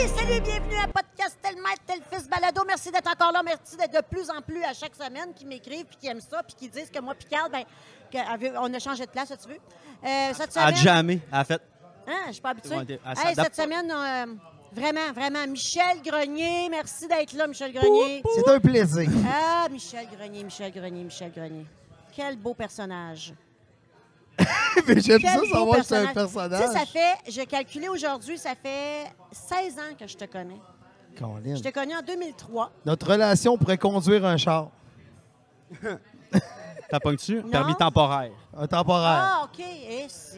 Salut, bienvenue à Podcast Tel Maître, Tel Fils Balado. Merci d'être encore là. Merci d'être de plus en plus à chaque semaine qui m'écrivent puis qui aiment ça puis qui disent que moi puis Carl, on a changé de place, as-tu vu? Cette semaine... À jamais, elle a fait. Hein, je suis pas habituée. Ouais, Cette semaine, vraiment, Michel Grenier. Merci d'être là, Michel Grenier. C'est un plaisir. Ah, Michel Grenier. Quel beau personnage. Mais j'aime Quel ça beau savoir que c'est un personnage. Tu sais, ça fait, j'ai calculé aujourd'hui, ça fait 16 ans que je te connais. Colin. Je t'ai connu en 2003. Notre relation pourrait conduire un char. T'as pas dessus? Non. Permis temporaire. Un temporaire. Ah, OK.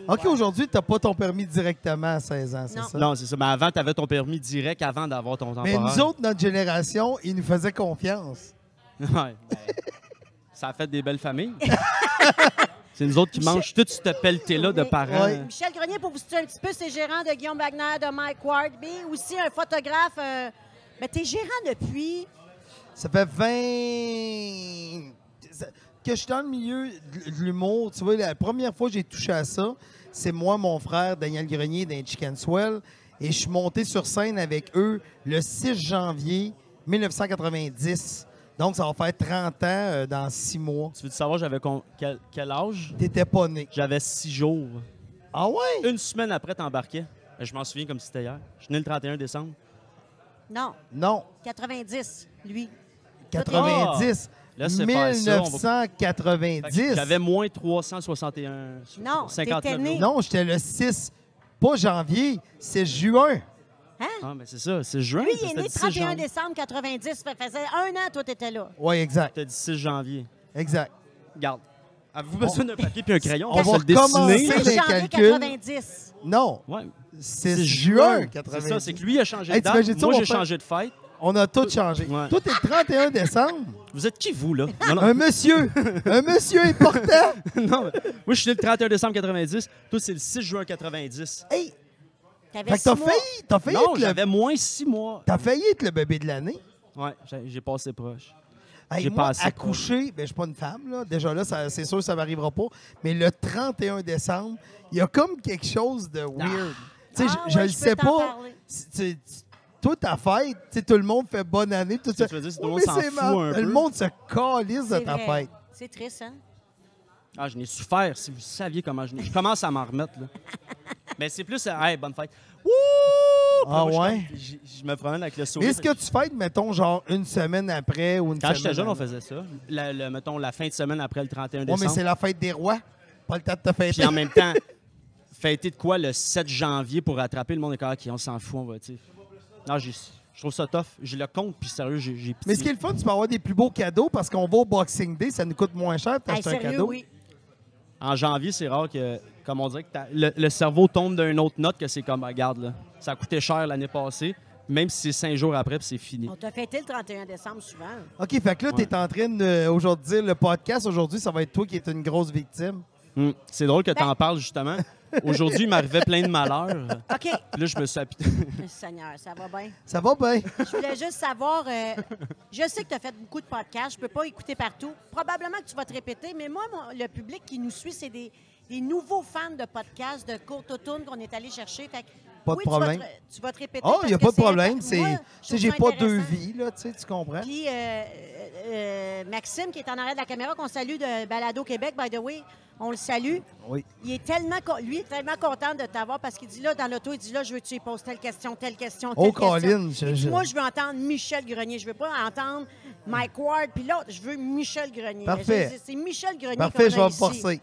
OK, aujourd'hui, tu n'as pas ton permis directement à 16 ans, c'est Non. ça? Non, c'est ça. Mais avant, t'avais ton permis direct avant d'avoir ton temporaire. Mais nous autres, notre génération, ils nous faisaient confiance. Ouais, ben, ça a fait des belles familles. C'est nous autres qui mangent toute cette pelletée-là de parents. Ouais. Michel Grenier, pour vous situer un petit peu, c'est gérant de Guillaume Wagner, de Mike Ward, mais aussi un photographe. Tu es gérant depuis... Ça fait 20... Que je suis dans le milieu de l'humour. Tu vois, la première fois que j'ai touché à ça, c'est moi, mon frère, Daniel Grenier, d'un Chicken Swell. Et je suis monté sur scène avec eux le 6 janvier 1990. Donc, ça va faire 30 ans dans 6 mois. Tu veux savoir j'avais quel âge? T'étais pas né. J'avais 6 jours. Ah ouais? Une semaine après, t'embarquais. Je m'en souviens comme si c'était hier. Je suis né le 31 décembre. Non, Non. 90, lui. 90. Là, c'est faire ça, on va- 1990. J'avais moins 361. Non, 59 t'étais né. jours. Non, j'étais le 6, pas janvier, c'est juin. Hein? Ah, mais c'est ça, c'est juin. Lui, il est c'était né 6 31 janvier. décembre 90. Ça faisait un an, toi, t'étais là. Oui, exact. T'as dit 6 janvier. Exact. Regarde. Avez-vous besoin d'un papier puis un crayon? on On va va se le dessiner. recommencer. 6 les janvier calculs. 90. Non, Ouais. c'est C'est juin C'est 90. ça, c'est que lui a changé Hey, de date. t'imagines ça, Moi, on j'ai fait- changé de fête. On a tout changé. Ouais. Toi, t'es le 31 décembre. Vous êtes qui, vous, là? Non, Un monsieur important. non, moi, je suis né le 31 décembre 90. Toi, c'est le 6 juin 90. Hey, T'avais fait que 6 mois. t'as failli Non, être j'avais moins 6 mois. t'as failli être le bébé de l'année. Ouais, j'ai passé proche. Hey, J'ai moi, passé accoucher, ben, je suis pas une femme, là. Déjà là, c'est sûr que ça m'arrivera pas. Mais le 31 décembre, il y a comme quelque chose de weird. Tu sais, je ouais, le je peux sais t'en pas. parler. Toi, ta fête, tu sais, tout le monde fait bonne année. Tout Ce que ça. tu veux dire, c'est que tout le Oui, monde mais s'en c'est fout marrant. un peu. Le monde se calisse de C'est ta vrai. fête. C'est triste, hein? Ah, je n'ai souffert, si vous saviez comment je commence à m'en remettre, là. Mais c'est plus, hey, bonne fête. Wouh! Puis là, Ah moi, ouais? je me promène avec le Mais sourire. est-ce que tu fêtes, mettons, genre une semaine après ou une Quand semaine j'étais jeune, on avant? faisait ça. Mettons, la fin de semaine après le 31 Ouais, décembre. mais c'est la fête des rois. Pas le temps de te fêter. Puis en même temps, fêter de quoi le 7 janvier pour rattraper le monde est correct, on s'en fout, on va, tu sais. Non, je trouve ça tough. J'ai le compte, puis sérieux, j'ai pitié. Mais ce qui est le fun, tu peux avoir des plus beaux cadeaux parce qu'on va au Boxing Day, ça nous coûte moins cher Hey, d'acheter un sérieux, cadeau. oui. En janvier, c'est rare que, comme on dirait, que le cerveau tombe d'une autre note que c'est comme, regarde, là, ça a coûté cher l'année passée, même si c'est 5 jours après, puis c'est fini. On t'a fêté le 31 décembre souvent. OK, fait que là, tu es en train de aujourd'hui dire le podcast. Aujourd'hui, ça va être toi qui es une grosse victime. C'est drôle que tu Ben- en parles, justement. Aujourd'hui, il m'arrivait plein de malheurs. OK. Puis là, je me suis appuyé. Seigneur, ça va bien. Ça va bien? Je voulais juste savoir, je sais que tu as fait beaucoup de podcasts, je peux pas écouter partout. Probablement que tu vas te répéter, mais moi, le public qui nous suit, c'est des nouveaux fans de podcasts, de courte automne qu'on est allé chercher. Fait que, Pas de oui, problème. Tu vas te répéter. Oh, il n'y a pas de problème. Moi, C'est, je tu sais, trouve j'ai ça pas deux intéressant. vies, là, tu sais, tu comprends? Puis Maxime, qui est en arrière de la caméra, qu'on salue de Balado Québec, by the way, on le salue. Oui. Il est tellement, lui, est tellement content de t'avoir parce qu'il dit là, dans l'auto, il dit là, je veux que tu lui poses telle question, telle question, telle Oh, question. Colin, Il dit, moi, je veux entendre Michel Grenier. Je veux pas entendre Mike Ward, puis l'autre, je veux Michel Grenier. Parfait. C'est Michel Grenier Parfait, qu'on je a vais me ici. forcer.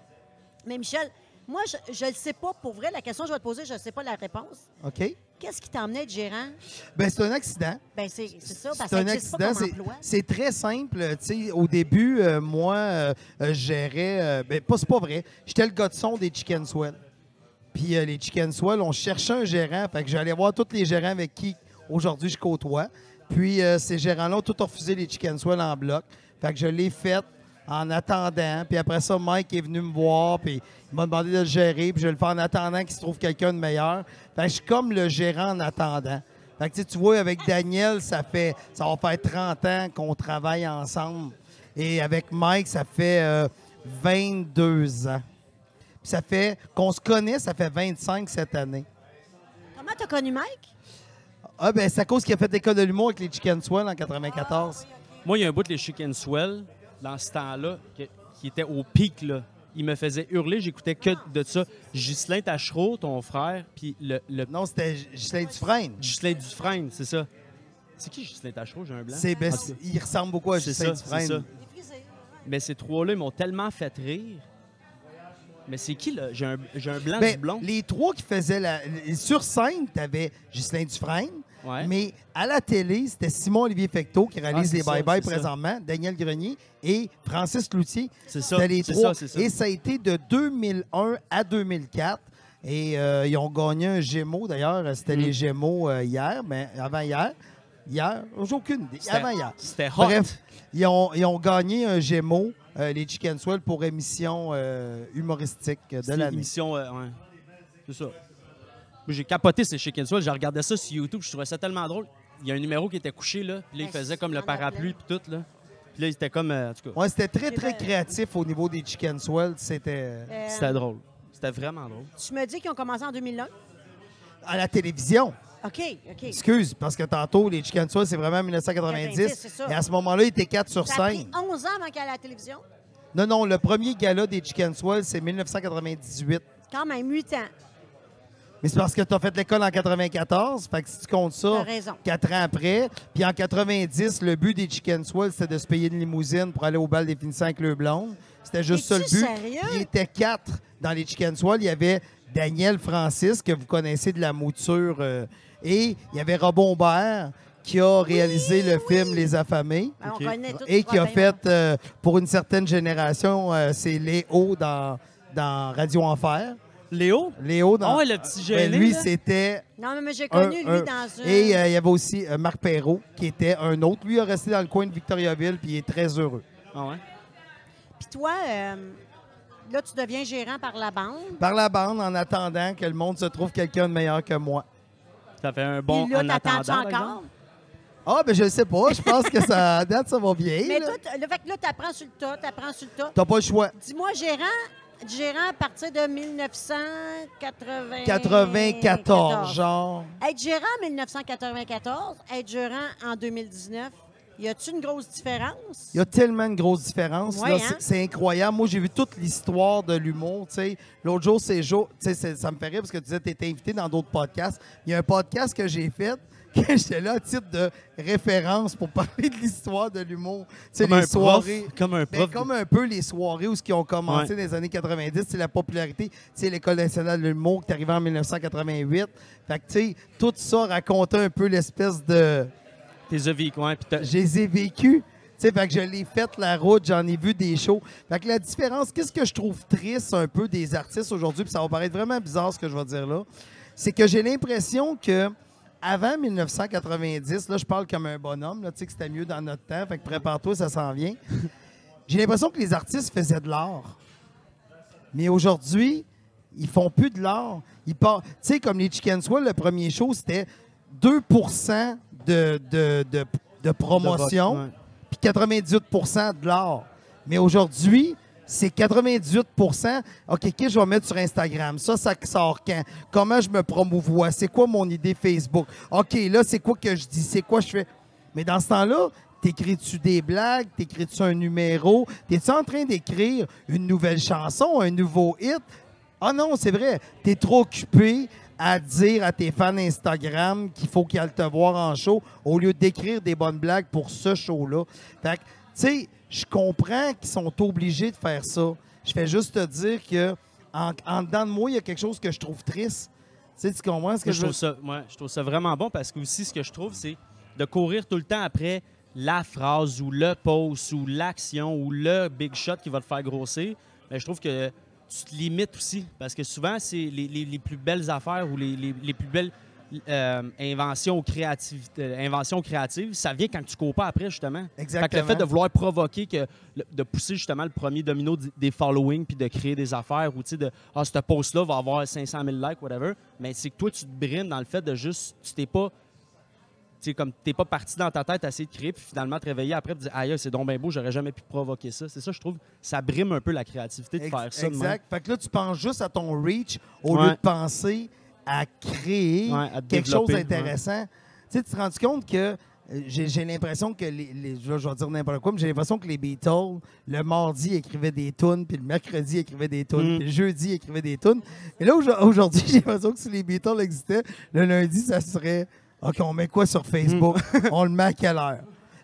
Mais Michel, moi, je ne sais pas, pour vrai, la question que je vais te poser, je ne sais pas la réponse. OK? Qu'est-ce qui t'a emmené être gérant? Ben c'est un accident. Ben c'est ça, parce que C'est ça un n'existe pas accident. comme emploi. C'est très simple. Tu sais, au début, moi, je gérais. C'est pas vrai. J'étais le gars de son des Chicken Swell. Puis les Chicken Swell, on cherchait un gérant. Fait que j'allais voir tous les gérants avec qui aujourd'hui je côtoie. Puis ces gérants-là ont tous refusé les Chicken Swell en bloc. Fait que je l'ai fait en attendant. Puis après ça, Mike est venu me voir. Puis il m'a demandé de le gérer. Puis je vais le faire en attendant qu'il se trouve quelqu'un de meilleur. Fait que je suis comme le gérant en attendant. Fait que, tu vois, avec Daniel, ça va faire 30 ans qu'on travaille ensemble. Et avec Mike, ça fait 22 ans. Puis ça fait qu'on se connaît, ça fait 25 cette année. Comment t'as connu Mike? Ah, ben c'est à cause qu'il a fait l'école de l'humour avec les Chicken Swell en 94. Moi, il y a un bout de les Chicken Swell, dans ce temps-là, qui était au pic, là. Il me faisait hurler, j'écoutais que de ça. Ghislain Tachereau, ton frère, puis le Non, c'était Ghislain Dufresne. Ghislain Dufresne, c'est ça. C'est qui Ghislain Tachereau? J'ai un blanc. C'est, ben, En tout cas, il ressemble beaucoup à c'est Ghislain ça, c'est ça. Dufresne. Mais ces trois-là, ils m'ont tellement fait rire. Mais c'est qui, là? J'ai un blanc Ben, du blond. les trois qui faisaient sur scène, tu avais Ghislain Dufresne, Ouais. mais à la télé, c'était Simon-Olivier Fecteau qui réalise c'est les ça, Bye-Bye c'est ça. présentement, Daniel Grenier et Francis Cloutier. C'est ça, C'était les c'est trois. ça, c'est ça. Et ça a été de 2001 à 2004. Et ils ont gagné un Gémeaux, d'ailleurs. C'était les Gémeaux hier, mais avant-hier. Hier, j'ai aucune idée. C'était- Avant-hier. C'était hot. Bref, ils ont gagné un Gémeaux, les Chicken Swell, pour émission humoristique de C'était l'année. l'émission, ouais. C'est ça. Moi, j'ai capoté ces Chicken Swell. Je regardais ça sur YouTube. Je trouvais ça tellement drôle. Il y a un numéro qui était couché, là. Puis là, il faisait comme le parapluie, puis tout, là. Puis là, il était comme... en tout cas, Ouais, c'était très, très C'est vrai. créatif au niveau des Chicken Swell. C'était c'était drôle. C'était vraiment drôle. Tu me dis qu'ils ont commencé en 2001? à la télévision. OK, OK. Excuse, parce que tantôt, les Chicken Swell, c'est vraiment 1990. 90, c'est ça. Et à ce moment-là, il était 4 sur Ça a pris 5. 11 ans avant qu'elle ait la télévision. Non, non, le premier gala des Chicken Swell, c'est 1998. Quand même, 8 ans. Mais c'est parce que tu as fait l'école en 94. Fait que si tu comptes T'as ça, raison. 4 ans après. Puis en 90, le but des Chicken Swell, c'était de se payer une limousine pour aller au bal des finissants avec le blonde. C'était juste ça le Es-tu but. sérieux? Puis il était 4 dans les Chicken Swell. Il y avait Daniel Francis, que vous connaissez de la mouture. Et il y avait Robin Aubert, qui a réalisé le film Les Affamés. Ben, OK. On connaît tout Et qui a Robin. fait, pour une certaine génération, c'est Léo dans Radio Enfer. Léo? Léo dans... Ah ouais, le petit Ben, gêné, lui, là. c'était... Non, mais j'ai connu, lui, un- dans un... Et il y avait aussi Marc Perrault, qui était un autre. Lui, il a resté dans le coin de Victoriaville, puis il est très heureux. Ah ouais? Puis toi, là, tu deviens gérant par la bande. Par la bande, en attendant que le monde se trouve quelqu'un de meilleur que moi. Ça fait un bon Puis là, en t'attends-tu attendant, par encore? exemple. Ah, ben je sais pas. Je pense que ça, à date, ça va bien. Mais là. toi, le fait que là, t'apprends sur le tas, t'apprends sur le tas. T'as pas le choix. Dis-moi, gérant à partir de 1994. 94, genre. Être gérant en 1994, être gérant en 2019, y a-tu une grosse différence? Il y a tellement de grosses différences. Ouais, là, hein? c'est incroyable. Moi, j'ai vu toute l'histoire de l'humour. tu sais. L'autre jour, ça me fait rire parce que tu disais que tu étais invité dans d'autres podcasts. Il y a un podcast que j'ai fait que j'étais là à titre de référence pour parler de l'histoire de l'humour. Tu sais, Comme les un soirées. prof. Comme un Ben, prof. comme un peu les soirées où ce qui ont commencé dans les années 90, c'est la popularité. Tu sais, l'École nationale de l'humour qui est arrivée en 1988. Fait que, tu sais, tout ça racontait un peu l'espèce de... Tes oviques, ouais. Puis Je les ai vécus. Tu sais, fait que je l'ai fait la route, j'en ai vu des shows. Fait que la différence, qu'est-ce que je trouve triste un peu des artistes aujourd'hui, puis ça va paraître vraiment bizarre ce que je vais dire là, c'est que j'ai l'impression que avant 1990, là, je parle comme un bonhomme, là, tu sais, que c'était mieux dans notre temps, fait que prépare-toi, ça s'en vient. J'ai l'impression que les artistes faisaient de l'art. Mais aujourd'hui, ils font plus de l'art. Tu sais, comme les Chicken Swell, le premier show, c'était 2 de promotion, Ouais. puis 98 de l'art. Mais aujourd'hui, c'est 98 OK, qu'est-ce que je vais mettre sur Instagram? Ça sort quand? Comment je me promouvois? C'est quoi mon idée Facebook? OK, là, c'est quoi que je dis? C'est quoi je fais? Mais dans ce temps-là, t'écris-tu des blagues? T'écris-tu un numéro? T'es-tu en train d'écrire une nouvelle chanson, un nouveau hit? Ah non, c'est vrai. T'es trop occupé à dire à tes fans Instagram qu'il faut qu'ils aillent te voir en show au lieu d'écrire des bonnes blagues pour ce show-là. Fait que, tu sais, je comprends qu'ils sont obligés de faire ça. Je fais juste te dire que en dedans de moi, il y a quelque chose que je trouve triste. Tu sais, tu comprends ce que Moi, je veux dire? je trouve ça vraiment bon parce que aussi, ce que je trouve, c'est de courir tout le temps après la phrase ou le post ou l'action ou le big shot qui va te faire grossir. Mais je trouve que tu te limites aussi parce que souvent, c'est les plus belles affaires ou les plus belles inventions créatives, ça vient quand tu cours pas après, justement. Fait que Exactement. le fait de vouloir provoquer, de pousser justement le premier domino des followings puis de créer des affaires ou tu sais, ce post-là va avoir 500 000 likes, whatever, mais c'est que toi, tu te brines dans le fait de juste, tu t'es pas. Tu sais, comme t'es pas parti dans ta tête à essayer de créer, puis finalement te réveiller après et te dire aïe, c'est donc bien beau, j'aurais jamais pu provoquer ça. C'est ça, je trouve, ça brime un peu la créativité de faire ça. de même. Exact. Fait que là, tu penses juste à ton reach au Ouais. lieu de penser à créer Ouais, à te quelque chose développer, d'intéressant. Tu tu te rends compte que j'ai l'impression que là, je vais dire n'importe quoi, mais j'ai l'impression que les Beatles, le mardi, écrivaient des tunes, puis le mercredi, écrivaient des tunes, puis le jeudi, écrivaient des tunes. Et là, aujourd'hui, j'ai l'impression que si les Beatles existaient, le lundi, ça serait OK, on met quoi sur Facebook? On le met à quelle heure?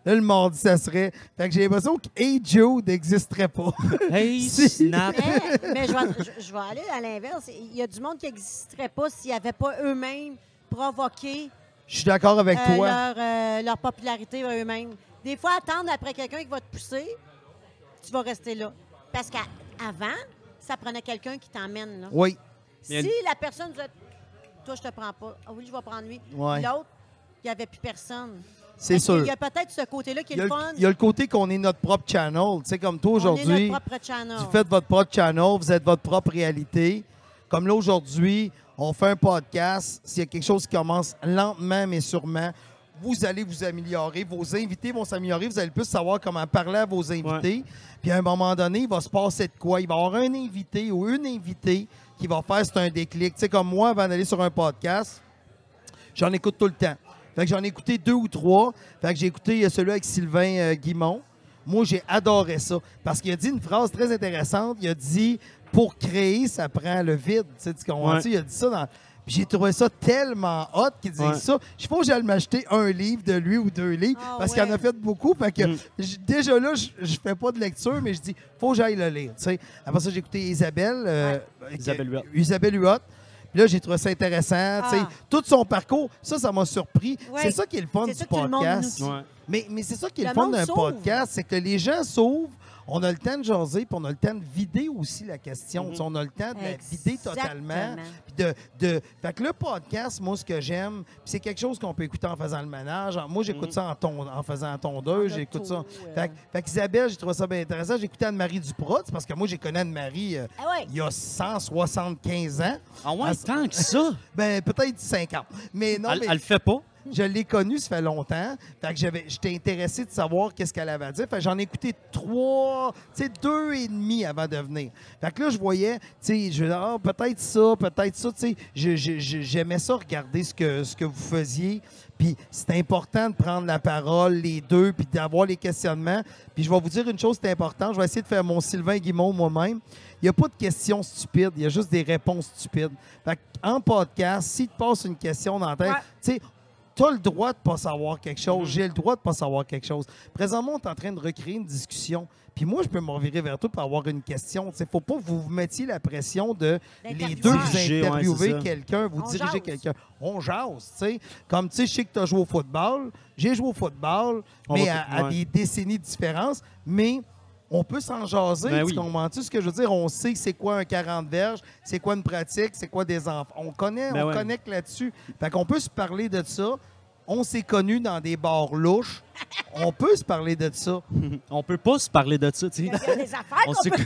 Là, le mardi, ça serait. Fait que j'ai l'impression que Hey Joe n'existerait pas. Hey, snap! Mais je vais aller à l'inverse. Il y a du monde qui n'existerait pas s'ils n'avaient pas eux-mêmes provoqué Je suis d'accord avec toi. leur popularité eux-mêmes. Des fois, attendre après quelqu'un qui va te pousser, tu vas rester là. Parce qu'avant, ça prenait quelqu'un qui t'emmène. Là. Oui. Si la personne disait « Toi, je te prends pas. Ah oui, je vais prendre lui. Ouais. L'autre, il n'y avait plus personne. C'est sûr. Il y a peut-être ce côté-là qui est le fun. Il y a le côté qu'on est notre propre channel. Tu sais, comme toi, aujourd'hui, On est notre propre channel. vous faites votre propre channel, vous êtes votre propre réalité. Comme là, aujourd'hui, on fait un podcast. S'il y a quelque chose qui commence lentement, mais sûrement, vous allez vous améliorer. Vos invités vont s'améliorer. Vous allez plus savoir comment parler à vos invités. Ouais. Puis à un moment donné, il va se passer de quoi? Il va y avoir un invité ou une invitée qui va faire, c'est un déclic. Tu sais, comme moi, avant d'aller sur un podcast, j'en écoute tout le temps. Fait que j'en ai écouté 2 ou 3. Fait que j'ai écouté celui avec Sylvain Guimont. Moi, j'ai adoré ça. Parce qu'il a dit une phrase très intéressante. Il a dit « Pour créer, ça prend le vide. » Tu comprends? Ouais. Il a dit ça dans... Puis j'ai trouvé ça tellement hot qu'il disait ça. Je sais pas que j'allais m'acheter un livre de lui ou 2 livres parce qu'il en a fait beaucoup. Fait que déjà là, je fais pas de lecture, mais je dis « Faut que j'aille le lire. » Après ça, j'ai écouté Isabelle. Isabelle Huot. Puis là, j'ai trouvé ça intéressant. Tout son parcours, ça m'a surpris. Ouais. C'est ça qui est le fun du podcast. Mais c'est ça qui est le fun d'un podcast, c'est que les gens s'ouvrent, on a le temps de jaser, puis on a le temps de vider aussi la question. On a le temps de la vider totalement. Fait que le podcast, moi, ce que j'aime, c'est quelque chose qu'on peut écouter en faisant le ménage. Moi, j'écoute ça en faisant la tondeuse. J'écoute ça. Fait qu'Isabelle, j'ai trouvé ça bien intéressant. J'ai écouté Anne-Marie Duprat, parce que moi, j'ai connu Anne-Marie il y a 175 ans. Ah ouais, tant que ça? Ben, peut-être 50. Mais non, elle le fait pas? Je l'ai connue, ça fait longtemps. Fait que j'étais intéressé de savoir qu'est-ce qu'elle avait à dire. Fait que j'en ai écouté 2 et demi avant de venir. Fait que là, je voyais, peut-être ça, j'aimais ça, regarder ce que vous faisiez. Puis c'est important de prendre la parole, les deux, puis d'avoir les questionnements. Puis je vais vous dire une chose, c'est important. Je vais essayer de faire mon Sylvain Guimont moi-même. Il n'y a pas de questions stupides, il y a juste des réponses stupides. Fait qu'en podcast, si tu passes une question dans la tête, tu sais, tu as le droit de ne pas savoir quelque chose. J'ai le droit de ne pas savoir quelque chose. Présentement, on est en train de recréer une discussion. Puis moi, je peux me revirer vers toi pour avoir une question. Il ne faut pas que vous vous mettiez la pression de les deux vous interviewer quelqu'un, vous dirigez quelqu'un. On jase, tu sais. Comme tu sais, je sais que tu as joué au football. J'ai joué au football, mais à des décennies de différence. Mais on peut s'en jaser, tu comprends-tu ce que je veux dire? On sait c'est quoi un 40 verges, c'est quoi une pratique, c'est quoi des enfants. On connaît, on connecte là-dessus. Fait qu'on peut se parler de ça. On s'est connus dans des bars louches. On peut se parler de ça. On peut pas se parler de ça, tu sais. Il y a des affaires qu'on peut...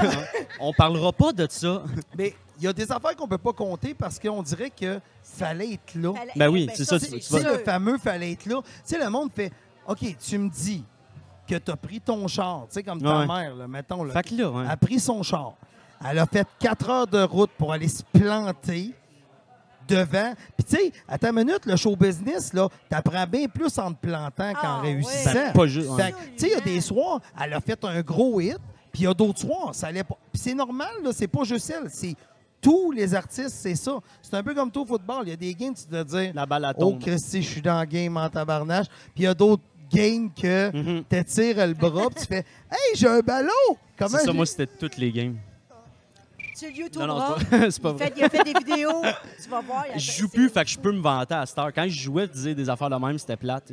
On parlera pas de ça. Mais il y a des affaires qu'on peut pas compter parce qu'on dirait que fallait être là. Ben oui, c'est ça. C'est le fameux fallait être là. Tu sais, le monde fait, OK, tu me dis que tu as pris ton char, tu sais, comme ta mère, là, mettons. Là, elle a pris son char. Elle a fait 4 heures de route pour aller se planter devant. Puis, tu sais, à ta minute, le show business, là, t'apprends bien plus en te plantant qu'en réussissant. Ben, pas juste. Tu sais, il y a des soirs, elle a fait un gros hit, puis il y a d'autres soirs, ça allait pas. Puis c'est normal, là, c'est pas juste elle, c'est tous les artistes, c'est ça. C'est un peu comme tout au football. Il y a des games, tu dois dire, la balle à tombe. Oh, Christy, je suis dans le game en tabarnache. Puis il y a d'autres games que t'étires le bras, puis tu fais Hey, j'ai un ballon! Comment c'est ça, moi, c'était toutes les games. Sur YouTube, c'est pas vrai. Il a fait des vidéos, tu vas voir. Je joue plus, fait que je peux me vanter à Star. Quand je jouais, je disais des affaires de même, c'était plate.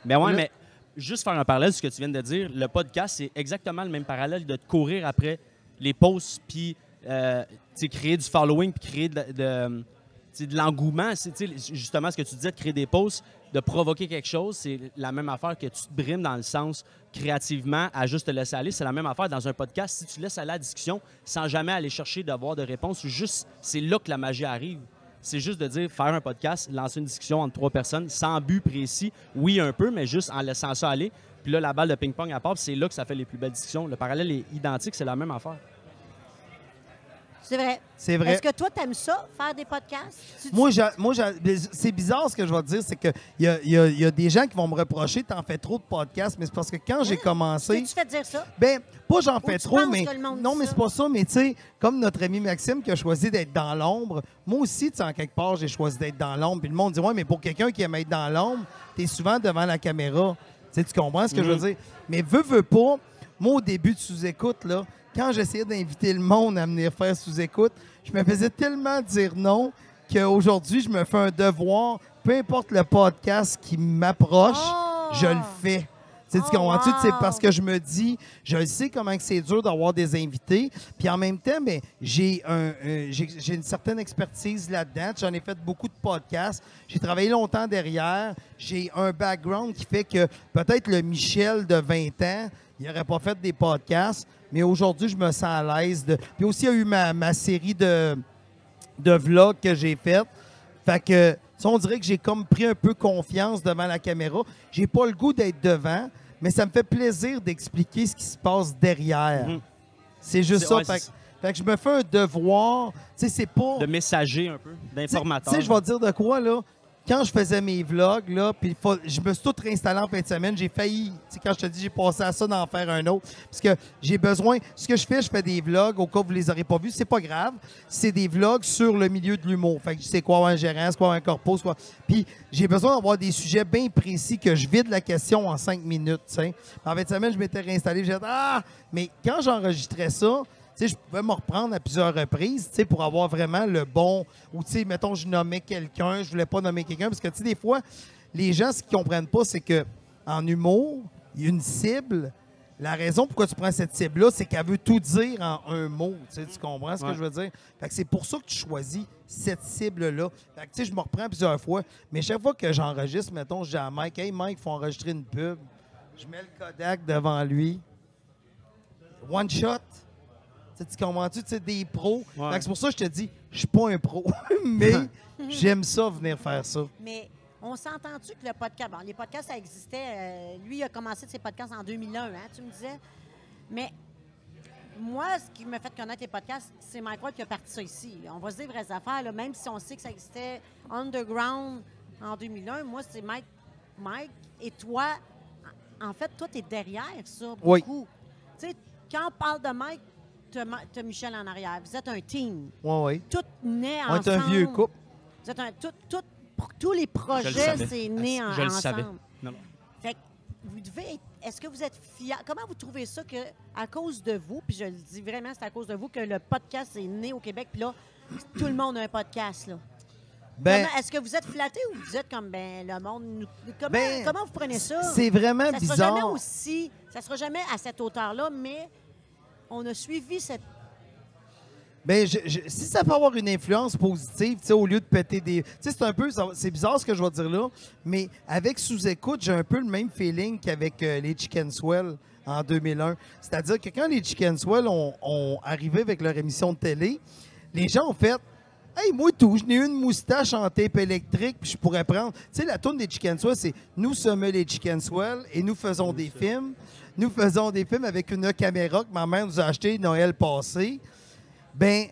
Mais ouais, mais juste faire un parallèle de ce que tu viens de dire, le podcast, c'est exactement le même parallèle de te courir après les posts, puis créer du following, puis créer de l'engouement. Justement, ce que tu disais, de créer des posts, de provoquer quelque chose, c'est la même affaire que tu te brimes dans le sens créativement à juste te laisser aller. C'est la même affaire dans un podcast. Si tu laisses aller la discussion sans jamais aller chercher d'avoir de réponse, juste c'est là que la magie arrive. C'est juste de dire, faire un podcast, lancer une discussion entre 3 personnes sans but précis. Oui, un peu, mais juste en laissant ça aller. Puis là, la balle de ping-pong à part, c'est là que ça fait les plus belles discussions. Le parallèle est identique, c'est la même affaire. C'est vrai. C'est vrai. Est-ce que toi, t'aimes ça, faire des podcasts? C'est bizarre ce que je vais te dire, c'est qu'il y a des gens qui vont me reprocher, t'en fais trop de podcasts, mais c'est parce que quand j'ai commencé... Tu fais dire ça? Ben, pas j'en fais tu trop, penses mais... que le monde Non, dit mais ça? c'est pas ça, mais tu sais, comme notre ami Maxime qui a choisi d'être dans l'ombre, moi aussi, tu sais, en quelque part, j'ai choisi d'être dans l'ombre. Puis le monde dit, ouais, mais pour quelqu'un qui aime être dans l'ombre, t'es souvent devant la caméra. Tu sais, tu comprends ce que je veux dire? Mais veux pas, moi, au début de sous-écoute, là, quand j'essayais d'inviter le monde à venir faire sous-écoute, je me faisais tellement dire non qu'aujourd'hui, je me fais un devoir, peu importe le podcast qui m'approche, je le fais. Tu sais, tu comprends-tu? wow. C'est parce que je me dis, je sais comment que c'est dur d'avoir des invités, puis en même temps, ben, j'ai une certaine expertise là-dedans. J'en ai fait beaucoup de podcasts. J'ai travaillé longtemps derrière. J'ai un background qui fait que peut-être le Michel de 20 ans, il n'aurait pas fait des podcasts, mais aujourd'hui, je me sens à l'aise. Puis aussi, il y a eu ma série de vlogs que j'ai faite. Fait que, ça, on dirait que j'ai comme pris un peu confiance devant la caméra. J'ai pas le goût d'être devant, mais ça me fait plaisir d'expliquer ce qui se passe derrière. C'est juste ça. Ouais, fait que je me fais un devoir. Tu sais, c'est pas... De messager un peu, d'informateur. Tu sais, je vais te dire de quoi, là. Quand je faisais mes vlogs, là, puis je me suis tout réinstallé en fin de semaine, j'ai failli, tu sais, quand je te dis, j'ai passé à ça d'en faire un autre. Parce que j'ai besoin, ce que je fais des vlogs, au cas où vous les aurez pas vus, c'est pas grave. C'est des vlogs sur le milieu de l'humour. Fait que c'est quoi un gérant, c'est quoi un corpo, c'est quoi. Puis j'ai besoin d'avoir des sujets bien précis que je vide la question en 5 minutes, tu sais. En fin de semaine, je m'étais réinstallé, j'ai dit, mais quand j'enregistrais ça, tu sais, je pouvais me reprendre à plusieurs reprises, tu sais, pour avoir vraiment le bon... Ou, tu sais, mettons, je nommais quelqu'un, je voulais pas nommer quelqu'un, parce que, tu sais, des fois, les gens, ce qu'ils comprennent pas, c'est que en humour, il y a une cible. La raison pourquoi tu prends cette cible-là, c'est qu'elle veut tout dire en un mot. Tu comprends ce que je veux dire? Fait que c'est pour ça que tu choisis cette cible-là. Fait que, tu sais, je me reprends plusieurs fois, mais chaque fois que j'enregistre, mettons, je dis à Mike, « Hey, Mike, il faut enregistrer une pub. » Je mets le Kodak devant lui. One shot. Tu comprends-tu? Tu sais, des pros. Ouais. Fait que c'est pour ça que je te dis, je suis pas un pro, mais j'aime ça venir faire ça. Mais on s'entend-tu que le podcast... Bon, les podcasts, ça existait. Lui, il a commencé ses podcasts en 2001, hein, tu me disais. Mais moi, ce qui m'a fait connaître les podcasts, c'est Mike Ward qui a parti ça ici. On va se dire vraies affaires, là, même si on sait que ça existait underground en 2001. Moi, c'est Mike et toi. En fait, toi, tu es derrière ça beaucoup. Oui. Tu sais, quand on parle de Mike, tu as Michel en arrière. Vous êtes un team. Oui. Tout naît On ensemble. est un vieux couple. Vous êtes tous les projets, savais. c'est né Je le ensemble. savais. Non. Fait que vous devez être... Est-ce que vous êtes fiers? Comment vous trouvez ça que, à cause de vous, puis je le dis vraiment, c'est à cause de vous que le podcast est né au Québec, puis là, tout le monde a un podcast, là. Est-ce que vous êtes flattés ou vous êtes comme, le monde... Comment vous prenez ça? C'est vraiment ça bizarre. Sera jamais aussi, ça sera jamais à cette hauteur-là, mais on a suivi cette... Si ça peut avoir une influence positive, tu sais, au lieu de péter des... Tu sais, c'est un peu... C'est bizarre ce que je vais dire là, mais avec Sous-Écoute, j'ai un peu le même feeling qu'avec les Chicken Swell en 2001. C'est-à-dire que quand les Chicken Swell ont arrivé avec leur émission de télé, les gens ont fait... Hey, moi tout, je n'ai une moustache en tape électrique, puis je pourrais prendre... Tu sais, la tourne des Chicken Swell, c'est « Nous sommes les Chicken Swell et nous faisons des films. Nous faisons des films avec une caméra que ma mère nous a achetée Noël passé. » Ben,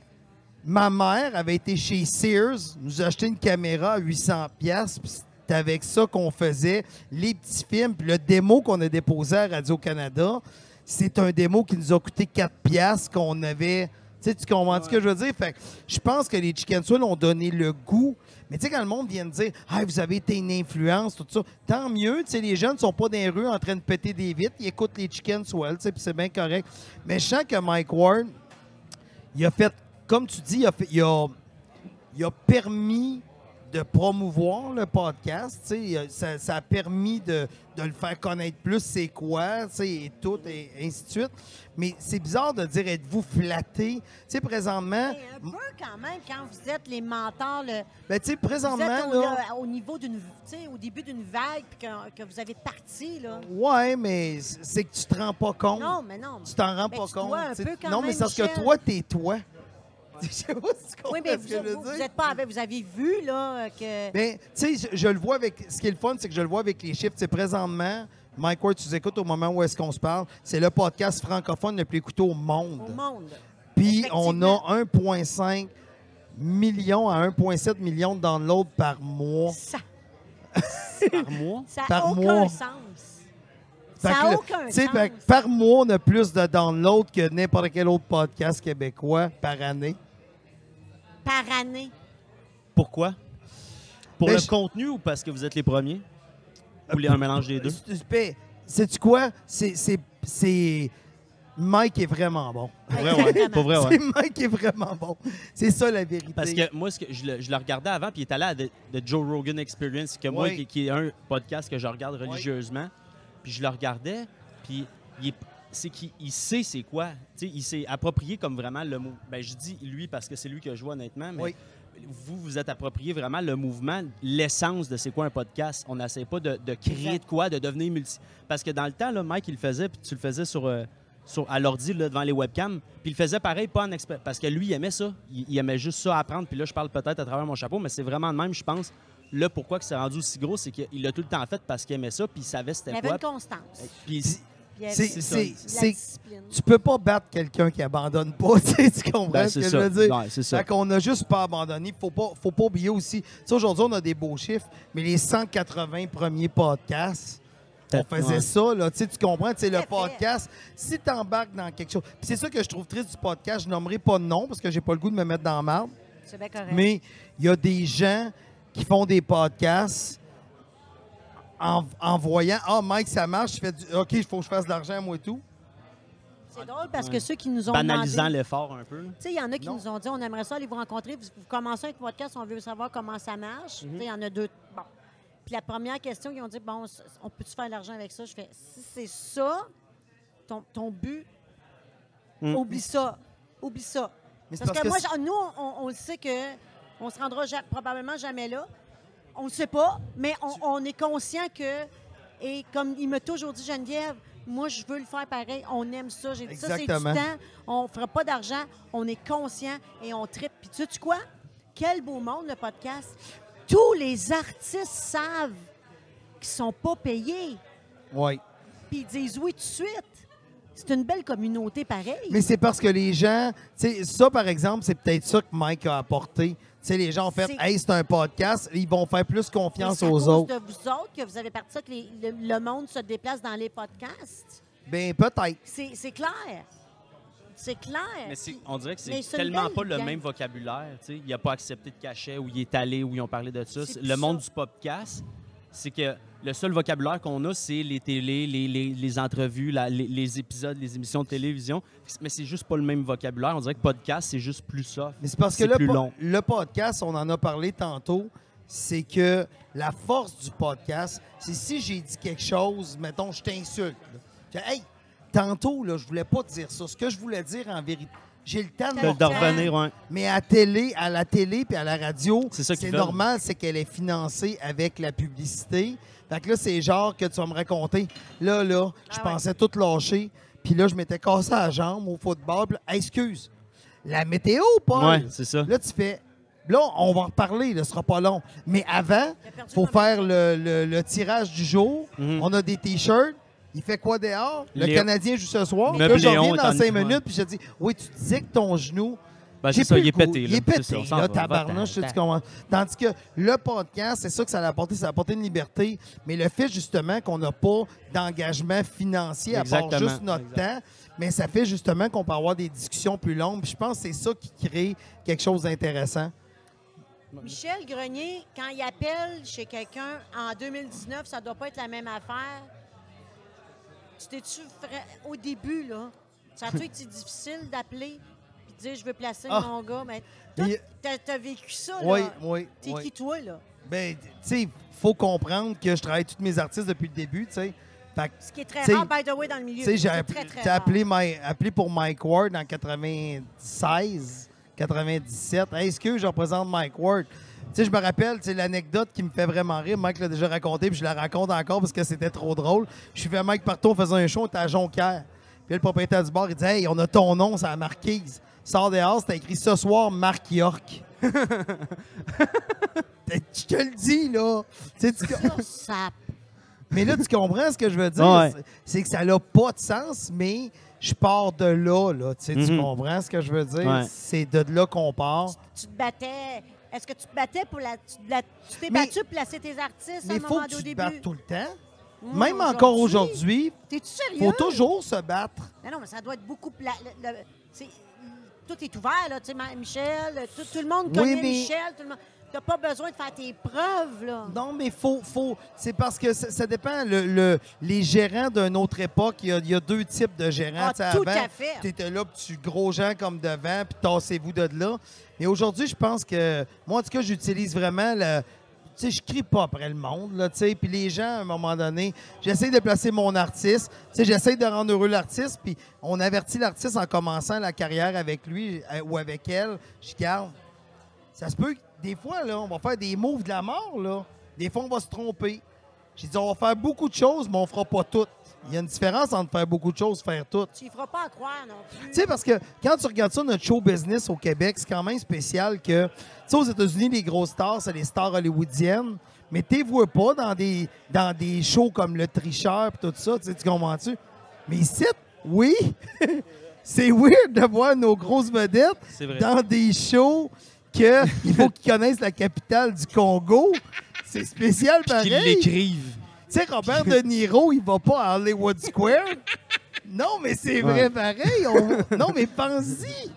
ma mère avait été chez Sears, nous a acheté une caméra à 800$, puis c'est avec ça qu'on faisait les petits films. Puis le démo qu'on a déposé à Radio-Canada, c'est un démo qui nous a coûté 4$ qu'on avait... Tu sais, tu comprends ce que je veux dire? Fait que je pense que les Chicken Swell ont donné le goût. Mais tu sais, quand le monde vient de dire « Ah, vous avez été une influence, tout ça », tant mieux. Tu sais, les jeunes ne sont pas dans les rues en train de péter des vitres. Ils écoutent les Chicken Swell, tu sais, puis c'est bien correct. Mais je sens que Mike Ward, il a fait, comme tu dis, il a permis de promouvoir le podcast. Ça a permis de le faire connaître plus, c'est quoi, et tout, et ainsi de suite. Mais c'est bizarre de dire, êtes-vous flatté? Présentement... Mais un peu quand même, quand vous êtes les mentors, présentement, vous êtes au niveau d'une... au début d'une vague, puis que vous avez parti, là. Ouais, mais c'est que tu te rends pas compte. Non, mais non. Tu t'en rends Mais pas tu compte. dois un peu quand non, mais même, c'est parce que Michel. toi, t'es toi. Je sais pas si tu comprends Oui, mais ce que je veux vous dire. n'êtes pas avec... Vous avez vu, là, que... Bien, tu sais, je le vois avec... Ce qui est le fun, c'est que je le vois avec les chiffres. Tu sais, présentement, Mike Ward, tu nous écoutes au moment où est-ce qu'on se parle, c'est le podcast francophone le plus écouté au monde. Au monde. Puis on a 1,5 million à 1,7 million de downloads par mois. Ça Par mois? n'a Par aucun mois. sens. Fait Ça que n'a le- aucun tu sais, sens. fait que par mois, on a plus de downloads que n'importe quel autre podcast québécois par année. Par année. Pourquoi? Pour Ben, le je- contenu ou parce que vous êtes les premiers? Ou un mélange des deux? Sais-tu quoi? C'est... Mike est vraiment bon. Pour vrai, ouais. Pour vrai, ouais. Mike est vraiment bon. C'est ça la vérité. Parce que moi, je le regardais avant, puis il est allé à The Joe Rogan Experience, que moi, Oui. qui est un podcast que je regarde religieusement. Puis je le regardais, puis c'est qu'il sait c'est quoi. Tu sais, il s'est approprié comme vraiment le mot. Ben, je dis lui parce que c'est lui que je vois honnêtement, mais Oui. vous êtes approprié vraiment le mouvement, l'essence de c'est quoi un podcast. On n'essaie pas de créer de quoi, de devenir multi. Parce que dans le temps, là, Mike, il le faisait, puis tu le faisais à l'ordi là, devant les webcams. Puis il le faisait pareil, pas en expert. Parce que lui, il aimait ça. Il aimait juste ça apprendre. Puis là, je parle peut-être à travers mon chapeau, mais c'est vraiment de même, je pense. Là, pourquoi que c'est rendu aussi gros, c'est qu'il l'a tout le temps fait parce qu'il aimait ça, puis il savait Il c'était y avait quoi. une constance. Puis Puis il y avait C'est- de c'est- la c'est- discipline. Tu peux pas battre quelqu'un qui abandonne pas. Tu comprends ben, ce c'est que ça. je veux dire? Ouais, c'est ça. Fait qu'on n'a juste pas abandonné. Faut pas oublier aussi. Tu sais, aujourd'hui, on a des beaux chiffres, mais les 180 premiers podcasts, on faisait Ouais. ça, là. Tu sais, tu comprends? Tu sais, le Tout à fait. podcast, si tu embarques dans quelque chose. Puis c'est ça que je trouve triste du podcast. Je nommerai pas de nom parce que j'ai pas le goût de me mettre dans la marde. C'est bien correct. Mais il y a des gens qui font des podcasts en voyant « Ah, Mike, ça marche. Je fais OK, il faut que je fasse de l'argent, moi et tout. » C'est drôle parce Ouais. que ceux qui nous ont Banalisant demandé... l'effort un peu. Tu sais, il y en a qui Non. nous ont dit, on aimerait ça aller vous rencontrer. Vous commencez un podcast, on veut savoir comment ça marche. Tu sais, il y en a deux. Bon. Puis la première question, ils ont dit, bon, on peut-tu faire de l'argent avec ça? Je fais, si c'est ça, ton but, oublie ça. Oublie ça. Mais c'est Parce que parce moi, nous, on le sait que on se rendra probablement jamais là. On le sait pas, mais on est conscient que, et comme il m'a toujours dit Geneviève, moi, je veux le faire pareil. On aime ça. J'ai dit ça, c'est du Exactement. temps. On ne fera pas d'argent. On est conscient et on tripe. Puis tu sais quoi? Quel beau monde, le podcast. Tous les artistes savent qu'ils ne sont pas payés. Oui. Puis ils disent oui tout de suite. C'est une belle communauté pareil. Mais c'est parce que les gens, tu sais, ça par exemple, c'est peut-être ça que Mike a apporté. Tu sais, les gens ont fait, C'est- hey, c'est un podcast, ils vont faire plus Mais confiance c'est à aux cause autres. de vous autres que vous avez parti ça que le monde se déplace dans les podcasts. Ben peut-être. C'est clair. C'est clair. Mais Puis- on dirait que mais c'est c'est une tellement belle pas le gang. même vocabulaire. Tu sais. Il n'a pas accepté de cachet, ou il est allé, ou ils ont parlé de ça. C'est Le plus monde ça. du podcast, c'est que le seul vocabulaire qu'on a, c'est les télés, les entrevues, les épisodes, les émissions de télévision. Mais c'est juste pas le même vocabulaire. On dirait que podcast, c'est juste plus soft. Mais c'est parce que C'est plus long. le podcast, on en a parlé tantôt, c'est que la force du podcast, c'est si j'ai dit quelque chose, mettons, je t'insulte. là. Je dis, hey, tantôt, là, je voulais pas te dire ça. Ce que je voulais dire en vérité, j'ai le temps de me De revenir, ouais. Mais à la télé puis à la radio, C'est ça qu'ils c'est veulent. normal, c'est qu'elle est financée avec la publicité. Fait que là, c'est genre que tu vas me raconter. Là, je Ah ouais. pensais tout lâcher. Puis là, je m'étais cassé la jambe au football. Puis là, hey, excuse, la météo, Paul. Ouais, c'est ça. Là, tu fais... Là, on va en reparler, là, ce sera pas long. Mais avant, Il a perdu il faut combien faire le tirage du jour. Mhm. On a des T-shirts. Il fait quoi dehors? Le Léon. Canadien joue ce soir. Meuble Là, je Léon reviens est dans en- 5 ouais. minutes, puis je dis, oui, tu disais que ton genou... Ben, J'ai c'est ça, plus il est le goût. pété. Il est là. C'est ça, pété, on s'en là, va. tabarnouche, tu Va-t'en. comprends. Tandis que le podcast, c'est ça que ça a apporté. Ça a apporté une liberté. Mais le fait, justement, qu'on n'a pas d'engagement financier à part Exactement. juste notre temps, mais ça fait justement qu'on peut avoir des discussions plus longues. Puis je pense que c'est ça qui crée quelque chose d'intéressant. Michel Grenier, quand il appelle chez quelqu'un en 2019, ça doit pas être la même affaire. Tu t'es-tu au début, là, ça a-tu été difficile d'appeler et de dire je veux placer Ah. mon gars? Mais toi, Mais- t'as vécu ça, Oui, là. oui. T'es oui. qui, toi, là? Ben, tu sais, faut comprendre que je travaille tous mes artistes depuis le début, tu sais. Fait que, Ce qui est très T'sais- rare, by the way, dans le milieu. tu sais, C'est j'ai très, très t'as rare. appelé pour Mike Ward en 96, 97. Hey, excuse, je représente Mike Ward. Tu sais, je me rappelle, c'est l'anecdote qui me fait vraiment rire. Mike l'a déjà raconté, puis je la raconte encore parce que c'était trop drôle. Je suis fait Mike partout, on faisait un show, on était à Jonquière. Puis là, le propriétaire du bar, il dit « Hey, on a ton nom, c'est la marquise. Sors dehors, c'est écrit ce soir, Marc York. » Je te le dis, là. Tu sais, Ça, mais là, tu comprends ce que je veux dire? Ouais. C'est que ça n'a pas de sens, mais je pars de là, tu sais, tu comprends ce que je veux dire? Ouais. C'est de là qu'on part. Tu te battais. Est-ce que tu te battais pour tu t'es Mais- battu pour placer tes artistes à Mais un il faut moment que au tu te début? battes tout le temps. Mmh, Même encore aujourd'hui, T'es-tu il sérieux? faut toujours se battre. Non, mais ça doit être beaucoup. Tout est ouvert, là. Tu sais, Michel, tout le monde connaît mais- Michel. T'as pas besoin de faire tes preuves, là. Non, mais faut. C'est parce que ça dépend. Les gérants d'une autre époque, il y a deux types de gérants. Ah, Tu sais, tout avant, à fait. tu étais là, puis tu gros gens comme devant, puis tassez-vous de là. Mais aujourd'hui, je pense que. Moi, en tout cas, j'utilise vraiment le. Tu sais, je crie pas après le monde, là, tu sais. Puis les gens, à un moment donné, j'essaie de placer mon artiste. Tu sais, j'essaie de rendre heureux l'artiste. Puis on avertit l'artiste en commençant la carrière avec lui ou avec elle. Je garde. Ça se peut que des fois, là, on va faire des moves de la mort, là. Des fois, on va se tromper. J'ai dit, on va faire beaucoup de choses, mais on fera pas toutes. Il y a une différence entre faire beaucoup de choses et faire toutes. Tu y feras pas à croire non plus. Tu sais, parce que quand tu regardes ça, notre show business au Québec, c'est quand même spécial que, tu sais, aux États-Unis, les grosses stars, c'est les stars hollywoodiennes, mais tu les vois pas dans des shows comme Le Tricheur et tout ça, tu sais, tu comprends-tu? Mais ici, oui, c'est weird de voir nos grosses vedettes C'est vrai. dans des shows qu'il faut qu'ils connaissent la capitale du Congo. C'est spécial Qu'ils pareil. l'écrivent. Tu sais, Robert De Niro, il va pas à Hollywood Square. Non, mais c'est vrai Ouais. pareil. Non, mais pense-y.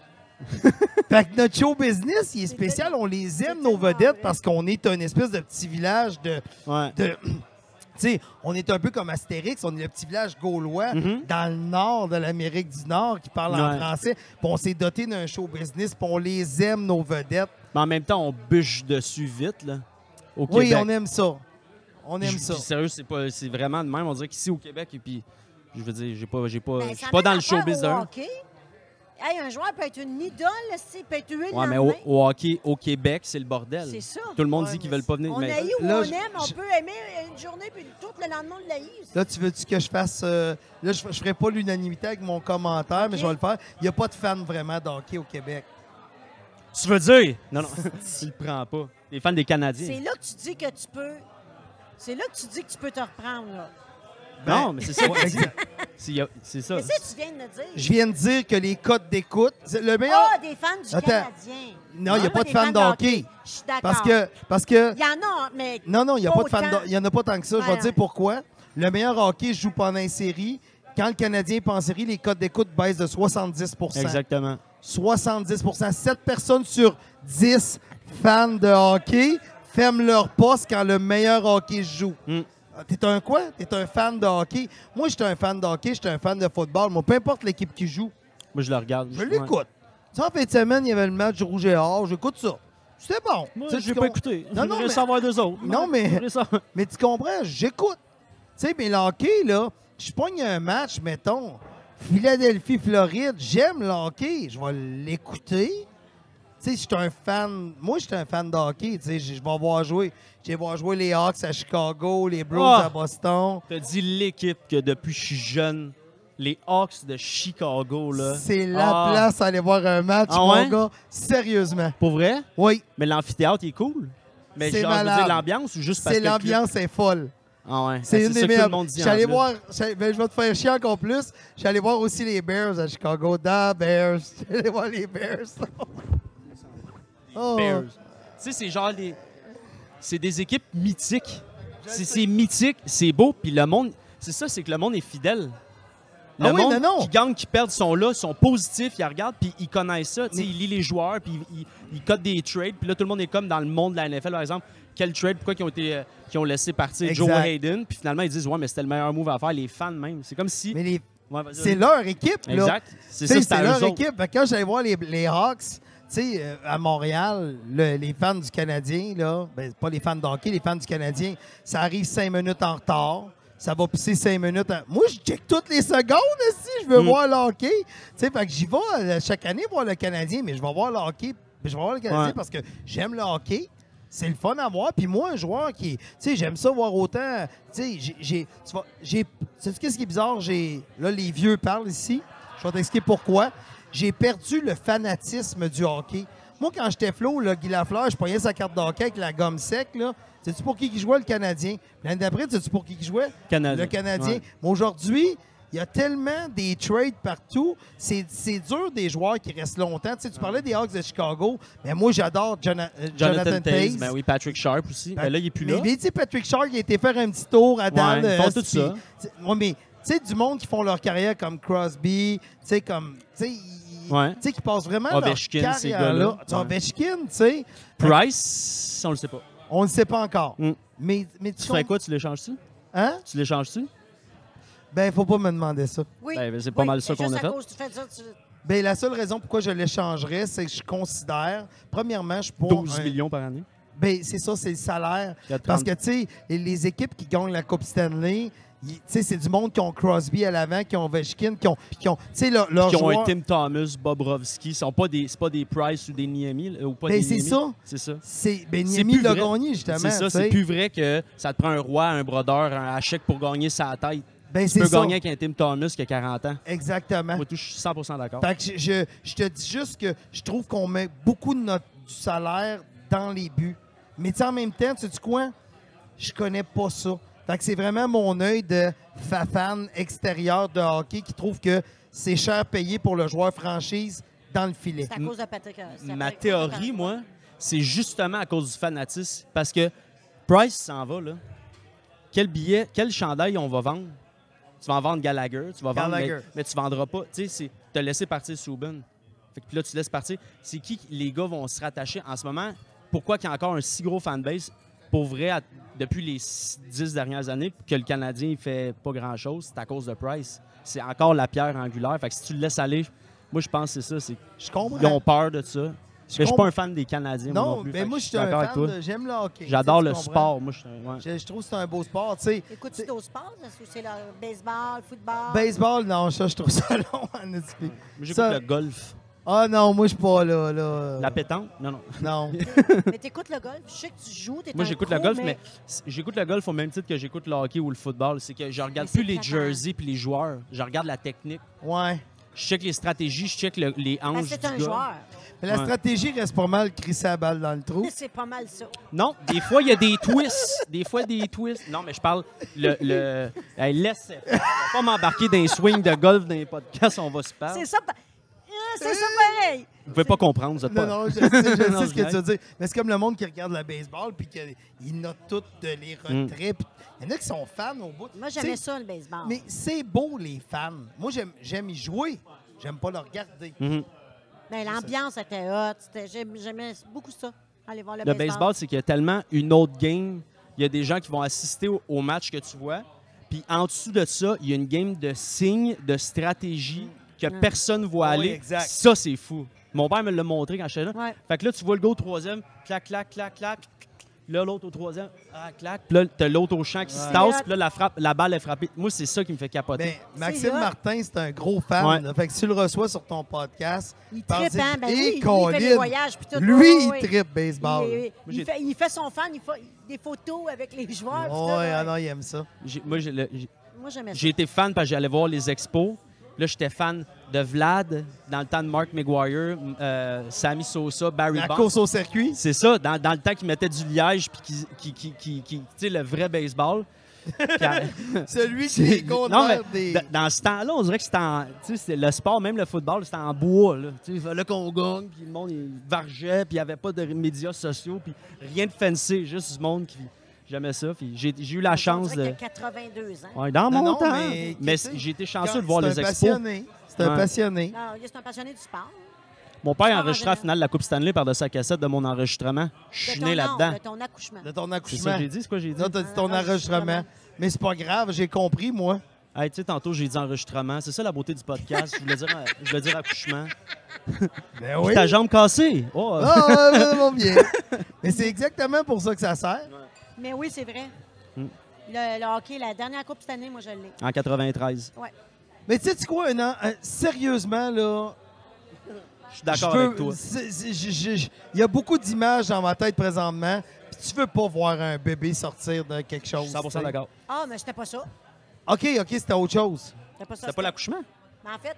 Fait que notre show business, il est spécial. On les aime, nos vedettes, parce qu'on est un espèce de petit village de... Ouais. Tu sais, on est un peu comme Astérix. On est le petit village gaulois dans le nord de l'Amérique du Nord qui parle en Ouais. français. Puis on s'est doté d'un show business, puis on les aime, nos vedettes. Mais en même temps, on bûche dessus vite, là, au Oui, Québec. on aime ça. On aime ça. Puis sérieux, c'est vraiment de même. On dirait qu'ici au Québec, et puis, je veux dire, Ben, je ça suis a pas même dans le affaire showbiz au d'un. hockey. Hey, un joueur peut être une idole, il peut être tué le Ouais, mais lendemain. au hockey, au Québec, c'est le bordel. C'est ça. Tout le monde Ouais, dit qu'ils mais veulent pas venir. On mais haït ou là, on je- aime, on je- peut aimer une journée, puis tout le lendemain, on l'haït. Là, tu veux-tu que je fasse... là, je ferai pas l'unanimité avec mon commentaire, mais Ok. je vais le faire. Il n'y a pas de fans vraiment de hockey au Québec. tu veux dire? Non, non, tu le prends pas. Les fans des Canadiens. C'est là que tu dis que tu peux... C'est là que tu dis que tu peux te reprendre, là. Non, mais c'est ça. Ouais, exact. C'est ça. Qu'est-ce que tu viens de me dire? Je viens de dire que les codes d'écoute... c'est le meilleur... Ah, des fans du Attends. Canadien. Non, il n'y a pas de des fans de hockey. Je suis d'accord. Parce que... Il y en a, mais... Non, il n'y a Pas pas de fans autant. Il y en a pas tant que ça. Je vais Ouais, te dire ouais. pourquoi. Le meilleur hockey joue pendant une série. Quand le Canadien est pas en série, les codes d'écoute baissent de 70 Exactement. 70 7 personnes sur 10 fans de hockey ferment leur poste quand le meilleur hockey se joue. Mm. T'es un quoi? T'es un fan de hockey? Moi, j'étais un fan de hockey, j'étais un fan de football. Moi, peu importe l'équipe qui joue, Moi, je le regarde. je l'écoute. Tu sais, en fin de semaine, il y avait le match Rouge et Or, j'écoute ça. C'était bon. Moi, Tu sais, je l'ai tu pas com- écouté. Non, Je non, voudrais mais- savoir d'eux autres. Non, mais- Je voudrais savoir. Mais tu comprends, j'écoute. Tu sais, mais le hockey, là, je pogne un match, mettons, Philadelphie-Floride, j'aime le hockey, je vais l'écouter. Tu sais, je suis un fan. Moi, je suis un fan de hockey. Tu sais, je vais voir jouer. Je vais voir jouer les Hawks à Chicago, les Bruins Ah! à Boston. T'as dit l'équipe que depuis que je suis jeune, les Hawks de Chicago, là. C'est la Ah. place à aller voir un match, Ah mon ouais? gars. Sérieusement. Pour vrai? Oui, Mais l'amphithéâtre, il est cool. Mais C'est genre, je veux malade. dire l'ambiance ou juste parce c'est que le l'ambiance est folle. club- Ah ouais. C'est une ça des que tout meilleures. le monde dit Je suis allé en plus. voir. Ben, je vais te faire chier encore plus. Je suis allé voir aussi les Bears à Chicago. Da Bears. Je suis allé voir les Bears. Oh. Bears. Tu sais, c'est genre les. C'est des équipes mythiques. C'est mythique, c'est beau, puis le monde. C'est ça, c'est que le monde est fidèle. Le Ah oui, monde non. qui gagne, qui perd, sont là, sont positifs, ils regardent, puis ils connaissent ça. Tu sais, Mais- ils lisent les joueurs, puis ils codent des trades. Puis là, tout le monde est comme dans le monde de la NFL, par exemple. Quel trade, pourquoi ils ont laissé partir Joe Exact. Hayden. Puis finalement, ils disent, ouais, mais c'était le meilleur move à faire, les fans même. C'est comme si. Mais Ouais, vas-y, c'est vas-y. leur équipe, là. Exact. C'est Tu ça, sais, c'est à leur eux autres. équipe. Fait que quand j'allais voir les Hawks, tu sais, à Montréal, les fans du Canadien, là, ben, pas les fans de hockey, les fans du Canadien, ça arrive 5 minutes en retard. Ça va pousser 5 minutes. Moi, je check toutes les secondes aussi. Je veux voir le hockey. Tu sais, fait que j'y vais chaque année voir le Canadien, mais je vais voir le hockey. Je vais voir le Canadien Ouais. parce que j'aime le hockey. C'est le fun à voir. Puis moi, un joueur qui... Tu sais, j'aime ça voir autant... Tu sais, sais-tu qu'est-ce qui est bizarre? Là, les vieux parlent ici. Je vais t'expliquer pourquoi. J'ai perdu le fanatisme du hockey. Moi, quand j'étais Flo, là, Guy Lafleur, je prenais sa carte de hockey avec la gomme sec, là. Sais-tu pour qui jouait le Canadien? L'année d'après, sais-tu pour qui jouait? Canadien. Le Canadien. Ouais. Mais aujourd'hui, il y a tellement des trades partout. C'est dur des joueurs qui restent longtemps. Tu sais, tu parlais des Hawks de Chicago, mais moi, j'adore Jonathan Taze. Ben oui, Patrick Sharp aussi. Ben là, il n'est plus là. Mais tu sais, Patrick Sharp, il a été faire un petit tour à Dallas. Ils font tout ça. Ouais, mais tu sais, du monde qui font leur carrière comme Crosby, tu sais, comme... Tu sais, qui passent vraiment Ovechkin, leur ces carrière-là. gars-là. Ouais. Ovechkin, tu sais... Price, on le sait pas. On ne le sait pas encore. Mm. Mais Tu fais quoi? Tu l'échanges-tu? Hein? Tu l'échanges-tu? Ben, faut pas me demander ça. Oui. Ben, c'est pas mal ça qu'on juste a à fait. cause que tu fais ça, Ben, la seule raison pourquoi je l'échangerais, c'est que je considère, premièrement, je suis pas 12 millions par année. Ben, c'est ça, c'est le salaire. Il y a 30. Parce que, tu sais, les équipes qui gagnent la Coupe Stanley, tu sais, c'est du monde qui ont Crosby à l'avant, qui ont Ovechkin, qui ont tu sais, leurs Qui ont joueurs... un Tim Thomas, Bobrovski. C'est pas des Price ou des Niemi. Ou pas Ben, des c'est Niemi. ça. C'est ça. Ben, C'est Niemi plus l'a vrai. gagné, justement. C'est ça, tu sais. c'est plus vrai que ça te prend un roi, un brodeur, un hachek pour gagner sa tête. Ben, Tu c'est peux ça. gagner avec un Tim Thomas qui a 40 ans. Exactement. Moi, je suis 100% d'accord. Fait que je te dis juste que je trouve qu'on met beaucoup de du salaire dans les buts. Mais tu sais, en même temps, tu sais quoi? Je connais pas ça. Fait que c'est vraiment mon œil de fan extérieur de hockey qui trouve que c'est cher payé pour le joueur franchise dans le filet. c'est à cause de Patrick. c'est à Ma cause de théorie, Patrick. moi, c'est justement à cause du fanatisme. Parce que Price s'en va, là. Quel billet, quel chandail on va vendre? Tu vas en vendre Gallagher, tu vas vendre, Gallagher. mais tu vendras pas. Tu sais, tu as laissé partir Subban. Fait que puis là, tu laisses partir. C'est qui les gars vont se rattacher en ce moment? Pourquoi qu'il y a encore un si gros fanbase? Pour vrai, depuis les 10 dernières années, que le Canadien ne fait pas grand-chose, c'est à cause de Price. C'est encore la pierre angulaire. Fait que si tu le laisses aller, moi, je pense que c'est ça. Je comprends. Ils ont peur de ça. Mais je suis pas un fan des Canadiens. moi Non, non plus. mais Fait moi, que je suis d'accord un avec fan toi. j'aime le hockey. J'adore Tu le comprends? sport. Moi, je Je trouve que c'est un beau sport. Tu sais, Écoutes-tu d'autres sports? Est-ce que c'est le baseball, football? baseball, non, ça, je trouve ça long en esti. Moi, j'écoute Ça- le golf. Ah non, moi, je suis pas là. La pétanque? Non, non. Non. Mais t'écoutes le golf? Je sais que tu joues, t'es Moi, un j'écoute pro, le golf, mais j'écoute le golf au même titre que j'écoute le hockey ou le football. C'est que je regarde Mais plus c'est les plaisant. jerseys puis les joueurs. Je regarde la technique. Ouais. Je check les stratégies, je check les Ben, hanches c'est du un gars. joueur. Mais la Ouais. stratégie reste pas mal crisser la balle dans le trou. C'est pas mal ça. Non, des fois, il y a des twists. Des fois, des twists. Non, mais je parle le... Hey, laisse. Je vais pas m'embarquer dans les swings de golf dans les podcasts, on va se parler. C'est ça. C'est ça pareil. Vous pouvez pas comprendre, vous êtes Non, pas... non, je sais Non, ce que je tu veux dire. Mais c'est comme le monde qui regarde le baseball puis qu'ils notent tous les retraits. puis Il y en a qui sont fans au bout. Moi, j'aimais Tu sais, ça, le baseball. Mais c'est beau, les fans. Moi, j'aime y jouer. J'aime pas le regarder. Mhm. Ben, l'ambiance était hot. J'aimais beaucoup ça. Aller voir le Le baseball, c'est qu'il y a tellement une autre game. Il y a des gens qui vont assister au match que tu vois. Puis en dessous de ça, il y a une game de signes, de stratégie que personne ne voit Oui, aller. exact. Ça, c'est fou. Mon père me l'a montré quand j'étais là. Ouais. Fait que là, tu vois le gars au troisième, clac, clac, clac, clac. Là, l'autre au troisième, clac. Puis là, t'as l'autre au champ qui se tasse. Puis là, la balle est frappée. Moi, c'est ça qui me fait capoter. Ben, Maxime hot. Martin, c'est un gros fan. Ouais. là. Fait que si tu le reçois sur ton podcast, Il pense- trippe, hein? Ben Et oui, lui, il fait Colin, des voyages. Puis tout. lui, Ouais, il ouais. trippe baseball. Il fait son fan, il fait des photos avec les joueurs. puis tout, Ouais, ouais. ah non, il aime ça. Moi, Moi, j'aimais ça. j'ai été fan parce que j'allais voir les expos. Là, j'étais fan de Vlad, dans le temps de Mark McGuire, Sammy Sosa, Barry La Bonds. course au circuit. C'est ça, dans le temps qu'ils mettaient du liège puis tu sais, le vrai baseball. Puis, Celui qui est non, contraire mais des... dans ce temps-là, on dirait que c'était tu sais, c'est le sport, même le football, c'était en bois. Là. Tu sais, il fallait qu'on gagne, puis le monde il vargeait, puis il n'y avait pas de médias sociaux, puis rien de fancy, juste du monde qui... J'aimais ça, puis j'ai eu la chance de... Il a 82 ans. Ouais, dans Non, mon non, temps. mais Mais tu sais, j'ai été chanceux Quand- de voir c'est les un expos. passionné. C'est un Ouais. passionné. Non, c'est un passionné du sport. Mon père a Sport en enregistré la général. finale de la Coupe Stanley par de sa cassette de mon enregistrement. Je suis né là-dedans. De ton accouchement. De ton C'est accouchement. ça que j'ai dit, c'est quoi j'ai dit? Non, t'as dit ton Un enregistrement. enregistrement. Mais c'est pas grave, j'ai compris, moi. Hey, tu sais, tantôt, j'ai dit enregistrement. C'est ça la beauté du podcast. Je voulais dire accouchement. Ben Puis ta jambe cassée. Oh. Ah, vraiment bien. Mais c'est exactement pour ça que ça sert. Mais oui, c'est vrai. Hmm. Le hockey, la dernière Coupe cette année, moi, je l'ai. En 93. Ouais. Mais tu sais quoi, sérieusement, là, Je suis d'accord je veux- avec toi. il y a beaucoup d'images dans ma tête présentement, puis tu veux pas voir un bébé sortir de quelque Je chose. suis 100% tu sais. d'accord. Ah, mais c'était pas ça. OK, c'était autre chose. C'était pas ça. C'était pas l'accouchement? Mais en fait,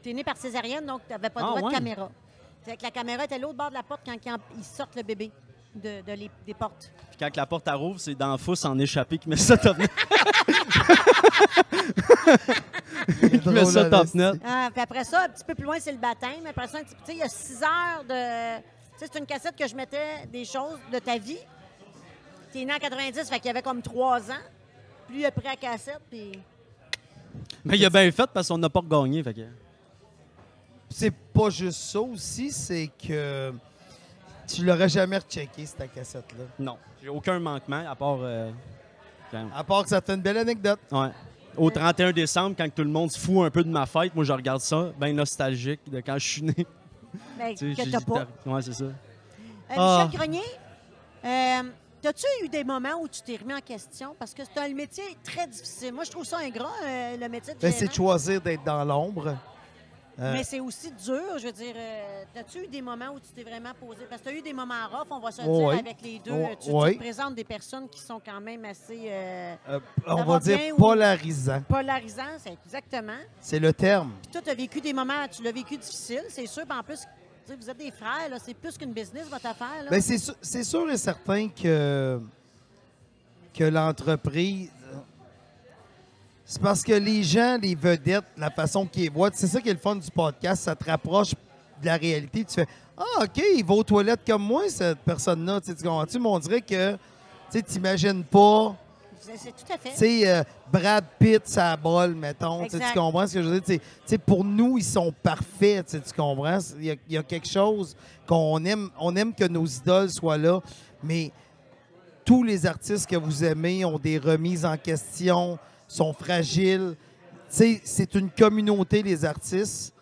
t'es né par césarienne, donc t'avais pas Ah, droit ouais. de caméra. Fait que la caméra était à l'autre bord de la porte quand ils sortent le bébé. des portes. Puis quand la porte elle rouvre, c'est dans le fouce en échappé qui met ça top net. Qui met ça top net. Ah, puis après ça, un petit peu plus loin, c'est le baptême. Après ça, il y a 6 heures de... C'est une cassette que je mettais des choses de ta vie. T'es né en 90, fait qu'il y avait comme 3 ans. Puis il a pris la cassette, puis... Mais il a bien fait parce qu'on n'a pas regagné. Fait que... C'est pas juste ça aussi, c'est que tu l'aurais jamais rechecké, cette cassette-là. Non, j'ai aucun manquement, à part... À part que ça fait une belle anecdote. Ouais. Au 31 décembre, quand tout le monde se fout un peu de ma fête, moi, je regarde ça, bien nostalgique de quand je suis né. Ben, Tu sais, que t'as pas. Ouais, c'est ça. Michel Grenier, t'as-tu eu des moments où tu t'es remis en question? Parce que c'est un métier très difficile. Moi, je trouve ça ingrat, le métier de Ben, gérant. c'est de choisir d'être dans l'ombre. Mais c'est aussi dur, je veux dire. As-tu eu des moments où tu t'es vraiment posé? Parce que tu as eu des moments rough, on va se le dire, Oui. avec les deux. Tu Oui. te présentes des personnes qui sont quand même assez On ça va va dire bien ou- polarisant. polarisants, c'est exactement. C'est le terme. Puis toi, tu as vécu des moments, tu l'as vécu difficile, c'est sûr. Puis en plus, tu sais, vous êtes des frères, là, c'est plus qu'une business, votre affaire. Là. Ben, c'est sûr et certain que l'entreprise... C'est parce que les gens, les vedettes, la façon qu'ils les voient, c'est ça qui est le fun du podcast, ça te rapproche de la réalité. Tu fais « Ah, OK, il va aux toilettes comme moi, cette personne-là. » Tu comprends-tu? Mais on dirait que tu t'imagines pas... C'est tout à fait. Tu sais, Brad Pitt, ça bol, mettons. Tu Exact. comprends ce que je veux dire? Tu sais, pour nous, ils sont parfaits. Tu comprends? Il y a quelque chose qu'on aime. On aime que nos idoles soient là, mais tous les artistes que vous aimez ont des remises en question, sont fragiles. Tu sais, c'est une communauté, les artistes.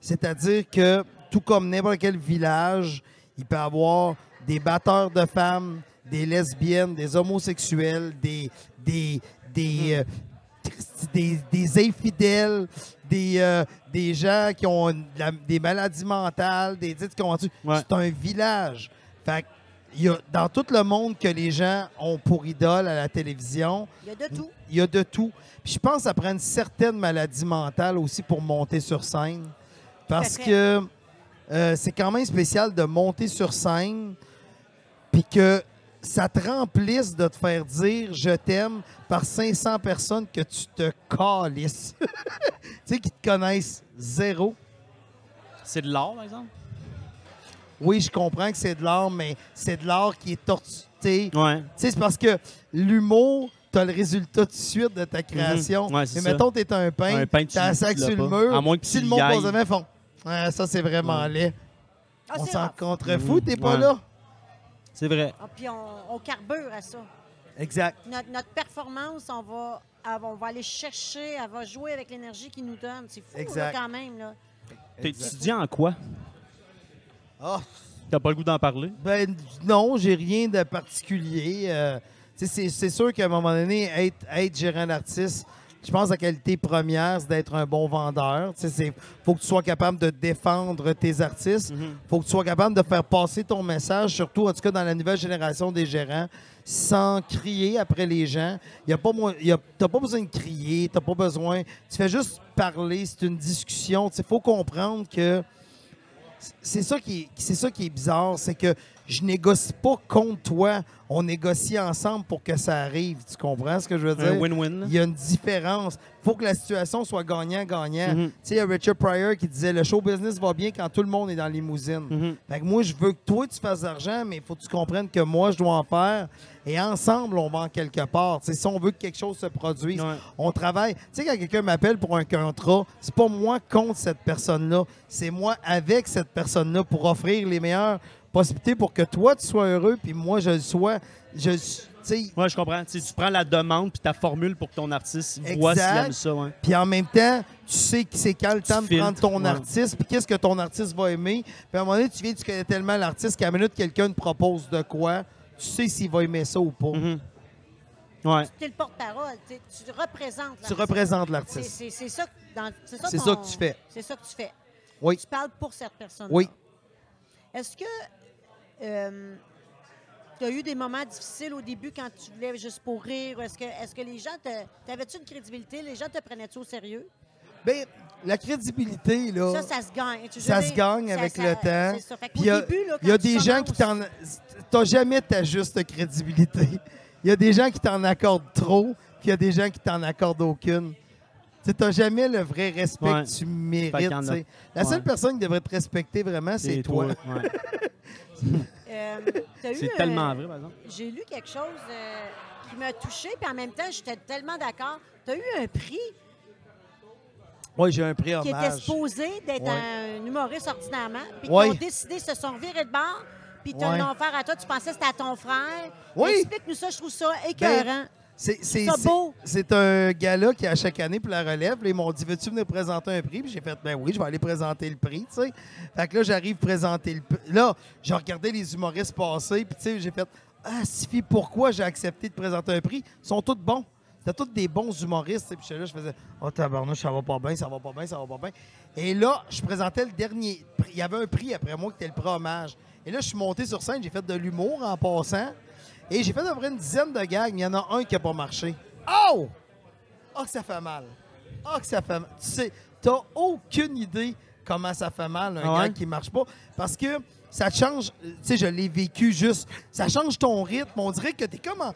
C'est-à-dire que, tout comme n'importe quel village, il peut y avoir des batteurs de femmes, des lesbiennes, des homosexuels, des infidèles, des gens qui ont des maladies mentales, tu comprends-tu? Ouais. C'est un village. Fait que, il y a, dans tout le monde que les gens ont pour idole à la télévision, Il y a de tout. il y a de tout. Puis je pense que ça prend une certaine maladie mentale aussi pour monter sur scène. Parce Tout à fait. que c'est quand même spécial de monter sur scène puis que ça te remplisse de te faire dire « je t'aime » par 500 personnes que tu te calisses. Tu sais, qui te connaissent zéro. C'est de l'art, par exemple? Oui, je comprends que c'est de l'art, mais c'est de l'art qui est torturé. Ouais. Tu sais, c'est parce que l'humour, tu as le résultat tout de suite de ta création. Ouais, c'est mais ça. mettons, tu es un peintre, Un peintre, tu as un tu sac l'as sur le pas. mur. À moins que si tu le monde y ailles. pose la main, font ah, ça, c'est vraiment laid. Ah, On c'est s'en rough. contrefou, t'es pas Ouais. là. C'est vrai. Ah, puis on carbure à ça. Exact. Notre performance, on va aller chercher, elle va jouer avec l'énergie qu'ils nous donnent. C'est fou, là, Exact. quand même. Là. T'es étudiant en quoi? Ah, T'as pas le goût d'en parler? ben non, j'ai rien de particulier. Tu sais, c'est sûr qu'à un moment donné, être gérant d'artiste, je pense que la qualité première, c'est d'être un bon vendeur. Tu sais, faut que tu sois capable de défendre tes artistes. Faut que tu sois capable de faire passer ton message, surtout, en tout cas, dans la nouvelle génération des gérants, sans crier après les gens. T'as pas besoin de crier, t'as pas besoin... Tu fais juste parler, c'est une discussion. Il faut comprendre que c'est ça qui est bizarre, c'est que je négocie pas contre toi, on négocie ensemble pour que ça arrive. Tu comprends ce que je veux dire? Un win-win. là. Il y a une différence. Il faut que la situation soit gagnant-gagnant. Mhm. Tu sais, il y a Richard Pryor qui disait « Le show business va bien quand tout le monde est dans la limousine Mhm. Fait que moi, je veux que toi, tu fasses de l'argent, mais il faut que tu comprennes que moi, je dois en faire. Et ensemble, on va en quelque part. Tu sais, si on veut que quelque chose se produise, Ouais. on travaille. Tu sais, quand quelqu'un m'appelle pour un contrat, c'est pas moi contre cette personne-là. C'est moi avec cette personne-là pour offrir les meilleures possibilités pour que toi, tu sois heureux, puis moi, je le sois. Tu sais, Ouais, je comprends. Tu sais, tu prends la demande puis ta formule pour que ton artiste voit s'il Exact. aime ça. Ouais. puis en même temps, tu sais que c'est quand le temps de filtres, prendre ton ouais. artiste, puis qu'est-ce que ton artiste va aimer. Puis à un moment donné, tu connais tellement l'artiste qu'à la minute, quelqu'un te propose de quoi, tu sais s'il va aimer ça ou pas. Mhm. Ouais. Tu es le porte-parole, tu représentes Tu l'artiste. représentes l'artiste. C'est ça, C'est ton- ça que tu fais. C'est ça que tu fais. Oui. Tu parles pour cette personne. Oui. Est-ce que tu as eu des moments difficiles au début quand tu voulais juste pour rire? Est-ce que les gens t'avais-tu une crédibilité? Les gens te prenaient-tu au sérieux? Bien, la crédibilité, là. Ça se gagne. Tu veux Ça dire, se gagne avec le temps. C'est ça. Fait Puis qu'au début, là, il y a quand tu des gens qui commences- t'en... t'as jamais ta juste crédibilité. Il y a des gens qui t'en accordent trop, puis il y a des gens qui t'en accordent aucune. Tu n'as jamais le vrai respect Ouais. que tu mérites. Fait qu'il y en a- t'sais. La seule Ouais. personne qui devrait te respecter vraiment, c'est toi. Ouais. T'as eu, C'est tellement vrai, par exemple. J'ai lu quelque chose qui m'a touché, puis en même temps, j'étais tellement d'accord. Tu as eu un prix Oui, j'ai un prix qui était hommage. supposé d'être Ouais. un humoriste ordinairement, puis Ouais. ils ont décidé, se sont virés de bord, puis te Ouais. l'ont offert à toi. Tu pensais que c'était à ton frère. Oui. Explique-nous ça, je trouve ça écœurant. C'est ça beau. c'est un gala qui, à chaque année, pour la relève, là, ils m'ont dit, veux-tu venir présenter un prix? Puis j'ai fait, ben oui, je vais aller présenter le prix, tu sais. Fait que là, j'arrive présenter le prix. Là, j'ai regardé les humoristes passer, puis tu sais, j'ai fait, ah, Sifi, pourquoi j'ai accepté de présenter un prix? Ils sont tous bons. C'était tous des bons humoristes. Puis j'étais là, je faisais, oh tabarnouche, ça va pas bien, ça va pas bien, ça va pas bien. Et là, je présentais le dernier prix. Il y avait un prix après moi qui était le prix hommage. Et là, je suis monté sur scène, j'ai fait de l'humour en passant. Et j'ai fait à peu près une dizaine de gags, mais il y en a un qui n'a pas marché. Oh! Oh, que ça fait mal. Oh, que ça fait mal. Tu sais, t'as aucune idée comment ça fait mal, un Ah ouais? gag qui marche pas. Parce que ça te change, tu sais, je l'ai vécu juste, ça change ton rythme. On dirait que t'es comme en...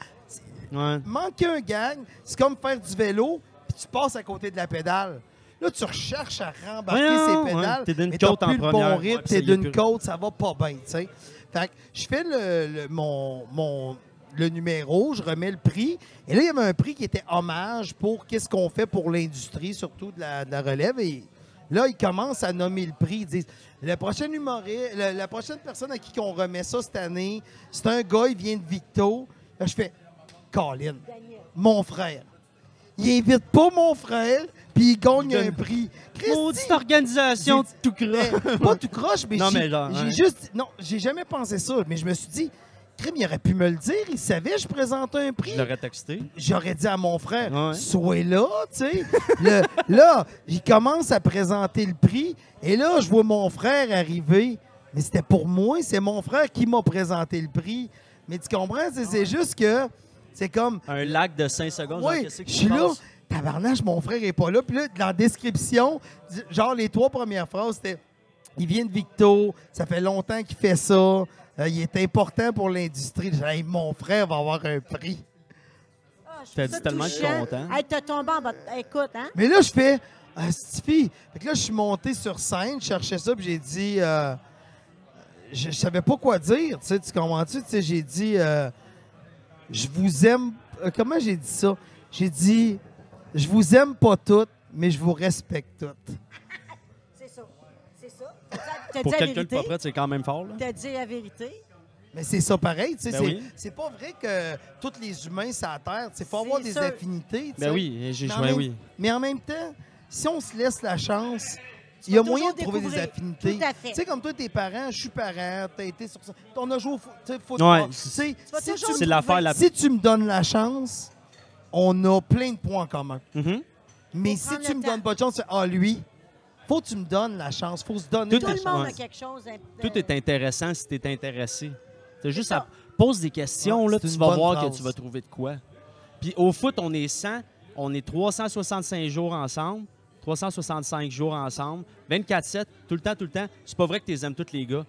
Ouais. Manquer un gag, c'est comme faire du vélo, puis tu passes à côté de la pédale. Là, tu recherches à rembarquer Voyons, ces pédales. ouais. T'es d'une mais t'as côte en plus le bon première. rythme, Ouais, t'es puis ça y est d'une plus. côte, ça va pas bien, tu sais. Fait que je fais le numéro, je remets le prix. Et là, il y avait un prix qui était hommage pour qu'est-ce qu'on fait pour l'industrie, surtout de la relève. Et là, ils commencent à nommer le prix. Ils disent, le prochain humoriste, la prochaine personne à qui on remet ça cette année, c'est un gars, il vient de Victo. Là, je fais, Colin, mon frère. Il invite pas mon frère, puis il gagne un prix. Christy, Maudite organisation j'ai dit- tout croche. mais, pas tout croche, mais Non, j'ai mais genre, j'ai hein. juste... Non, j'ai jamais pensé ça, mais je me suis dit, crime, il aurait pu me le dire, il savait que je présentais un prix. Je l'aurais texté. J'aurais dit à mon frère, Ouais. sois là, tu sais. Là, il commence à présenter le prix, et là, je vois mon frère arriver, mais c'était pour moi, c'est mon frère qui m'a présenté le prix. Mais tu comprends, c'est juste que c'est comme... Un lag de 5 secondes. genre, Oui, qu'est-ce je qui suis se là. passe? Tabarnache, mon frère est pas là. Puis là, dans la description, genre les 3 premières phrases, c'était « Il vient de Victo, ça fait longtemps qu'il fait ça, il est important pour l'industrie. » Hey, mon frère va avoir un prix. Ah, je T'as trouve dit ça tellement touchant. content. Hey, t'as tombé en bas. Écoute, hein? Mais là, je fais « Ah, Stifi! » Fait que là, je suis monté sur scène, je cherchais ça, puis j'ai dit... je savais pas quoi dire, tu sais, tu comprends-tu? Tu sais, j'ai dit « Je vous aime... » comment j'ai dit ça? J'ai dit « Je vous aime pas toutes, mais je vous respecte toutes. » C'est ça. C'est ça. T'as Pour dit la quelqu'un de vérité. pas prêt, c'est quand même fort. Là. T'as dit la vérité. Mais c'est ça pareil, tu sais. Ben c'est, oui. c'est pas vrai que tous les humains sur la Terre, il faut avoir C'est des sûr. affinités, tu sais. Ben oui, j'ai Mais en joué, même- oui. Mais en même temps, si on se laisse la chance, Tu il y a vas moyen de toujours trouver des découvrir. affinités. Tout à fait. Tu sais, comme toi, tes parents, je suis parent, t'as été sur ça. On a joué au football. Ouais, Tu sais, vas si, toujours C'est l'affaire la si tu me donnes la chance, on a plein de points en commun. Mhm. Mais Faut si prendre tu le me temps. donnes pas de chance, c'est lui, faut que tu me donnes la chance. Faut se donner Tout Tout la le chance. monde Ouais. a quelque chose. Tout est intéressant si t'es intéressé. C'est juste ça. à pose des questions, Ouais, là, c'est tu une vas bonne voir phrase. que tu vas trouver de quoi. Puis au foot, on est 100, on est 365 jours ensemble, 365 jours ensemble, 24/7, tout le temps. C'est pas vrai que tu les aimes tous les gars.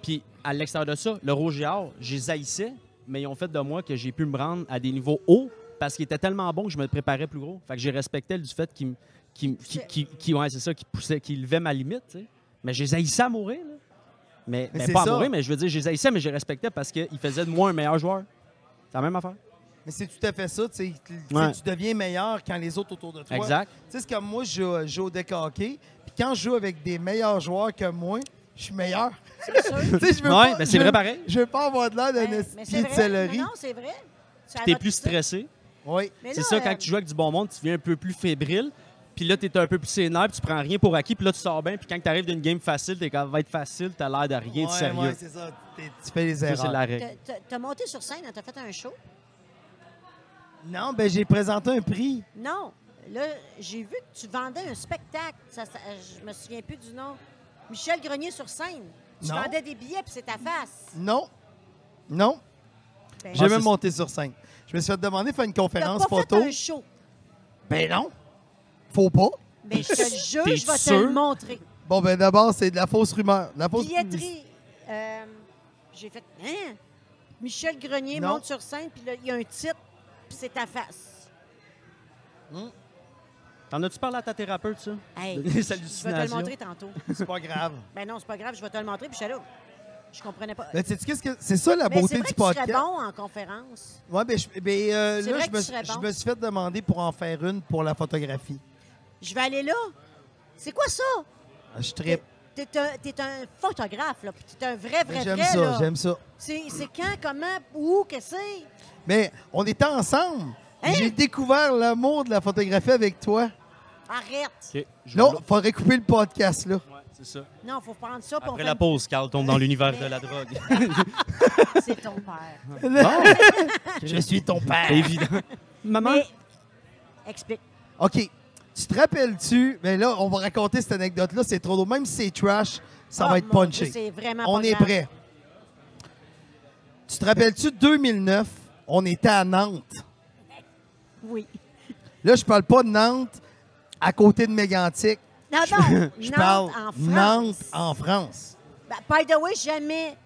Puis à l'extérieur de ça, le Roger Hart, je les haïssais, mais ils ont fait de moi que j'ai pu me rendre à des niveaux hauts parce qu'il était tellement bon que je me préparais plus gros. Fait que j'ai respecté du fait ouais, c'est ça, qui poussait, qui levait ma limite, tu sais. Mais je les haïssais à mourir, là. Mais c'est pas à ça. mourir, mais je veux dire, je les haïssais, mais je les respectais parce qu'ils faisaient de moi un meilleur joueur. C'est la même affaire. Mais c'est tout à fait ça. Tu sais, Ouais. tu deviens meilleur quand les autres autour de toi. Exact. Tu sais, c'est comme moi, je joue au deck hockey. Puis quand je joue avec des meilleurs joueurs que moi, je suis meilleur. C'est sûr. Tu sais, je veux Ouais, pas, ben c'est je vrai veux- pareil. Je veux pas avoir de l'air d'un Mais esti c'est de vrai. céleri. Non, c'est vrai. Ça T'es va plus tout ça. stressé. Oui. Mais C'est là, ça, quand tu joues avec du bon monde, tu deviens un peu plus fébrile. Puis là, t'es un peu plus sénère, puis tu prends rien pour acquis. Puis là, tu sors bien. Puis quand t'arrives d'une game facile, t'es quand va être facile, t'as l'air de rien de Ouais, sérieux. ouais, c'est ça. Tu fais les Ça, erreurs. c'est la règle. T'as monté sur scène, t'as fait un show? Non, ben j'ai présenté un prix. Non. Là, j'ai vu que tu vendais un spectacle. Je me souviens plus du nom. Michel Grenier sur scène. Tu Non. vendais des billets, puis c'est ta face. Non. Non. Ben, J'ai même c'est- monté sur scène. Je me suis fait demander de faire une t'as conférence pas photo. fait un show. Ben non. Faut pas. Mais je te le jure, T'es je vais te sûr? le montrer. Bon, ben d'abord, c'est de la fausse rumeur. La fausse... Billetterie. J'ai fait. Hein? Michel Grenier Non. monte sur scène, puis là, il y a un titre, puis c'est ta face. T'en as-tu parlé à ta thérapeute, ça? Hey, Des je vais te le hallucinations? montrer tantôt. C'est pas grave. Ben non, c'est pas grave, je vais te le montrer, puis j'étais là. Je comprenais pas. Mais sais-tu qu'est-ce que c'est ça la Mais beauté c'est vrai du que tu serais podcast? bon en conférence. Ouais, ben, C'est là, vrai je que me, tu serais bon. je me suis fait demander pour en faire une pour la photographie. Je vais aller là. C'est quoi ça? Je trippe. T'es un photographe, là. puis t'es un vrai, Mais vrai, J'aime vrai, ça, là. j'aime ça. C'est quand, comment, où, que c'est? Mais on était ensemble. Hein? J'ai découvert l'amour de la photographie avec toi. Arrête. OK. Je Là, vais- il faudrait couper le podcast, là. Ouais, c'est ça. Non, faut prendre ça pour Après la pause, Carl tombe dans l'univers de la drogue. C'est ton père. Bon, Je suis ton père. c'est évident. Maman? Mais, explique. OK. Tu te rappelles-tu? Mais là, on va raconter cette anecdote-là. C'est trop drôle. Même si c'est trash, ça Oh, va être mon punché. Dieu, c'est vraiment On pas est grave. prêt. Tu te rappelles-tu, 2009, on était à Nantes. Oui. Là, je parle pas de Nantes à côté de Mégantic. Non, non. Je Nantes, parle en France. Nantes en France. Ben, by the way, jamais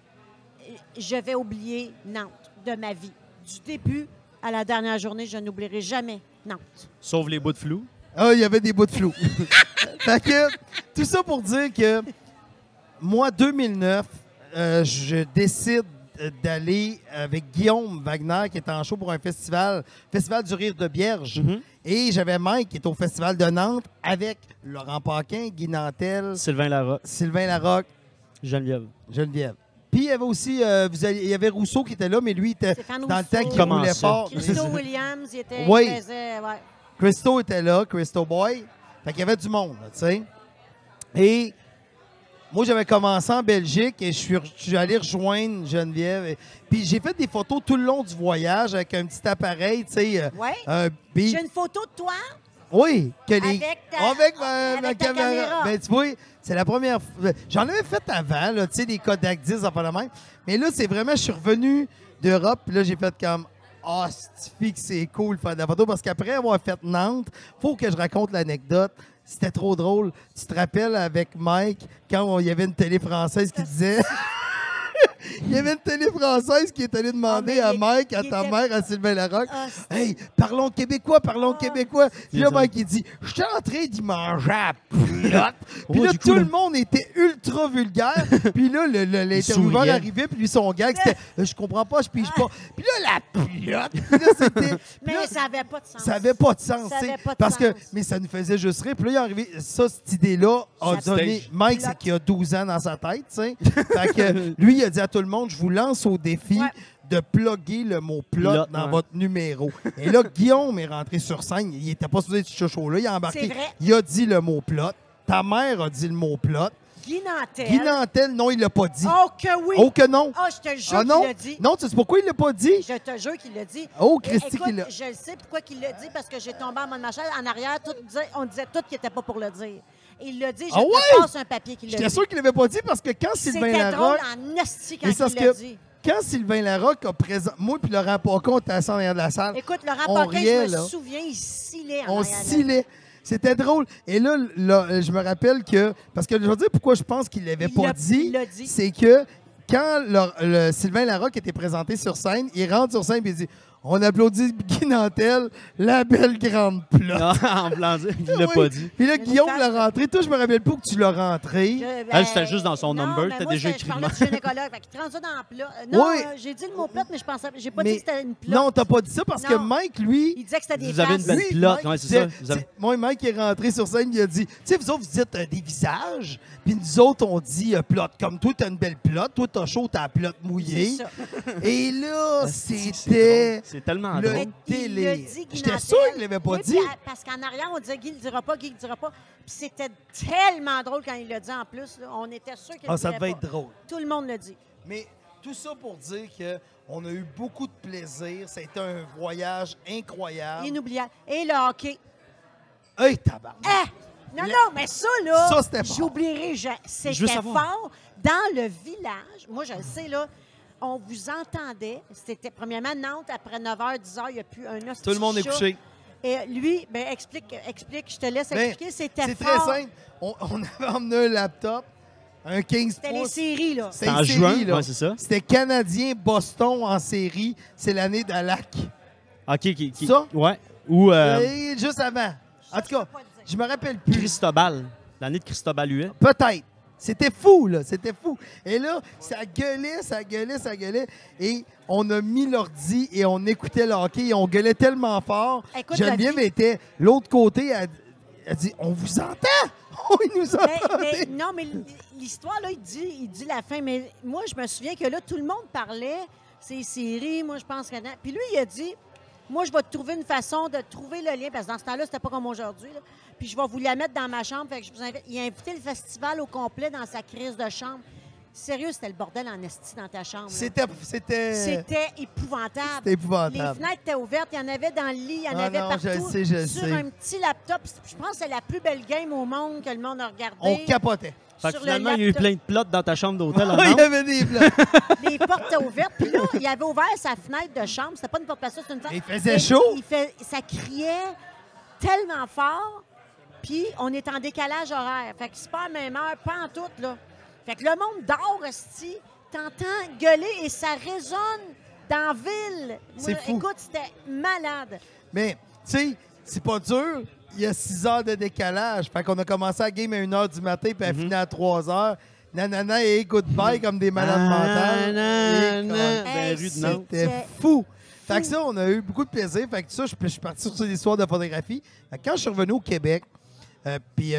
je vais oublier Nantes de ma vie. Du début à la dernière journée, je n'oublierai jamais Nantes. Sauve les bouts de flou. Ah, il y avait des bouts de flou. Fait que, tout ça pour dire que moi, 2009, je décide d'aller avec Guillaume Wagner, qui est en show pour un festival du Rire de Bierge. Mhm. Et j'avais Mike, qui est au Festival de Nantes, avec Laurent Paquin, Guy Nantel, Sylvain Larocque, Sylvain Larocque, Geneviève. Geneviève. Puis il y avait aussi, il y avait Rousseau qui était là, mais lui, il était Stéphane dans le Rousseau. temps qu'il Comment roulait ça? fort. Christo Williams, il était. Oui. il faisait, ouais. Christo était là, Christo Boy. Fait qu'il y avait du monde, là, tu sais. Et moi, j'avais commencé en Belgique et je suis allé rejoindre Geneviève. Puis j'ai fait des photos tout le long du voyage avec un petit appareil, tu sais. Ouais. Un beat. J'ai une photo de toi. Oui, que les... Avec ta- avec avec ma ta caméra. Ben, tu vois, c'est la première fois. J'en avais fait avant, là, tu sais, des Kodak 10, enfin le même. Mais là, c'est vraiment, je suis revenu d'Europe, puis là, j'ai fait comme, ah, que c'est cool de faire de la photo, parce qu'après avoir fait Nantes, faut que je raconte l'anecdote. C'était trop drôle. Tu te rappelles avec Mike, quand il y avait une télé française qui disait... Il y avait une télé française qui est allée demander Ah, mais à Mike, à il ta était- mère, à Sylvain Larocque, Ah, hey, parlons québécois, parlons Ah. québécois. Puis là, Yes, Mike, il dit, je suis en train d'y manger à plotte. Puis Oh, là, du tout coup, le monde était ultra vulgaire. Puis là, l'intervieweur souriait. arrivait, puis lui, son gag, c'était, je comprends pas, je pige pas. Puis là, la plotte. Puis là, c'était. Mais puis là, ça n'avait pas de sens. ça n'avait pas de sens, Ça tu sais, avait pas de parce que, sens. mais ça nous faisait juste rire. Puis là, il est arrivé, ça, cette idée-là a Ça donné, stage. Mike, c'est qu'il a 12 ans dans sa tête, tu sais. Fait que lui, il a dit à tout le monde, je vous lance au défi Ouais. de plugger le mot plot Plot, dans ouais. votre numéro. Et là, Guillaume est rentré sur scène, il était pas supposé être ce show-là, il a C'est embarqué, vrai. il a dit le mot plot. Ta mère a dit le mot plot. Guy Nantel. Guy Nantel, non, il l'a pas dit. Oh que oui! Oh que non. Oh, je te jure Ah qu'il non? l'a dit. Non, tu sais pourquoi il l'a pas dit? Je te jure qu'il l'a dit. Oh, Et Christy écoute, qu'il l'a. je le sais pourquoi il l'a dit, parce que j'ai tombé en mode machin. En arrière, on disait tout qu'il n'était pas pour le dire. Il l'a dit, je Ah te ouais? passe un papier qu'il l'a dit. J'étais sûr qu'il l'avait pas dit parce que quand Sylvain C'était drôle Larocque... en esti quand Mais c'est parce il l'a que- dit. Quand Sylvain Larocque a présenté... Moi puis Laurent Paquin, on était assis en arrière de la salle. Écoute, Laurent on Paquin, riait, je là. me souviens, il scillait en On arrière de- scillait. C'était drôle. Et là, je me rappelle que... Parce que je veux dire pourquoi je pense qu'il l'avait Il pas l'a- dit. il l'a dit. C'est que quand le Sylvain Larocque était présenté sur scène, il rentre sur scène et il dit « On applaudit Guy Nantel, la belle grande plotte. Non, en blanc, il l'a Oui. pas dit. Puis là, Une Guillaume face l'a de- rentré. Toi, je me rappelle pas que tu l'as rentré. Ah, c'était juste dans son non, number, mais t'as moi, déjà je écrit parlais le du gynécologue. Fait qu'il te rend ça dans le plat. Non, Oui. j'ai dit le mot plot, mais je pensais, j'ai pas Mais- dit que c'était une plot. Non, t'as pas dit ça parce que Non. Mike, lui... Il disait que c'était des Vous avez une faces. belle Oui, plotte. Mike Ouais, c'est disait- ça. Vous avez- Moi, Mike est rentré sur scène, il a dit, tu sais, vous autres, vous dites des visages, puis nous autres, on dit plot. Comme toi, t'as une belle plotte, toi, t'as chaud, t'as la plotte mouillée. C'est ça. Et là, C'est c'était drôle. C'est tellement le drôle. Mais il délire. l'a dit, Guy J'étais Nantel. sûr qu'il l'avait pas Oui, dit. puis, parce qu'en arrière, on disait Guy le dira pas, Guy le dira pas. Puis c'était tellement drôle quand il l'a dit en plus. Là. On était sûr qu'il Ah, le ça dirait devait pas. être drôle. Tout le monde le dit. Mais tout ça pour dire qu'on a eu beaucoup de plaisir. Ça a été un voyage incroyable. Inoubliable. Et le hockey. Hey, tabarnak! Ah! Non, non, mais ça, là, Ça, c'était fort. j'oublierai jamais. Je veux C'était savoir. fort. Dans le village, moi, je le sais, là, on vous entendait. C'était, premièrement, Nantes, après 9h, 10h, il n'y a plus un hostie Tout le monde est chat. couché. Et lui, ben explique, je te laisse Mais expliquer. C'était C'est fort. très simple. On avait emmené un laptop, Un 15 C'était les pouces. séries, là. C'était En une juin, série, là. ouais, c'est ça. C'était Canadien-Boston en série. C'est l'année d'Alak. OK, Ça? Ouais. Ou Et juste avant. En tout cas, je me rappelle plus. Cristobal. L'année de Cristobal Huet. Peut-être. C'était fou, là. C'était fou. Et là, ça gueulait, ça gueulait, ça gueulait. Et on a mis l'ordi et on écoutait le hockey et on gueulait tellement fort. Écoute, Geneviève David. était l'autre côté. Elle dit, on vous entend? Oh, il nous entendait. Non, mais l'histoire, là, il dit la fin. Mais moi, je me souviens que là, tout le monde parlait, ces séries, moi, je pense que... Puis lui, il a dit, moi, je vais te trouver une façon de trouver le lien, parce que dans ce temps-là, c'était pas comme aujourd'hui, là. Puis je vais vous la mettre dans ma chambre. Fait que je vous invite. Il a invité le festival au complet dans sa crise de chambre. Sérieux, c'était le bordel en esti dans ta chambre. là. C'était épouvantable. C'était épouvantable. Les fenêtres étaient ouvertes, il y en avait dans le lit, il y en Ah avait non, partout. je le sur sais. un petit laptop. Je pense que c'est la plus belle game au monde que le monde a regardé. On capotait. Fait que Sur le finalement, il y a eu laptop. plein de plots dans ta chambre d'hôtel. Ah, il y avait des blocs. Les portes étaient ouvertes. Puis là, il avait ouvert sa fenêtre de chambre. C'était pas une porte passée, c'était une fenêtre. Il faisait Et chaud. ça criait tellement fort. Puis on est en décalage horaire. Fait que c'est pas à la même heure, pas en tout, là. Fait que le monde dort, esti. T'entends gueuler et ça résonne dans la ville. C'est fou. Écoute, c'était malade. Mais, tu sais, c'est pas dur. Il y a 6 heures de décalage. Fait qu'on a commencé la game à 1 h du matin puis elle finit à 3 heures. Nanana et goodbye comme des malades mentales. Et Dans la Hey, rue de c'est- Nantes. C'était fou. Fait que ça, on a eu beaucoup de plaisir. Fait que ça, je suis parti sur ces histoires de photographie. Fait que quand je suis revenu au Québec, puis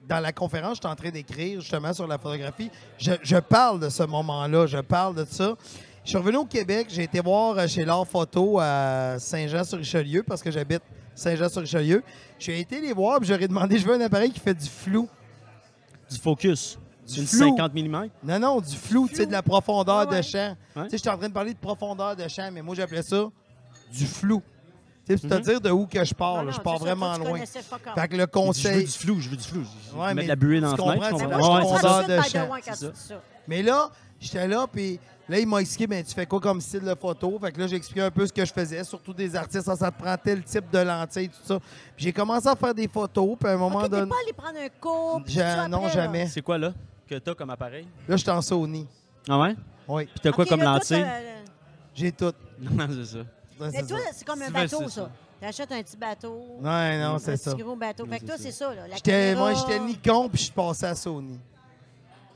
dans la conférence, j'étais en train d'écrire justement sur la photographie. Je parle de ce moment-là. Je parle de ça. Je suis revenu au Québec. J'ai été voir chez L'Art Photo à Saint-Jean-sur-Richelieu parce que j'habite Saint-Jean-sur-Richelieu. J'ai été les voir et j'aurais demandé, je veux un appareil qui fait du flou. Du focus. Du Une flou. 50 mm. Non, du flou, tu sais, de la profondeur Ouais. de champ. Ouais. Tu sais, j'étais en train de parler de profondeur de champ, mais moi, j'appelais ça du flou. Tu sais, c'est-à-dire de où que je pars. Non, là. non, je pars c'est ça, vraiment toi, tu loin. connaissais pas comme. Fait que le Je veux conseil... du flou, je veux du flou. Je Ouais, veux mais mettre de la buée dans la tu fenêtre. comprends, on c'est va- moi, Moi, je je Ouais, comprends comprends tout de de suite, by champ, the way, quand c'est tu dis ça. Mais là, j'étais là, puis là, il m'a expliqué, ben, tu fais quoi comme style de photo? Fait que là, j'ai expliqué un peu ce que je faisais, surtout des artistes, ça te prend tel type de lentille, tout ça. Puis j'ai commencé à faire des photos, puis à un moment OK, t'es donné... pas allé prendre un cours. puis tout ça Non, après, là? jamais. C'est quoi, là, que t'as comme appareil? Là, j'étais en Sony. Ah ouais? Oui, Puis t'as quoi OK, comme là, toi, lentille? j'ai tout. Non, c'est ça. Ouais, Mais c'est toi, ça. c'est comme un C'est bateau, vrai, c'est ça. ça. T'achètes un petit bateau. Ouais, non, un c'est ça. petit gros bateau. Fait que c'est toi, ça. c'est ça, là. La Moi, caméra. j'étais Nikon, puis je suis passé à Sony.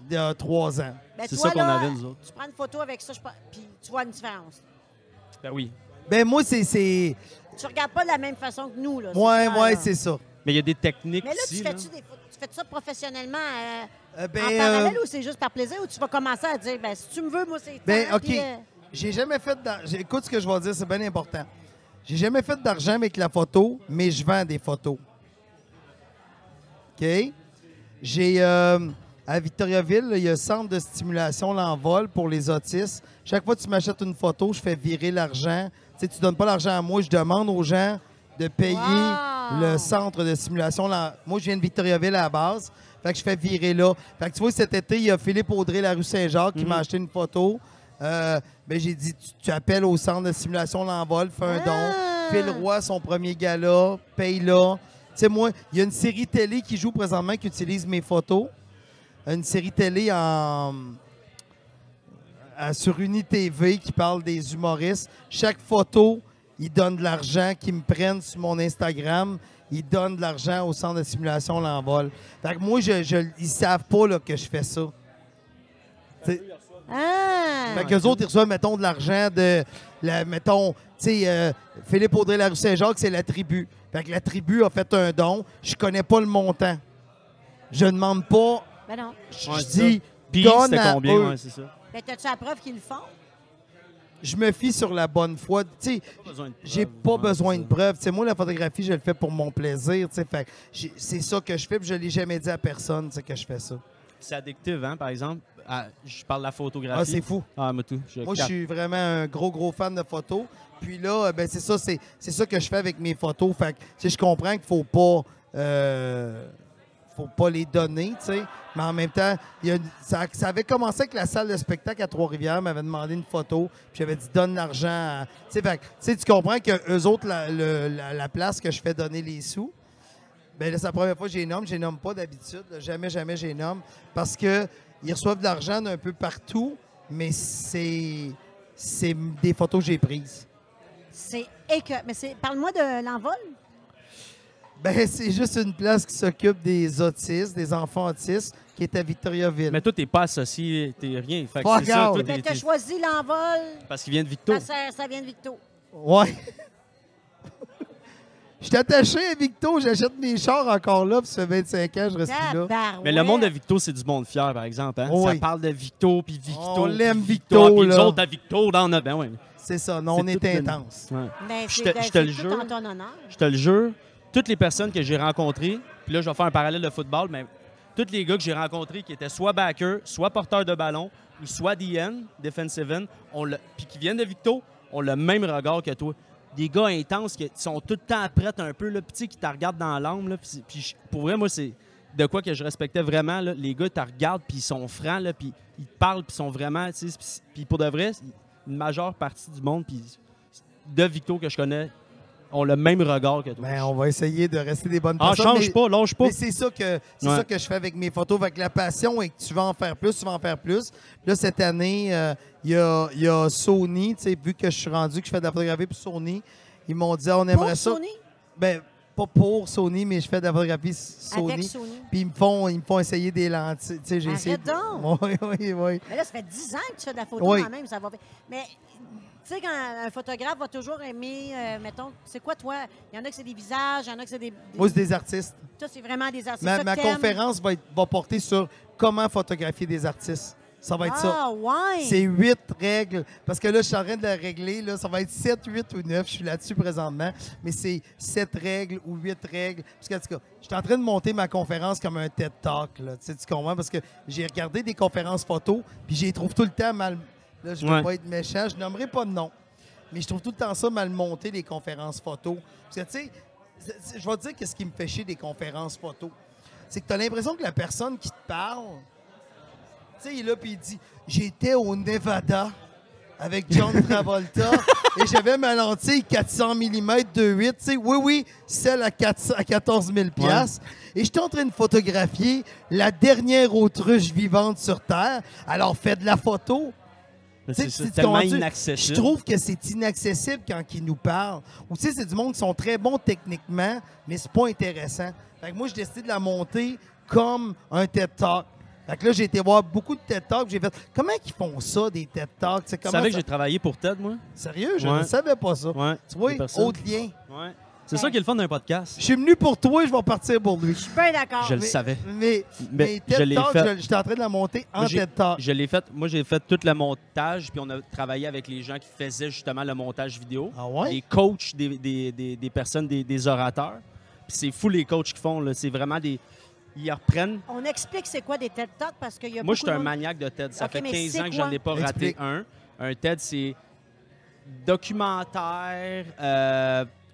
Il y a 3 ans. Ben, C'est toi, ça qu'on là, avait, nous autres. Tu prends une photo avec ça, puis tu vois une différence. Ben oui. Ben moi, c'est... Tu regardes pas de la même façon que nous, là. Ouais, clair, ouais, là. c'est ça. Mais il y a des techniques Mais là, aussi. tu là. fais ça professionnellement en Ben, parallèle ou c'est juste par plaisir ou tu vas commencer à dire, ben si tu me veux, moi, c'est Ben, tant, OK. puis, J'ai jamais fait Écoute ce que je vais dire, c'est bien important. J'ai jamais fait d'argent avec la photo, mais je vends des photos. OK? J'ai... à Victoriaville, là, il y a un centre de stimulation l'envol pour les autistes. Chaque fois que tu m'achètes une photo, je fais virer l'argent. Tu sais, tu donnes pas l'argent à moi, je demande aux gens de payer Wow! le centre de stimulation. Moi, je viens de Victoriaville à la base. Fait que je fais virer là. Fait que tu vois, cet été, il y a Philippe Audrey, la rue Saint-Jacques, qui m'a acheté une photo. Ben, j'ai dit, tu appelles au centre de stimulation l'envol, fais un don. Phil Roy, son premier gala, paye là. Tu sais, moi, il y a une série télé qui joue présentement qui utilise mes photos. Une série télé sur UniTV qui parle des humoristes. Chaque photo, ils donnent de l'argent, qu'ils me prennent sur mon Instagram. Ils donnent de l'argent au centre de simulation l'envol. Fait que moi, ils savent pas là, que je fais ça. T'sais, Ah! fait qu'eux autres, ils reçoivent, mettons, de l'argent de... mettons, tu sais, Philippe Audrey, la rue Saint-Jacques, c'est la tribu. Fait que la tribu a fait un don. Je connais pas le montant. Je demande pas... Ben non. Je Ouais, c'est dis, Puis donne c'était à combien? eux. Ouais, c'est ça. Ben, t'as-tu la preuve qu'ils le font? Je me fie sur la bonne foi. Tu sais, Pas besoin de j'ai preuves, pas ouais, besoin c'est de ça. preuves. Tu sais, moi, la photographie, je le fais pour mon plaisir. Tu sais, fait que c'est ça que je fais, puis je l'ai jamais dit à personne, tu sais, que je fais ça. C'est addictif, hein, par exemple. Ah, je parle de la photographie. Ah, c'est fou. Ah, moi tout. Moi, je suis vraiment un gros fan de photos. Puis là, ben c'est ça que je fais avec mes photos. Fait que, tu sais, je comprends qu'il faut pas les donner, tu sais. Mais en même temps, ça avait commencé avec la salle de spectacle à Trois-Rivières, m'avait demandé une photo, puis j'avais dit donne l'argent à... Tu sais, fait que, tu sais, tu comprends que eux autres, la place que je fais donner les sous, ben là, c'est la première fois que je les nomme pas d'habitude. Là. Jamais je les nomme. Parce que ils reçoivent de l'argent d'un peu partout, mais c'est des photos que j'ai prises. Parle-moi de l'envol. Ben, c'est juste une place qui s'occupe des autistes, des enfants autistes, qui est à Victoriaville. Mais toi, t'es pas associé, t'es rien. Fait que Fuck c'est ça, out. toi, Mais tu as choisi l'envol parce qu'il vient de Victo. parce que ça vient de Victo. Ouais. Je suis attaché à Victo, j'achète mes chars encore là, puis ça fait 25 ans, je reste plus là. Tabarouette. Mais le monde de Victo, c'est du monde fier, par exemple. Hein? Oui. Ça parle de Victo, puis Victo. On l'aime, puis Victo, puis nous là. autres à Victo, dans notre... Ben ouais. C'est ça, non, C'est on est toute une- intense. Ouais. Mais Je c'est te le c'est jure. tout en ton honneur. Je te le jure, toutes les personnes que j'ai rencontrées, puis là, je vais faire un parallèle de football, mais tous les gars que j'ai rencontrés qui étaient soit backers, soit porteurs de ballon, ou soit DN, defensive end, puis qui viennent de Victo, ont le même regard que toi. Des gars intenses qui sont tout le temps prêts un peu, là, puis tu sais, qui te regardent dans l'âme. Là, puis pour vrai, moi, c'est de quoi que je respectais vraiment. Là, les gars, ils te regardent, puis ils sont francs, là, puis ils te parlent, puis ils sont vraiment... tu sais, puis pour de vrai, une majeure partie du monde, puis de Victo que je connais, ont le même regard que toi. Ben, on va essayer de rester des bonnes Ah, personnes. change pas, lâche pas. Mais c'est ça que Ouais. je fais avec mes photos, avec la passion et que tu vas en faire plus, tu vas en faire plus. Là, cette année, il y a Sony, tu sais, vu que je suis rendu, que je fais de la photographie pour Sony, ils m'ont dit, on aimerait Pour ça. Sony? Ben, pas pour Sony, mais je fais de la photographie Sony. Avec Sony. Puis ils me font essayer des lentilles. Tu sais, j'ai Arrête essayé. donc! Oui, oui, oui. Mais là, ça fait 10 ans que tu fais de la photo Oui. quand même. Ça va... Mais tu sais, quand un photographe va toujours aimer, mettons, c'est quoi toi? Il y en a que c'est des visages, il y en a que c'est des... Moi, c'est des artistes. Toi, c'est vraiment des artistes. Ma Ça que t'aimes. conférence va porter sur comment photographier des artistes. Ça va être ça. Ah, ouais! C'est 8 règles. Parce que là, je suis en train de la régler. Là, ça va être 7, 8 ou 9. Je suis là-dessus présentement. Mais c'est 7 règles ou 8 règles. Parce que, en tout cas, je suis en train de monter ma conférence comme un TED Talk. Là. Tu sais, tu comprends? Parce que j'ai regardé des conférences photo, puis j'y trouve tout le temps mal. Là, je ne veux Ouais. pas être méchant. Je nommerai pas de nom. Mais je trouve tout le temps ça mal monté, les conférences photo. Parce que, tu sais, je vais te dire qu'est-ce qui me fait chier des conférences photo. C'est que tu as l'impression que la personne qui te parle, tu sais, il est là puis il dit « J'étais au Nevada avec John Travolta et j'avais ma lentille 400 mm 2.8. » Tu sais, oui, celle à 14 000 piastres. Et j'étais en train de photographier la dernière autruche vivante sur Terre. Alors, fais de la photo. C'est Tu sais, tu tellement comprends-tu? inaccessible. Je trouve que c'est inaccessible quand ils nous parlent. Ou tu sais, c'est du monde qui sont très bons techniquement, mais c'est pas intéressant. Fait que moi, j'ai décidé de la monter comme un TED Talk. Fait que là, j'ai été voir beaucoup de TED Talks. J'ai fait, comment ils font ça, des TED Talks? Tu savais que j'ai travaillé pour TED, moi? Sérieux? Je Ouais. ne savais pas ça. Ouais. Tu vois, des personnes. autre lien. Ouais. C'est ça qui est le fun d'un podcast. Je suis venu pour toi, je vais partir pour lui. Je suis bien d'accord. Je le savais. Mais Mais je TED l'ai Talk, fait. j'étais en train de la monter en Moi, j'ai- TED Talk. Je l'ai fait. Moi, j'ai fait tout le montage, puis on a travaillé avec les gens qui faisaient justement le montage vidéo. Ah ouais? Les coachs des personnes, des orateurs. Puis c'est fou les coachs qui font. Là. C'est vraiment des... Ils reprennent. On explique c'est quoi des TED Talks parce qu'il y a Moi, beaucoup je suis un de monde- maniaque de TED. Ça Ok, fait mais 15 c'est ans que quoi? j'en ai pas raté Explique. un. Un TED, c'est documentaire,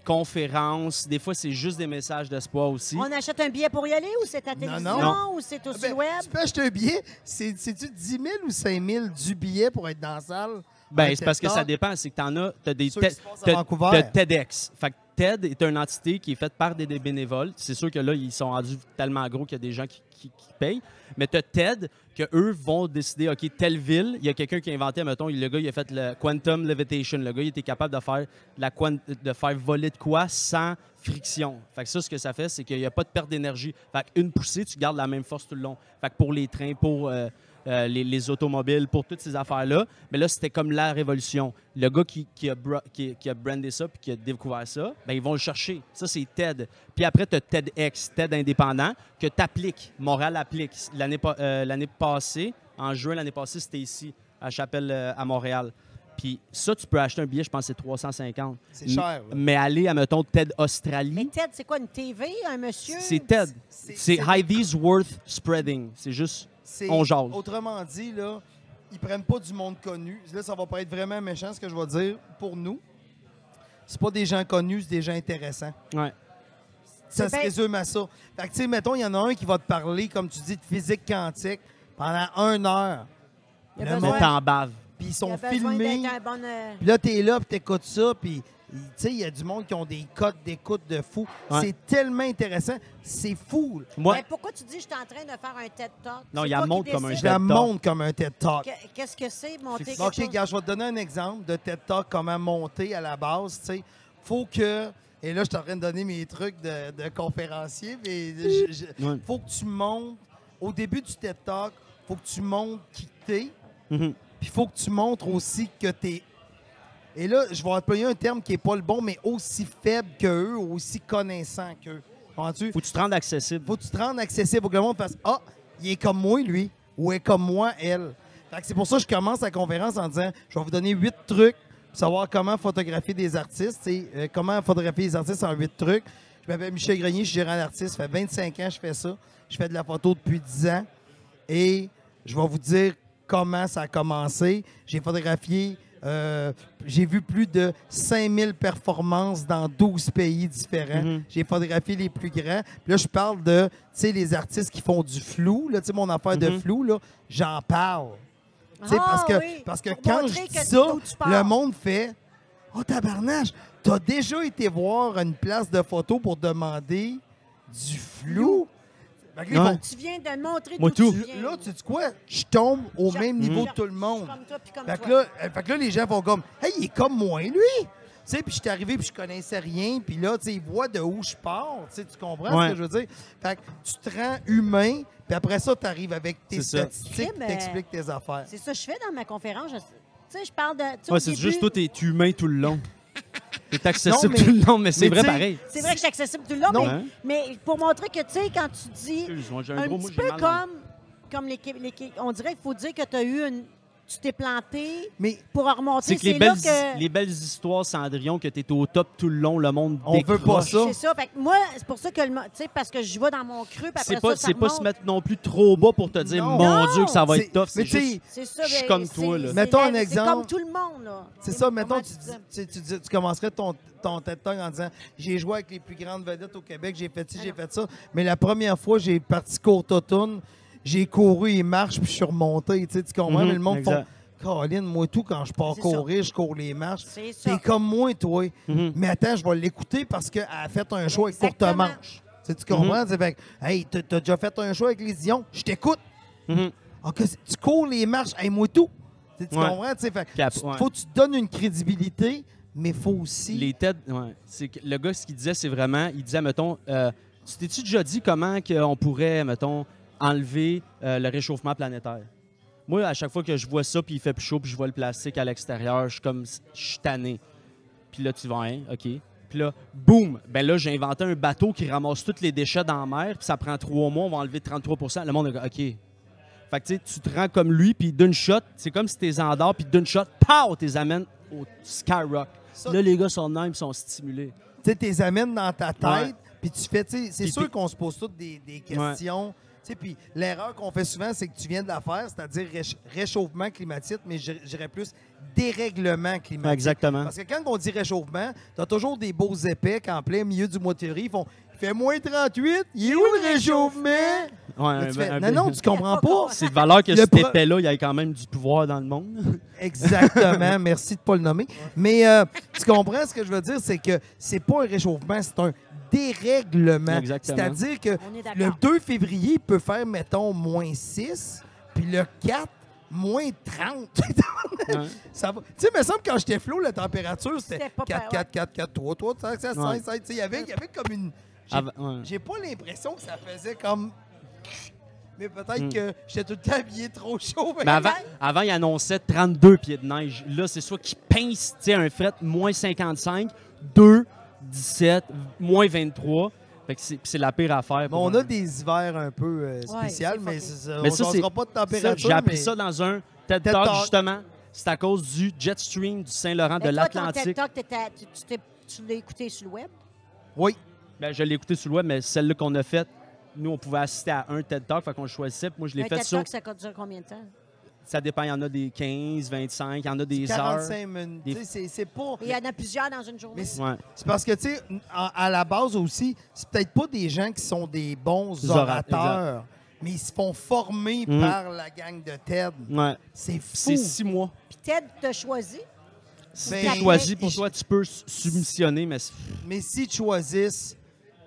conférence. Des fois, c'est juste des messages d'espoir aussi. On achète un billet pour y aller ou c'est à Non, télévision non. ou c'est aussi Ben, web? Tu peux acheter un billet. C'est-tu 10 000 ou 5 000 du billet pour être dans la salle? Ben, Un c'est parce que TED ça Talk? dépend. C'est que t'en as... T'as des Ceux qui se passent à t'as- Vancouver. t'as TEDx. Fait que TED est une entité qui est faite par des bénévoles. C'est sûr que là, ils sont rendus tellement gros qu'il y a des gens qui payent. Mais tu as TED, que eux vont décider, OK, telle ville, il y a quelqu'un qui a inventé, mettons, le gars, il a fait le Quantum Levitation. Le gars, il était capable de faire voler de quoi sans friction. Fait que ça, ce que ça fait, c'est qu'il n'y a pas de perte d'énergie. Fait qu'une poussée, tu gardes la même force tout le long. Fait que pour les trains, pour les automobiles, pour toutes ces affaires-là. Mais là, c'était comme la révolution. Le gars qui a brandé ça puis qui a découvert ça, ben ils vont le chercher. Ça, c'est TED. Puis après, tu as TEDx, TED indépendant, que tu appliques. Montréal applique. L'année passée, en juin l'année passée, c'était ici, à Chapelle, à Montréal. Puis ça, tu peux acheter un billet, je pense que c'est 350. C'est cher, là. Mais aller à, mettons, TED Mais Australie, TED, c'est quoi, une TV, un monsieur? c'est TED. C'est Ideas Worth Spreading. C'est juste... On jase. Autrement dit, là, ils prennent pas du monde connu. Là, ça va paraître vraiment méchant, ce que je vais dire. Pour nous, c'est pas des gens connus, c'est des gens intéressants. Ouais. Ça se bien- résume à ça. Fait que, tu sais, mettons, il y en a un qui va te parler, comme tu dis, de physique quantique pendant 1 heure. Il y a Le besoin- monde- T'en baves. Puis ils Il y sont a besoin filmés. d'être un bon... Puis là, t'es là, puis t'écoutes ça, puis Tu sais, il y a du monde qui ont des codes d'écoute de fou. Ouais. C'est tellement intéressant. C'est fou. Moi, Mais pourquoi tu dis je suis en train de faire un TED Talk? Non, C'est il y a toi qui montre comme un décides. Je la TED Talk. montre comme un TED Talk. Qu'est-ce que c'est, monter C'est- quelque OK, chose? gars, je vais te donner un exemple de TED Talk, comment monter à la base. Tu sais, faut que... Et là, je suis en train de donner mes trucs de conférencier, mais Ouais. faut que tu montes... Au début du TED Talk, faut que tu montres qui t'es, Mhm. puis faut que tu montres aussi que t'es... Et là, je vais employer un terme qui n'est pas le bon, mais aussi faible qu'eux, aussi connaissant qu'eux. Comprends-tu? Faut que tu te rendes accessible. Faut que tu te rendes accessible. Faut que le monde fasse « Ah, il est comme moi, lui. » ou « Elle est comme moi, elle. » Fait que c'est pour ça que je commence la conférence en disant « Je vais vous donner 8 trucs pour savoir comment photographier des artistes. » Comment photographier des artistes en 8 trucs. Je m'appelle Michel Grenier, je suis gérant d'artiste. Ça fait 25 ans que je fais ça. Je fais de la photo depuis 10 ans. Et je vais vous dire comment ça a commencé. J'ai photographié... j'ai vu plus de 5000 performances dans 12 pays différents. Mhm. J'ai photographié les plus grands. Puis là, je parle de, tu sais, les artistes qui font du flou. Là, tu sais, mon affaire de Mhm. flou, là, j'en parle. Tu sais, Ah, oui. parce que Pour quand je montrer dis que ça, d'où tu pars. le monde fait « Oh, tabarnache, t'as déjà été voir une place de photo pour demander du flou? » Fait que là, ils Ouais. font, Tu viens de montrer Moi, d'où tout. tu viens. là, tu sais quoi? Je tombe au Je- même niveau je- que tout le monde. je suis comme toi, puis comme Fait que, toi. fait que là, les gens font comme « Hey, il est comme moi, lui! » Tu sais, puis je suis arrivé, puis je connaissais rien. Puis là, tu sais, ils voient de où je pars. Tu sais, tu comprends Ouais. ce que je veux dire? Fait que tu te rends humain, puis après ça, tu arrives avec tes C'est ça. statistiques, Mais- puis t'expliques tes affaires. C'est ça que je fais dans ma conférence. Tu sais, je parle de... tu sais, Ouais, au c'est début, juste toi, t'es humain tout le long. T'es accessible Non, mais- tout le long, mais c'est mais vrai tu sais, pareil. C'est vrai que je suis accessible tout le long, Non. mais, Hein? mais pour montrer que, tu sais, quand tu dis... Excuse-moi, j'ai Un gros mot, petit j'ai peu mal dans- comme on dirait qu'il faut dire que tu as eu une... Tu t'es planté Mais pour remonter. C'est que les là belles, que... les belles histoires, Cendrillon, que t'es au top tout le long, le monde On veut pas décroche. ça. C'est ça. Fait que moi, c'est pour ça que, tu sais, parce que je vais dans mon creux, puis après C'est pas, ça c'est pas se remonte. mettre non plus trop bas pour te dire, Non. mon Non. Dieu, que ça va C'est- être tough. mais C'est tu sais, juste... C'est ça. Je suis ben, comme c'est- toi, là. c'est Mettons la- un exemple. C'est comme tout le monde, là. c'est ça, Comment mettons, tu dis? tu commencerais ton TED Talk en disant « J'ai joué avec les plus grandes vedettes au Québec, j'ai fait ci, j'ai fait ça. » Mais la première fois, j'ai parti courte automne, j'ai couru et marche, puis je suis remonté. Tu sais, tu comprends? Mhm, Mais le monde exact. font « Caroline, moi tout, quand je pars C'est courir, je cours les marches. C'est ça. T'es comme moi, toi. Mhm. Mais attends, je vais l'écouter parce qu'elle a fait un show avec courte Exactement. manche. Tu sais, tu comprends? C'est fait que, hey, t'as déjà fait un show avec les Lions, je t'écoute. Mhm. OK, tu cours les marches, hey, moi tout. Tu Ouais. comprends? Tu sais, fait que Cap- tu- ouais. faut que tu te donnes une crédibilité, mais il faut aussi... Les TED, ouais. C'est que le gars, ce qu'il disait, c'est vraiment, il disait, mettons, tu t'es-tu déjà dit comment on pourrait, mettons, enlever le réchauffement planétaire? Moi, à chaque fois que je vois ça, puis il fait plus chaud, puis je vois le plastique à l'extérieur, je suis comme, je suis tanné. Puis là, tu vas, hein, OK. Puis là, boum! Ben là, j'ai inventé un bateau qui ramasse tous les déchets dans la mer, puis ça prend 3 mois, on va enlever 33 Le monde a dit, OK. Fait que tu sais, tu te rends comme lui, puis d'une shot, c'est comme si t'es endors, puis d'une shot, pow, t'es amènes au skyrock. Ça- Là, les gars sont de même, ils sont stimulés. Tu sais, t'es amènes dans ta tête, Ouais. puis tu fais, tu sais, c'est Puis sûr t'es- qu'on se pose toutes des questions. Tu sais, puis l'erreur qu'on fait souvent, c'est que tu viens de la faire, c'est-à-dire réchauffement climatique, mais je dirais plus dérèglement climatique. Exactement. Parce que quand on dit réchauffement, t'as toujours des beaux épais qu'en plein milieu du mois de février, ils font « Il fait moins 38, il est où le réchauffement? » Ouais, Là, tu fais, un non, peu- non, tu comprends pas. C'est de valeur que Le cet pro- épais-là, il y ait quand même du pouvoir dans le monde. Exactement, merci de ne pas le nommer. Mais tu comprends ce que je veux dire, c'est que c'est pas un réchauffement, c'est un dérèglement. Exactement. C'est-à-dire que On est d'accord. le 2 février il peut faire, mettons, moins 6, puis le 4, moins 30. Ouais. Ça va. Tu sais, il me semble que quand j'étais flou, la température, c'était C'était pas 4, pire, 4, 4, 4, 3, 3, 5, 7, 5, Ouais. 5. Il y avait comme une... J'ai Ouais. j'ai pas l'impression que ça faisait comme... Mais peut-être Mm. que j'étais tout le temps habillé trop chaud. Mais avant, il annonçait 32 pieds de neige. Là, c'est soit qu'il pince, tu sais, un fret moins 55, 2, 17, moins 23. Fait que c'est la pire affaire. Mais pour on un- a des hivers un peu spéciaux, c'est mais fucké. Mais on ça, ne c'est- pas de Ça, température. j'ai appris mais- ça dans un TED TED Talk, Talk. justement. C'est à cause du jet stream du Saint-Laurent de Mais toi, ton TED l'Atlantique. Talk, tu l'as écouté sur le web? Oui. Ben, je l'ai écouté sur le web, mais celle-là qu'on a faite, nous, on pouvait assister à un TED Talk, fait qu'on le choisissait. Puis moi, je l'ai Un fait TED sur... Talk, ça dure combien de temps? Ça dépend, il y en a des 15, 25, il y en a des heures. 45 minutes. Des- Tu sais, c'est pas... Il y en a plusieurs dans une journée. Mais c'est Ouais. c'est parce que, tu sais, à la base aussi, c'est peut-être pas des gens qui sont des bons Des orateurs, mais ils se font former Mhm. par la gang de TED. Ouais. C'est C'est fou. 6 mois. Puis Ted t'a choisi. Si Ben, tu choisis pour toi, tu peux submissionner, mais Mais s'ils te choisissent,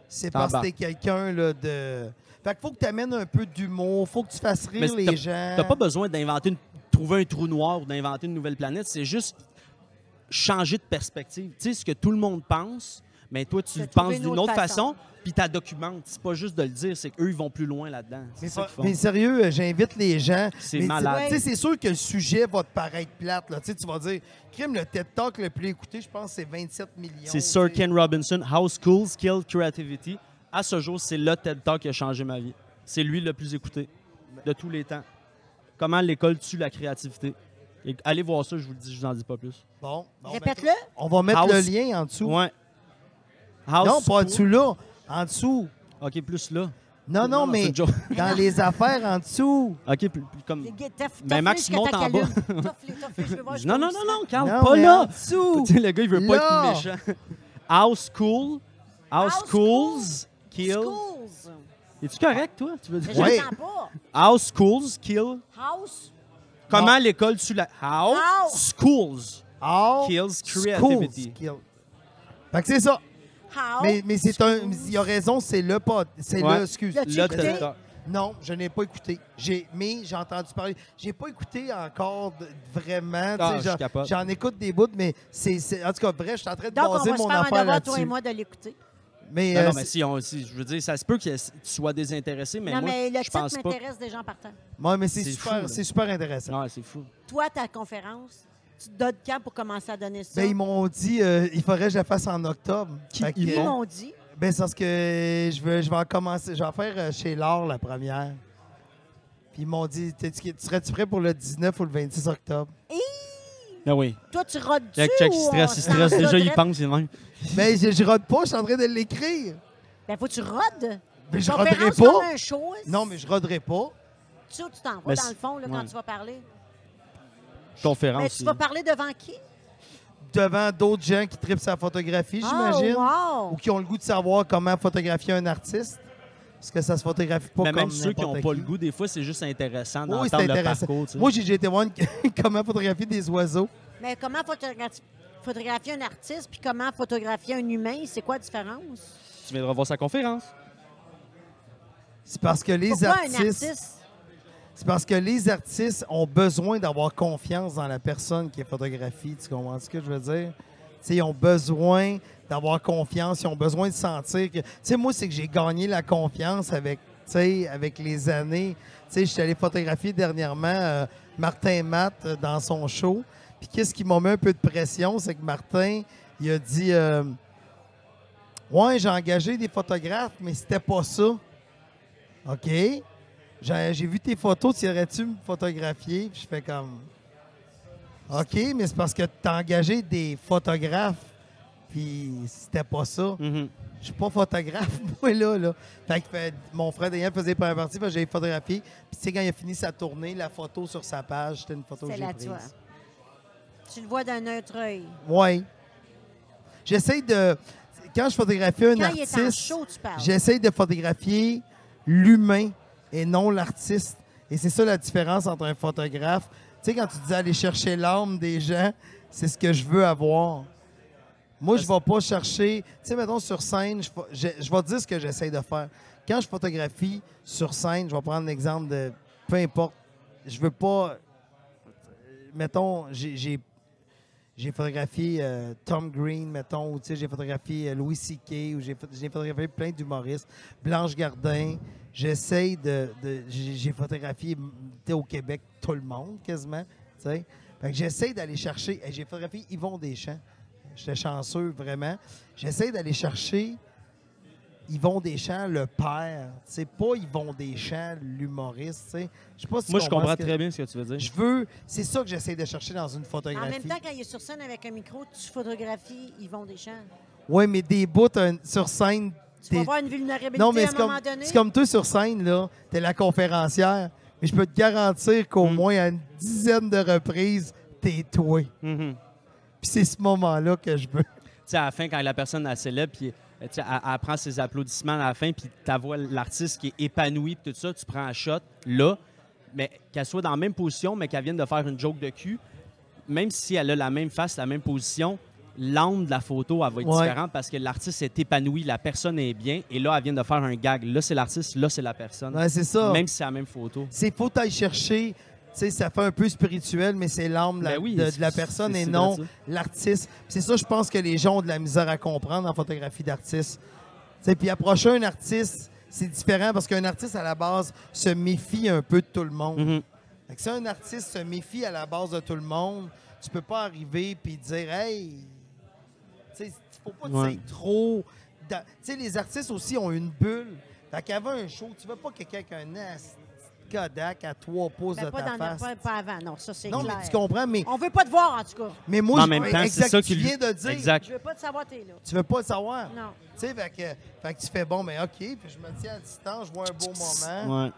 c'est parce que T'embarques. t'es quelqu'un là, de... Fait qu'il faut que tu amènes un peu d'humour, faut que tu fasses rire Mais les gens. t'as pas besoin d'inventer trouver un trou noir ou d'inventer une nouvelle planète. C'est juste changer de perspective. Tu sais, ce que tout le monde pense, mais toi, tu De le trouver penses une d'une autre autre façon. façon, puis tu documentes. C'est pas juste de le dire, c'est qu'eux, ils vont plus loin là-dedans. C'est Mais, ça qu'ils font. mais sérieux, j'invite les gens. C'est Mais malade. tu sais, c'est sûr que le sujet va te paraître plate. Là. Tu sais, tu vas dire, crime, le TED Talk le plus écouté, je pense, c'est 27 millions. C'est Sir Ken Robinson, How Schools Kill Creativity. À ce jour, c'est le TED Talk qui a changé ma vie. C'est lui le plus écouté de tous les temps. Comment l'école tue la créativité. Et allez voir ça, je vous le dis, je vous en dis pas plus. Bon, Répète-le. on va mettre House- le lien en dessous. Ouais. House Non, pas en School- dessous là. En dessous. OK, plus là. Non, c'est mais une joke. dans les affaires en dessous. OK, plus comme... Ben, Max monte en bas. Non, non, non, non, Carl, Non, pas mais là. en dessous. Tu sais, le gars, il veut pas Là. être méchant. House Schools House Kill... Schools. Es-tu correct, toi? Tu veux dire? Mais Ouais. j'entends pas. House Schools Kill... House. Comment l'école tue la... How House. Schools All Kills Creativity. schools kill. Fait que c'est ça. How. Mais c'est un. Il a raison, c'est le pod. C'est Ouais. le. Excuse. L'as-tu Là, écouté? t'as- Non, je n'ai pas écouté. Mais j'ai entendu parler. J'ai pas écouté encore vraiment. tu Ah, sais, je suis capable. J'en écoute des bouts, mais en tout cas, bref, je suis en train de Donc, on baser va se mon faire un affaire devoir, toi et là-dessus. moi, de l'écouter. Mais, Non, non, mais si, je veux dire, ça se peut que tu sois désintéressé, mais Non, moi, mais le je titre pense pas. m'intéresse déjà en partant. c'est c'est super, fou, là. c'est super intéressant. Non, c'est fou. Toi, ta conférence, tu te donnes quand pour commencer à donner ça? Ben, ils m'ont dit il faudrait que je la fasse en octobre. Fait que, ils Ils m'ont dit. ben, c'est parce que je vais en commencer. Je vais en faire chez Laure la première. Puis ils m'ont dit serais-tu prêt pour le 19 ou le 26 octobre? Ah oui. Toi, tu rodes-tu Check, check, ou il on stresse. s'en Déjà, va il direct? pense, c'est même. Mais je rôde pas, je suis en train de l'écrire. Ben, faut que tu rodes. Mais je Conférence roderai comme pas. un show. Non, mais je roderai pas. Tu t'en vas Mais dans le fond là, quand ouais. tu vas parler. Conférence. Mais tu vas parler devant qui? Devant d'autres gens qui tripent sa photographie, j'imagine. Oh, Ou wow! qui ont le goût de savoir comment photographier un artiste. Parce que ça se photographie pas Mais comme même ceux qui n'ont n'importe pas qui. le goût, des fois, c'est juste intéressant Oui, d'entendre c'est le intéressant. parcours. Tu sais. Moi, j'ai été voir comment photographier des oiseaux. Mais comment photographier un artiste puis comment photographier un humain? C'est quoi la différence? Tu viendras voir sa conférence. C'est parce que les Pourquoi un artistes... artiste? C'est parce que les artistes ont besoin d'avoir confiance dans la personne qui est photographiée. Tu comprends ce que je veux dire? T'sais, ils ont besoin d'avoir confiance, ils ont besoin de sentir que... Tu sais, moi, c'est que j'ai gagné la confiance avec les années. Tu sais, je suis allé photographier dernièrement Martin Matt dans son show. Puis qu'est-ce qui m'a mis un peu de pression, c'est que Martin, il a dit ouais, j'ai engagé des photographes, mais c'était pas ça. OK. J'ai vu tes photos, tu irais-tu me photographier? Puis je fais comme OK, mais c'est parce que tu as engagé des photographes, puis c'était pas ça. Mhm. Je suis pas photographe, moi, là. Fait que mon frère Daniel faisait pas partie, parce que j'ai photographié. Puis tu sais, quand il a fini sa tournée, la photo sur sa page, c'était une photo que C'est j'ai la prise. toi. Tu le vois d'un autre œil. Oui. J'essaie de... Quand je photographie un Quand il est en artiste, show, tu parles. j'essaie de photographier l'humain et non l'artiste. Et c'est ça la différence entre un photographe. Tu sais, quand tu dis aller chercher l'âme des gens, c'est ce que je veux avoir. Moi, je ne vais pas chercher... Tu sais, mettons, sur scène, je vais te dire ce que j'essaie de faire. Quand je photographie sur scène, je vais prendre l'exemple de... Peu importe. Je veux pas... Mettons, j'ai photographié Tom Green, mettons, ou tu sais, j'ai photographié Louis C.K., ou j'ai photographié plein d'humoristes. Blanche Gardin. J'essaie j'ai photographié au Québec tout le monde, quasiment. Tu sais. Fait que j'essaie d'aller chercher... J'ai photographié Yvon Deschamps. J'étais chanceux, vraiment. J'essaie d'aller chercher Yvon Deschamps, le père. C'est pas Yvon Deschamps, l'humoriste. Tu sais. Je sais pas si Moi, tu je comprends ce que- très bien ce que tu veux dire. Je veux... C'est ça que j'essaie de chercher dans une En photographie. même temps, quand il est sur scène avec un micro, tu photographies Yvon Deschamps. Oui, mais des bouts sur scène... Tu vas t'es- voir une vulnérabilité Non, mais à un moment donné. c'est comme toi sur scène, là. T'es la conférencière. Mais je peux te garantir qu'au moins à une dizaine de reprises, t'es toi. Mhm. Puis c'est ce moment-là que je veux. Tu sais, à la fin, quand la personne elle célèbre, puis tu sais, elle prend ses applaudissements à la fin, puis tu vois l'artiste qui est épanoui, puis tout ça, tu prends un shot là, mais qu'elle soit dans la même position, mais qu'elle vienne de faire une joke de cul. même si elle a la même face, la même position, l'angle de la photo, elle va être Ouais. différente parce que l'artiste est épanoui, la personne est bien, et là, elle vient de faire un gag. Là, c'est l'artiste, là, c'est la personne. Ouais, c'est ça. Même si c'est la même photo. C'est faut t'aller chercher, tu sais, ça fait un peu spirituel, mais c'est l'âme Ben oui, de la personne c'est et non vrai, ça. l'artiste. Puis c'est ça, je pense que les gens ont de la misère à comprendre en photographie d'artiste. Tu sais, puis approcher un artiste, c'est différent parce qu'un artiste, à la base, se méfie un peu de tout le monde. Mhm. Fait que si un artiste se méfie à la base de tout le monde, tu peux pas arriver puis dire « Hey! » Tu sais, faut pas que Ouais. c'est trop... Tu sais, les artistes aussi ont une bulle. Fait qu'avant un show, tu veux pas que quelqu'un ait un Kodak à 3 pouces Ben, de pas, ta face. pas avant, non, ça c'est Non, clair. mais tu comprends, mais, On veut pas te voir, en tout cas. mais moi, En je même temps, c'est exact, ça tu qu'il viens de dire. Exact. Je veux pas te savoir, t'es là. Tu veux pas le savoir. Non. Tu sais, fait que tu fais bon, mais OK, puis je me tiens à distance, je vois un beau moment. Ouais.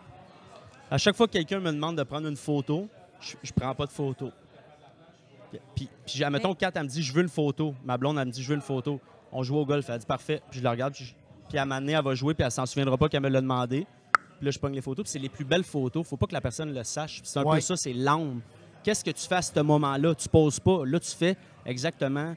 À chaque fois que quelqu'un me demande de prendre une photo, je prends pas de photo. Puis admettons, Kat, elle me dit, je veux une photo. Ma blonde, elle me dit, je veux une photo. On joue au golf. Elle dit, parfait. Puis je la regarde. Puis à un moment donné, elle va jouer, puis elle s'en souviendra pas qu'elle me l'a demandé. Puis là, je pogne les photos. Puis c'est les plus belles photos. Faut pas que la personne le sache. Puis c'est un Ouais. peu ça, c'est l'âme. Qu'est-ce que tu fais à ce moment-là? Tu poses pas. Là, tu fais exactement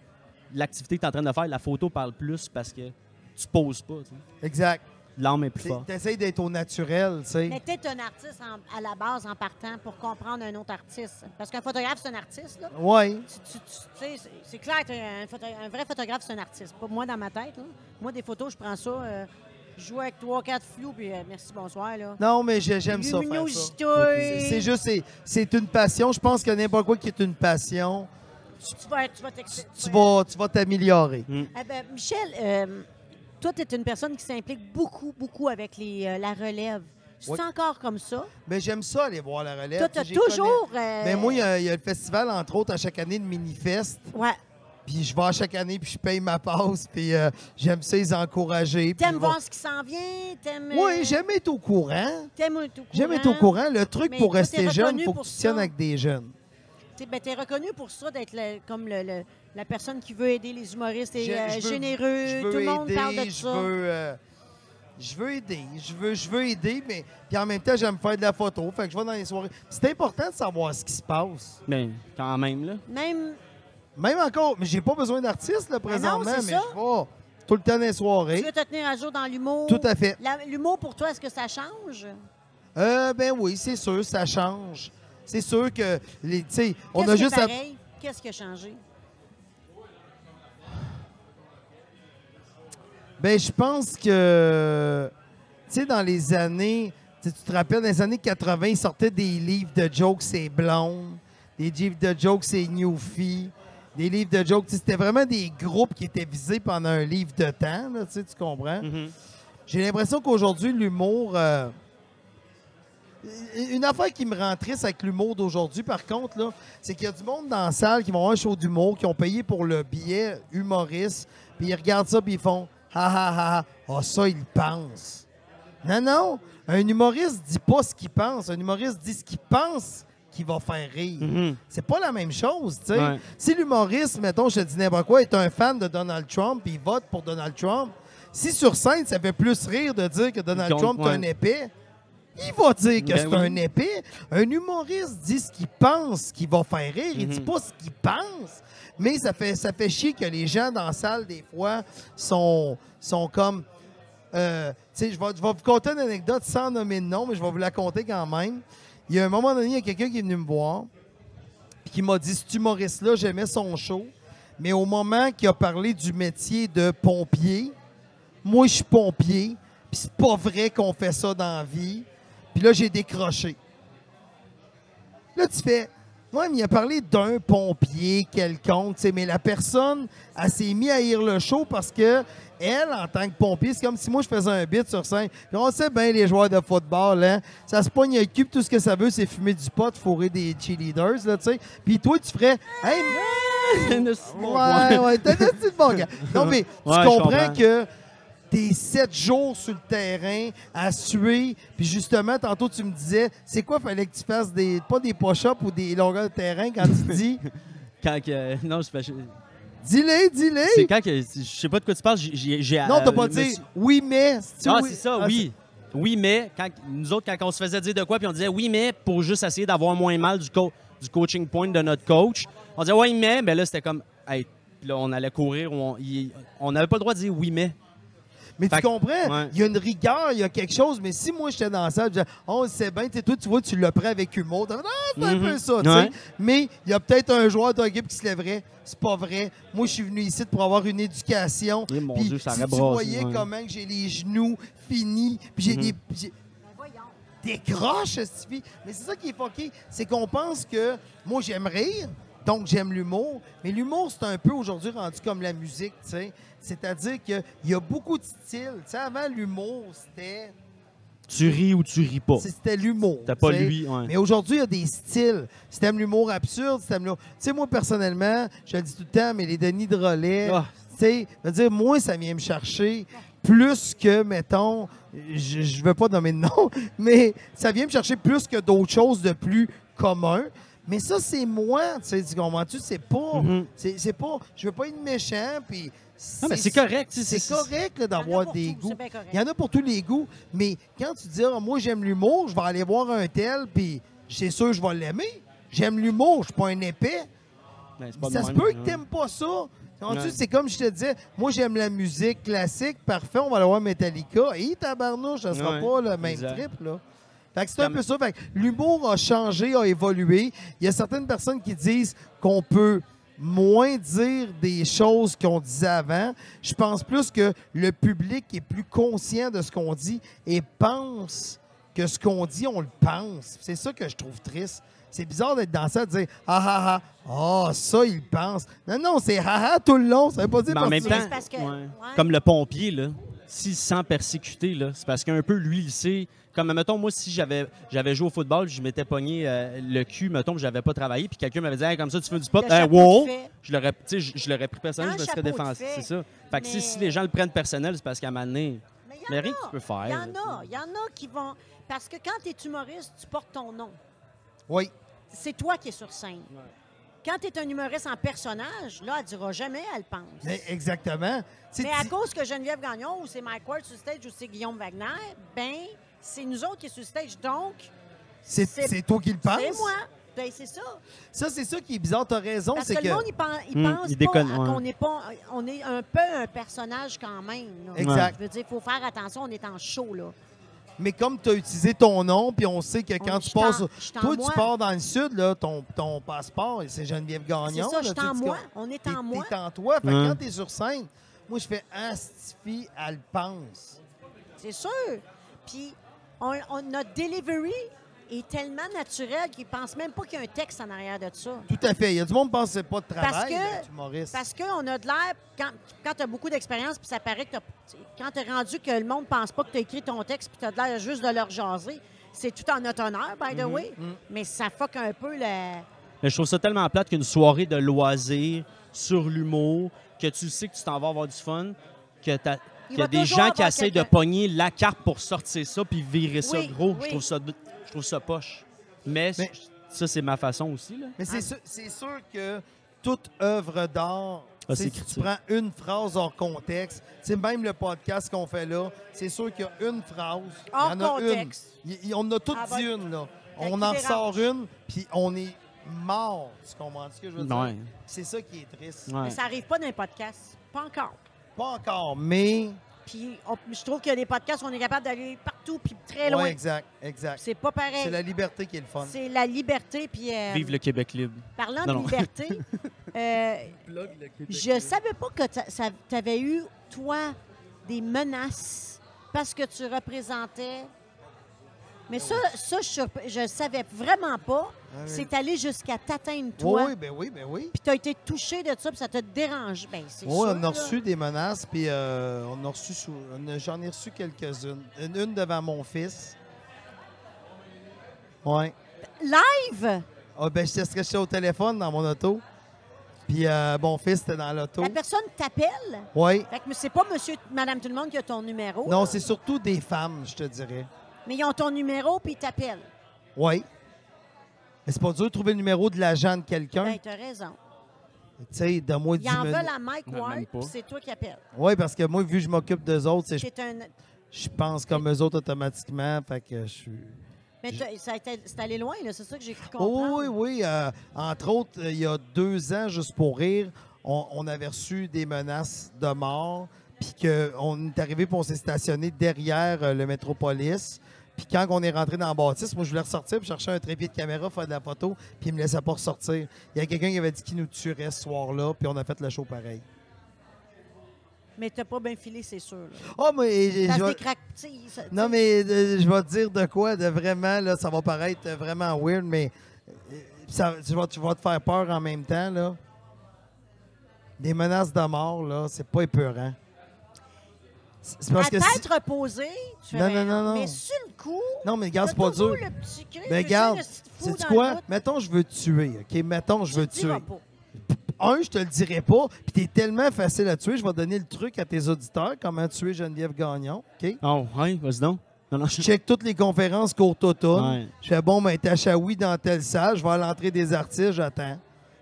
l'activité que tu es en train de faire. La photo parle plus parce que tu poses pas. Tu sais. Exact. L'âme est plus forte. Tu essaies d'être au naturel, tu sais. Mais t'es un artiste à la base en partant pour comprendre un autre artiste. Parce qu'un photographe, c'est un artiste, là. Oui. Tu sais, c'est clair, un vrai photographe, c'est un artiste. Pas moi dans ma tête. Là. Moi, des photos, je prends ça, je joue avec 3-4 flous, puis merci, bonsoir. Là. Non, mais j'aime ça faire ça. Luminosité. C'est juste, c'est une passion. Je pense que n'importe quoi qui est une passion, Tu vas t'exprimer. tu vas t'améliorer. Mm. Eh ben, Michel, toi, tu es une personne qui s'implique beaucoup, beaucoup avec la relève. C'est Oui. encore comme ça? Mais j'aime ça aller voir la relève. Toi, tu as Tu sais, j'y toujours... connais. Mais moi, il y a le festival, entre autres, à chaque année de Minifest. Ouais. Puis je vais à chaque année, puis je paye ma passe, puis j'aime ça les encourager. puis T'aimes je vais- voir ce qui s'en vient? Oui, j'aime être au courant. T'aimes être au courant. J'aime être au courant. Le truc Mais pour toi, rester t'es jeune, reconnu il faut que pour tu tiennes ça. avec des jeunes. T'es reconnu pour ça, d'être comme la personne qui veut aider les humoristes et Je veux- généreux. je veux Tout le monde aider, parle de je ça. je veux aider. Je veux aider, mais puis en même temps, j'aime faire de la photo. Fait que je vais dans les soirées. C'est important de savoir ce qui se passe. Mais quand même, là. Même, Encore, mais j'ai pas besoin d'artistes là, présentement, c'est mais ça. je vais tout le temps dans les tu soirées. veux te tenir à jour dans l'humour. Tout à fait. L'humour, pour toi, est-ce que ça change? Ben oui, c'est sûr, ça change. C'est sûr que tu sais, on Qu'est-ce a qui est juste à... pareil? Qu'est-ce qui a changé? Ben, je pense que, tu sais, dans les années, tu te rappelles, dans les années 80, ils sortaient des livres de jokes, c'est Blonde, des livres de jokes, c'est Newfie, des livres de jokes, tu sais, c'était vraiment des groupes qui étaient visés pendant un livre de temps, là, tu sais, tu comprends? Mhm. J'ai l'impression qu'aujourd'hui, l'humour... une affaire qui me rend triste avec l'humour d'aujourd'hui, par contre, là, c'est qu'il y a du monde dans la salle qui vont avoir un show d'humour, qui ont payé pour le billet humoriste, puis ils regardent ça, puis ils font « Ha ha ha ha, ah ça, ils pensent. » Non, non, un humoriste dit pas ce qu'il pense. Un humoriste dit ce qu'il pense qui va faire rire. Mhm. C'est pas la même chose, tu sais. Ouais. Si l'humoriste, mettons, je te dis n'importe quoi, est un fan de Donald Trump, puis il vote pour Donald Trump, si sur scène, ça fait plus rire de dire que Donald Donc, Trump est ouais. un épais, il va dire que Ben c'est oui. un épais. Un humoriste dit ce qu'il pense qui va faire rire. Il dit Mhm. pas ce qu'il pense. Mais ça fait chier que les gens dans la salle, des fois, sont comme... tu sais, je vais vous conter une anecdote sans nommer de nom, mais je vais vous la conter quand même. Il y a un moment donné, il y a quelqu'un qui est venu me voir puis qui m'a dit, cet humoriste-là, j'aimais son show, mais au moment qu'il a parlé du métier de pompier, moi, je suis pompier, puis c'est pas vrai qu'on fait ça dans la vie. Puis là, j'ai décroché. Là, tu fais, ouais, mais il a parlé d'un pompier quelconque, tu sais, mais la personne, elle s'est mise à haïr le show parce que elle, en tant que pompier, c'est comme si moi, je faisais un bit sur scène. Puis on sait bien, les joueurs de football, hein, ça se pogne le cul, puis tout ce que ça veut, c'est fumer du pot, fourrer des cheerleaders, là, tu sais. Puis toi, tu ferais, hey, ouais, t'as dit le bon gars. Non, mais tu Ouais, je comprends comprends. que t'es 7 jours sur le terrain à suer, puis justement, tantôt, tu me disais, c'est quoi, fallait que tu fasses pas des push-ups ou des longueurs de terrain quand tu dis, Quand que, non, c'est dis-les. quand que, je sais pas de quoi tu parles. Non, t'as pas dit, oui, mais. Ah, c'est ça, oui. Oui, mais quand, nous autres, quand on se faisait dire de quoi, puis on disait oui, mais pour juste essayer d'avoir moins mal du coaching point de notre coach, On disait oui, mais, ben là, c'était comme, hey, puis là, on allait courir, on n'avait pas le droit de dire oui, mais. Mais Fait tu que- comprends? ouais. Il y a une rigueur, il y a quelque chose. Mais si moi, j'étais dans la salle, je disais, oh, c'est bien, toi, tu vois, tu le prends avec humour. T'as fait, ah, c'est un peu ça, tu sais. Ouais. Mais il y a peut-être un joueur d'une équipe qui se lèverait. C'est pas vrai. Moi, je suis venu ici pour avoir une éducation. Eh, mon Puis Dieu, ça si aurait tu brassé, voyais ouais. comment que j'ai les genoux finis, puis j'ai des... Ben voyons. des croches, Stevie. Mais c'est ça qui est fucké. C'est qu'on pense que moi, j'aime rire, donc j'aime l'humour. Mais l'humour, c'est un peu aujourd'hui rendu comme la musique, tu sais. C'est-à-dire qu'il y a beaucoup de styles. Tu sais, avant, l'humour, Tu ris ou tu ris pas. c'était l'humour. T'as pas tu sais. lui, ouais. Mais aujourd'hui, il y a des styles. Si t'aimes l'humour absurde, si t'aimes l'humour... Tu sais, moi, personnellement, je le dis tout le temps, mais les Denis de relais, Ah. tu sais, je veux dire, moi, ça vient me chercher plus que, mettons, je veux pas nommer de nom, mais ça vient me chercher plus que d'autres choses de plus commun. Mais ça, c'est moi, tu sais, tu comprends-tu? C'est pas, Mhm. c'est pas, je veux pas être méchant, puis... Non, mais c'est correct. tu sais, C'est correct là, Il y en a d'avoir pour des tout, goûts. c'est bien correct. Il y en a pour tous les goûts, mais quand tu dis, ah, moi, j'aime l'humour, je vais aller voir un tel, puis c'est sûr que je vais l'aimer. J'aime l'humour, je suis pas un épais. Ben, c'est pas Ça de se même, peut que ouais. t'aimes pas ça. Comprends-tu? Ouais. C'est comme je te disais, moi, j'aime la musique classique, parfait, on va aller voir Metallica. Et tabarnouche, ça sera Ouais, pas le même exact. trip, là. Fait que c'est un Comme- peu ça. Fait que l'humour a changé, a évolué. Il y a certaines personnes qui disent qu'on peut moins dire des choses qu'on disait avant. Je pense plus que le public est plus conscient de ce qu'on dit et pense que ce qu'on dit, on le pense. C'est ça que je trouve triste. C'est bizarre d'être dans ça, de dire « Ah ah ah, ah, ça, il pense. » Non, non, c'est « Ah ah » tout le long. Ça veut pas dire Mais en même Mais temps, c'est parce que- ouais. ouais. Comme le pompier, là, s'il se sent persécuté, là, c'est parce qu'un peu, lui, il sait. Comme, mettons, moi, si j'avais joué au football, je m'étais pogné le cul, mettons, que j'avais pas travaillé, puis quelqu'un m'avait dit hey, comme ça, tu fais du pot. Le chapeau de Wow! fait. Je l'aurais, tu sais, je l'aurais pris personnel, Un je me serais chapeau de défendu. fait. C'est ça. Fait que Mais- si les gens le prennent personnel, c'est parce qu'à un moment donné, Mais mais rien que tu peux faire. Il y là, en a qui vont... Parce que quand tu es humoriste, tu portes ton nom. Oui. C'est toi qui es sur scène. Quand tu es un humoriste en personnage, là, elle dira jamais, elle pense. Mais exactement. Tu sais, Mais à cause que Geneviève Gagnon, ou c'est Mike Ward sur stage, ou c'est Guillaume Wagner, ben c'est nous autres qui sommes sur stage. Donc, c'est toi qui le penses. c'est moi. Ben, c'est ça. Ça, c'est ça qui est bizarre. Tu as raison. Parce C'est que que... le monde, il pense il pas déconne, à- ouais. qu'on n'est pas... On est un peu un personnage quand même. là. Exact. Je veux dire, il faut faire attention, on est en show, là. Mais comme tu as utilisé ton nom, puis on sait que quand je tu suis en- passes. je suis en Toi, moi. tu pars dans le sud, là, ton passeport, c'est Geneviève Gagnon. C'est ça, je là, suis en tu sais, moi. On est en moi. T'es en toi. Fait que Ouais. quand t'es sur scène, moi, je fais Astifi, elle pense. C'est sûr. Puis, notre delivery est tellement naturel qu'ils ne pensent même pas qu'il y a un texte en arrière de ça. Tout à fait. Il y a du monde qui pense que c'est pas de Parce travail, que- d'être humoriste. Parce qu'on a de l'air, quand tu as beaucoup d'expérience, puis ça paraît que quand tu es rendu que le monde pense pas que tu as écrit ton texte, puis tu as de l'air juste de leur jaser, c'est tout en notre honneur, by the way, mais ça fuck un peu la... Mais je trouve ça tellement plate qu'une soirée de loisirs sur l'humour, que tu sais que tu t'en vas avoir du fun, que qu'il Il y a va des toujours gens qui avoir essayent de quelqu'un. pogner la carte pour sortir ça puis virer ça Oui, gros. oui. Je trouve ça poche. Mais Mais- ça, c'est ma façon aussi. Là. Mais c'est sûr que toute œuvre d'art, Ah, tu sais, c'est si tu critique. prends une phrase hors contexte, c'est même le podcast qu'on fait là, c'est sûr qu'il y a une phrase. Hors il y en a contexte. une. On a toutes Ah, dit bah, une, là. fait On qu'il en dérange. sort une, puis on est mort. Tu comprends ce que je veux dire? Ouais. C'est ça qui est triste. Ouais. Mais ça arrive pas dans les podcasts. Pas encore. Pas encore, mais... Puis je trouve qu'il y a des podcasts où on est capable d'aller partout puis très loin. Ouais, exact, exact. C'est pas pareil. C'est la liberté qui est le fun. C'est la liberté. Puis, Vive le Québec libre. parlant Non, de non. liberté, je savais pas que tu avais eu, toi, des menaces parce que tu représentais. Mais ça je ne savais vraiment pas. Ah oui. C'est allé jusqu'à t'atteindre, Oui, toi. oui, ben oui, ben oui. Puis tu as été touché de ça, puis ça te dérange. Ben, c'est Oui, sûr. on a là. reçu des menaces, puis j'en ai reçu quelques-unes. Une devant mon fils. Oui. Live! Ah, ben, j'étais au téléphone dans mon auto. Puis mon fils était dans l'auto. La personne t'appelle. Oui. Fait que c'est pas monsieur, madame, tout le monde qui a ton numéro. Non, c'est surtout des femmes, je te dirais. Mais ils ont ton numéro, puis ils t'appellent. Oui. Mais c'est pas dur de trouver le numéro de l'agent de quelqu'un. Ben, t'as raison. Tu sais, donne-moi 10 Ils en minutes. veulent à Mike Non, Ward, même pas. puis c'est toi qui appelles. Oui, parce que moi, vu que je m'occupe d'eux autres, je C'est un... pense comme eux autres automatiquement. Fait que je suis. Mais c'est allé loin, là, c'est ça que j'ai cru Oh, comprendre. oui, oui. Entre autres, il y a 2 ans, juste pour rire, on avait reçu des menaces de mort, puis qu'on est arrivé pour on s'est stationné derrière le Métropolis. Puis quand on est rentré dans la bâtisse, moi, je voulais ressortir puis chercher un trépied de caméra, faire de la photo, puis il me laissait pas ressortir. Il y a quelqu'un qui avait dit qu'il nous tuerait ce soir-là, puis on a fait le show pareil. Mais t'as pas bien filé, c'est sûr. Là. Oh, mais... Ça je se vais- décraque, Non, mais je vais te dire de quoi, de vraiment, là, ça va paraître vraiment weird, mais tu vas te faire peur en même temps, là. Des menaces de mort, là, c'est pas épeurant. C'est parce À que tête reposée, tu fais Non, ben non. Mais sur le coup, Non, mais regarde, t'as c'est pas toujours dur. le petit cri, Mais tu sais, regarde, le petit fou sais-tu dans quoi? le bout. Mettons, je veux te tuer, OK? Mettons, je veux te Tu le diras tuer. pas. Je te le dirai pas, puis t'es tellement facile à tuer, je vais donner le truc à tes auditeurs, comment tuer Geneviève Gagnon, OK? Oh, oui, vas-y donc. Non, non, Je check toutes les conférences courtes automne. Ouais. Je fais, bon, ben, t'as Chaoui dans telle salle, je vais à l'entrée des artistes, j'attends.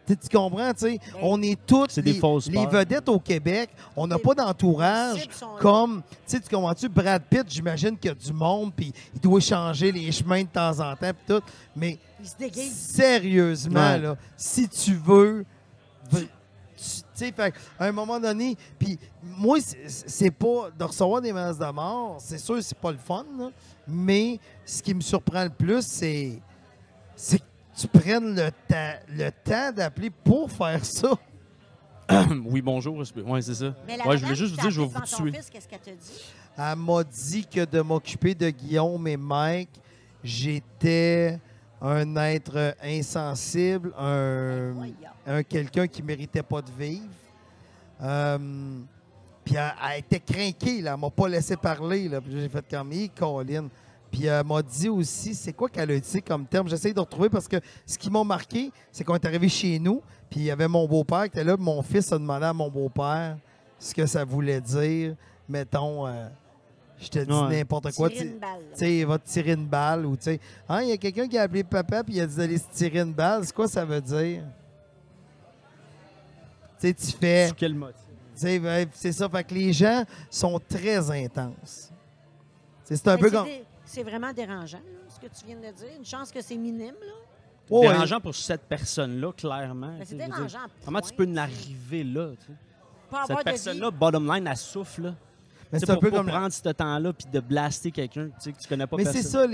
Tu comprends, tu sais? On est toutes C'est des fausses les peurs. vedettes au Québec. On n'a Les- pas d'entourage les cibles sont là. comme, tu sais, tu comprends-tu? Brad Pitt, j'imagine qu'il y a du monde, puis il doit changer les chemins de temps en temps, puis tout. Mais Il se déguise. sérieusement, Ouais. là, si tu veux, tu sais, fait à un moment donné, puis moi, c'est pas de recevoir des menaces de mort, c'est sûr, c'est pas le fun, là, mais ce qui me surprend le plus, c'est que tu prennes le temps d'appeler pour faire ça. Oui, bonjour. Oui, c'est ça. Mais la Ouais, je madame voulais juste qui vous dire, je vais t'a vous appelé devant ton tuer. fils, qu'est-ce qu'elle t'a dit? Elle m'a dit que de m'occuper de Guillaume et Mike, j'étais un être insensible, un quelqu'un qui méritait pas de vivre. Puis elle était craquée, là. Elle m'a pas laissé parler, là. Puis j'ai fait comme, Colin. Puis elle m'a dit aussi, c'est quoi qu'elle a dit comme terme? J'essaie de retrouver parce que ce qui m'a marqué, c'est qu'on est arrivé chez nous, puis il y avait mon beau-père qui était là, puis mon fils a demandé à mon beau-père ce que ça voulait dire. Mettons, je te dis Ouais. n'importe quoi. Tirer une balle. Tu sais, il va te tirer une balle ou tu sais. Hein, il y a quelqu'un qui a appelé papa puis il a dit d'aller se tirer une balle. C'est quoi ça veut dire? Tu sais, tu fais. Sur quel motif? Tu sais, ben, c'est ça. Fait que les gens sont très intenses. C'est un Ben, peu c'est comme. c'est vraiment dérangeant, là, ce que tu viens de dire. Une chance que c'est minime, là. Ouais, ouais. Dérangeant pour cette personne-là, clairement. Ben, c'est tu sais, je veux dire, dérangeant. Comment tu peux en arriver là? Tu sais? Pas Cette avoir de vie. personne-là, bottom line, elle souffle. Là. Mais Tu sais, c'est un pour peu pas comme. prendre ce temps-là puis de blaster quelqu'un tu sais, que tu connais pas Mais personne. c'est ça,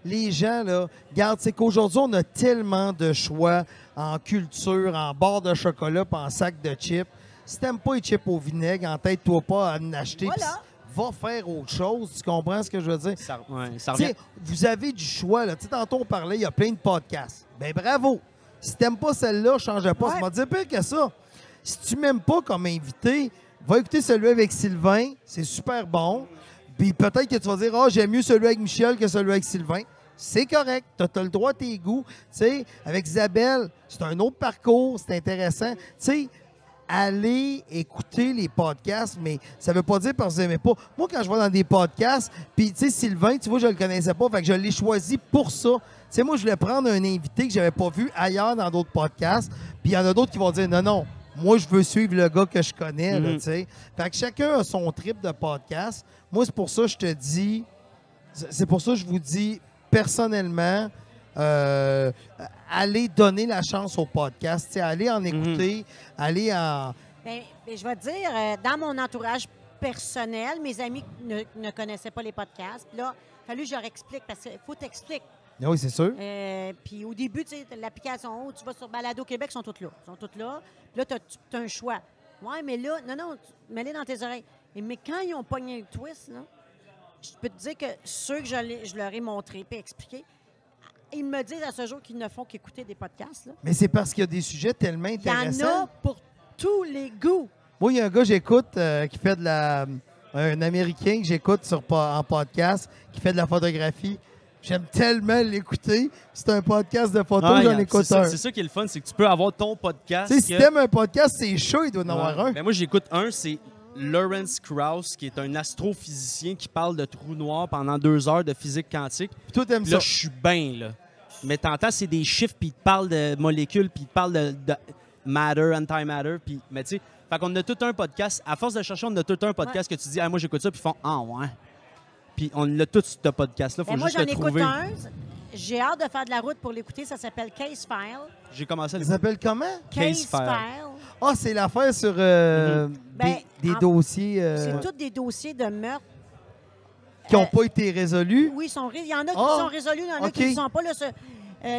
les gens, là. Regarde, c'est qu'aujourd'hui, on a tellement de choix en culture, en barre de chocolat, puis en sac de chips. Si t'aimes pas les chips au vinaigre, entête-toi pas à en acheter. Voilà. Puis va faire autre chose. Tu comprends ce que je veux dire? Ça, ouais, ça Tu revient. sais, vous avez du choix. Là. Tu sais, tantôt, on parlait, il y a plein de podcasts. Ben bravo. Si t'aimes pas celle-là, change pas. Ouais. Ça m'a dit pire que ça. Si tu m'aimes pas comme invité, va écouter celui avec Sylvain. C'est super bon. Puis peut-être que tu vas dire, ah, j'aime mieux celui avec Michel que celui avec Sylvain. C'est correct. Tu as le droit à tes goûts. Tu sais, avec Isabelle, c'est un autre parcours. C'est intéressant. Tu sais, allez écouter les podcasts, mais ça veut pas dire parce que vous n'aimez pas. Moi, quand je vais dans des podcasts, puis tu sais, Sylvain, tu vois, je le connaissais pas, fait que je l'ai choisi pour ça. Tu sais, moi, je voulais prendre un invité que j'avais pas vu ailleurs dans d'autres podcasts, puis il y en a d'autres qui vont dire, non, moi, je veux suivre le gars que je connais, là, tu sais. Fait que chacun a son trip de podcast. Moi, c'est pour ça que je te dis, c'est pour ça que je vous dis, personnellement, allez donner la chance au podcast, tu sais, allez en écouter, allez en... Ben, je vais te dire, dans mon entourage personnel, mes amis ne connaissaient pas les podcasts. Puis là, il a fallu que je leur explique parce qu'il faut t'expliquer. Ah oui, c'est sûr. Puis au début, tu sais, l'application, tu vas sur Balado Québec, ils sont toutes là. Ils sont toutes là. Puis là, tu as un choix. Ouais, mais là, non, mets-les dans tes oreilles. Mais quand ils ont pogné le twist, là, je peux te dire que ceux que je leur ai montré et expliqué, ils me disent à ce jour qu'ils ne font qu'écouter des podcasts. Là. Mais c'est parce qu'il y a des sujets tellement Il y en intéressants. a pour tous les goûts. Moi, il y a un gars que j'écoute qui fait de la... Un Américain que j'écoute en podcast qui fait de la photographie. J'aime tellement l'écouter. C'est un podcast de photos, Ah, j'en écoute un. c'est ça qui est le fun, c'est que tu peux avoir ton podcast. Tu sais, si que- t'aimes un podcast, c'est chaud, il doit en avoir un. Ben, moi, j'écoute un, c'est Lawrence Krauss, qui est un astrophysicien qui parle de trous noirs pendant 2 heures de physique quantique. Puis toi, t'aimes Puis ça. là, je suis bien, là. Mais t'entends, c'est des chiffres, puis il te parle de molécules, puis il te parle de matter, antimatter, puis... Mais tu sais, fait qu'on a tout un podcast. À force de chercher, on a tout un podcast que tu dis, ah, moi, j'écoute ça, puis ils font, ah, ouais. Puis on a tout ce podcast-là, faut Ben, moi, juste j'en le écoute trouver. un. J'ai hâte de faire de la route pour l'écouter. Ça s'appelle Case File. J'ai commencé à Ça l'écouter. s'appelle comment? Case File. Ah, c'est l'affaire sur Ben, des en- dossiers C'est tous des dossiers de meurtre. qui n'ont pas été résolus. Oui, il y en a qui Ah, sont résolus, il y en a OK. qui ne sont pas. Là,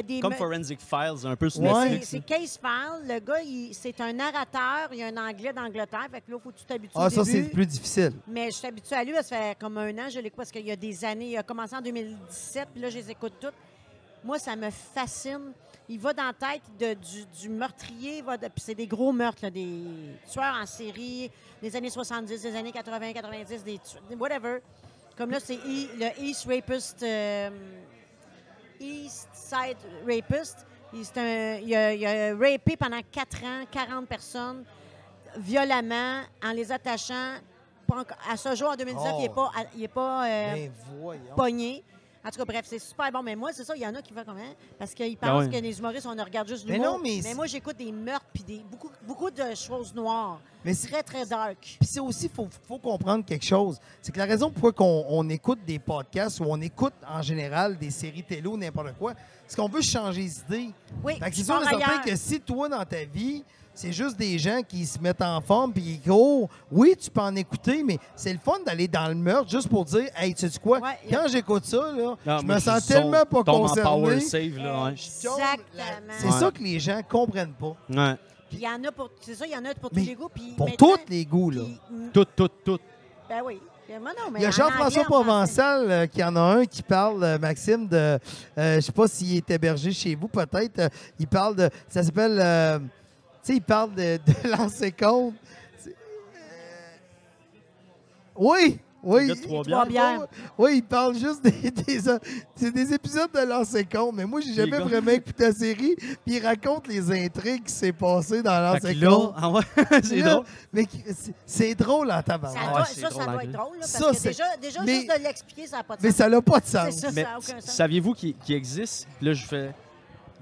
des Comme me- Forensic Files, un peu sur Ouais. Netflix. C'est Case File. Le gars, c'est un narrateur. Il y a un anglais d'Angleterre. Fait que là, il faut que tu t'habitues Ah, au ça, c'est début. le plus difficile. Mais je suis habituée à lui. Ça fait comme un an. Je l'écoute parce qu'il y a des années. Il a commencé en 2017. Puis là, je les écoute toutes. Moi, ça me fascine. Il va dans la tête du meurtrier. Puis c'est des gros meurtres, là, des tueurs en série des années 70, des années 80, 90, whatever. Comme là, c'est le East Rapist... East Side Rapist. Il a rapé pendant 4 ans 40 personnes violemment en les attachant. À ce jour, en 2019, Oh. il n'est pas Ben, voyons. pogné. En tout cas, bref, c'est super bon. Mais moi, c'est ça, il y en a qui font comment? Parce qu'ils Ah pensent ouais. que les humoristes, on regarde juste Mais l'humour. non, mais moi, j'écoute des meurtres puis beaucoup de choses noires. Mais c'est- Très, très dark. Puis c'est aussi, faut comprendre quelque chose. C'est que la raison pourquoi on écoute des podcasts ou on écoute en général des séries télé ou n'importe quoi, c'est qu'on veut changer les idées. Oui, Fait que c'est je sûr pars et certain ailleurs. que si toi, dans ta vie, c'est juste des gens qui se mettent en forme puis qui courent, oui, tu peux en écouter, mais c'est le fun d'aller dans le meurtre juste pour dire, hey, tu sais quoi, Ouais, quand j'écoute ça, là, Ah, je moi, me sens suis tellement pas tombe en concerné. power save, là, ouais. Exactement. C'est ça que les gens comprennent pas. Ouais. Puis il y en a pour... C'est ça, il y en a pour Mais tous les goûts. Puis Pour maintenant- tous les goûts, là. Tout. Ben oui. Moi, non, mais Il y a en Jean-François anglais, en français. Provençal qui en a un qui parle, Maxime, de. Je ne sais pas s'il est hébergé chez vous, peut-être. Il parle de. Ça s'appelle. Tu sais, il parle de lancer compte. Oui! Oui, Le gars de Trois Trois bières. oui, il parle juste c'est des épisodes de lancer compte, mais moi, j'ai jamais gars. vraiment écouté la série. Puis il raconte les intrigues qui s'est passées dans Fait lancer que là, compte. ah ouais, c'est Là, drôle. Mais c'est drôle en Ça tabarnak. doit, c'est ça drôle, doit en être drôle, là, parce Ça, que c'est- déjà mais- juste de l'expliquer, ça n'a pas de Mais sens. ça n'a pas de sens. C'est ça, Mais ça n'a aucun sens. saviez-vous qu'il existe? Là, je fais.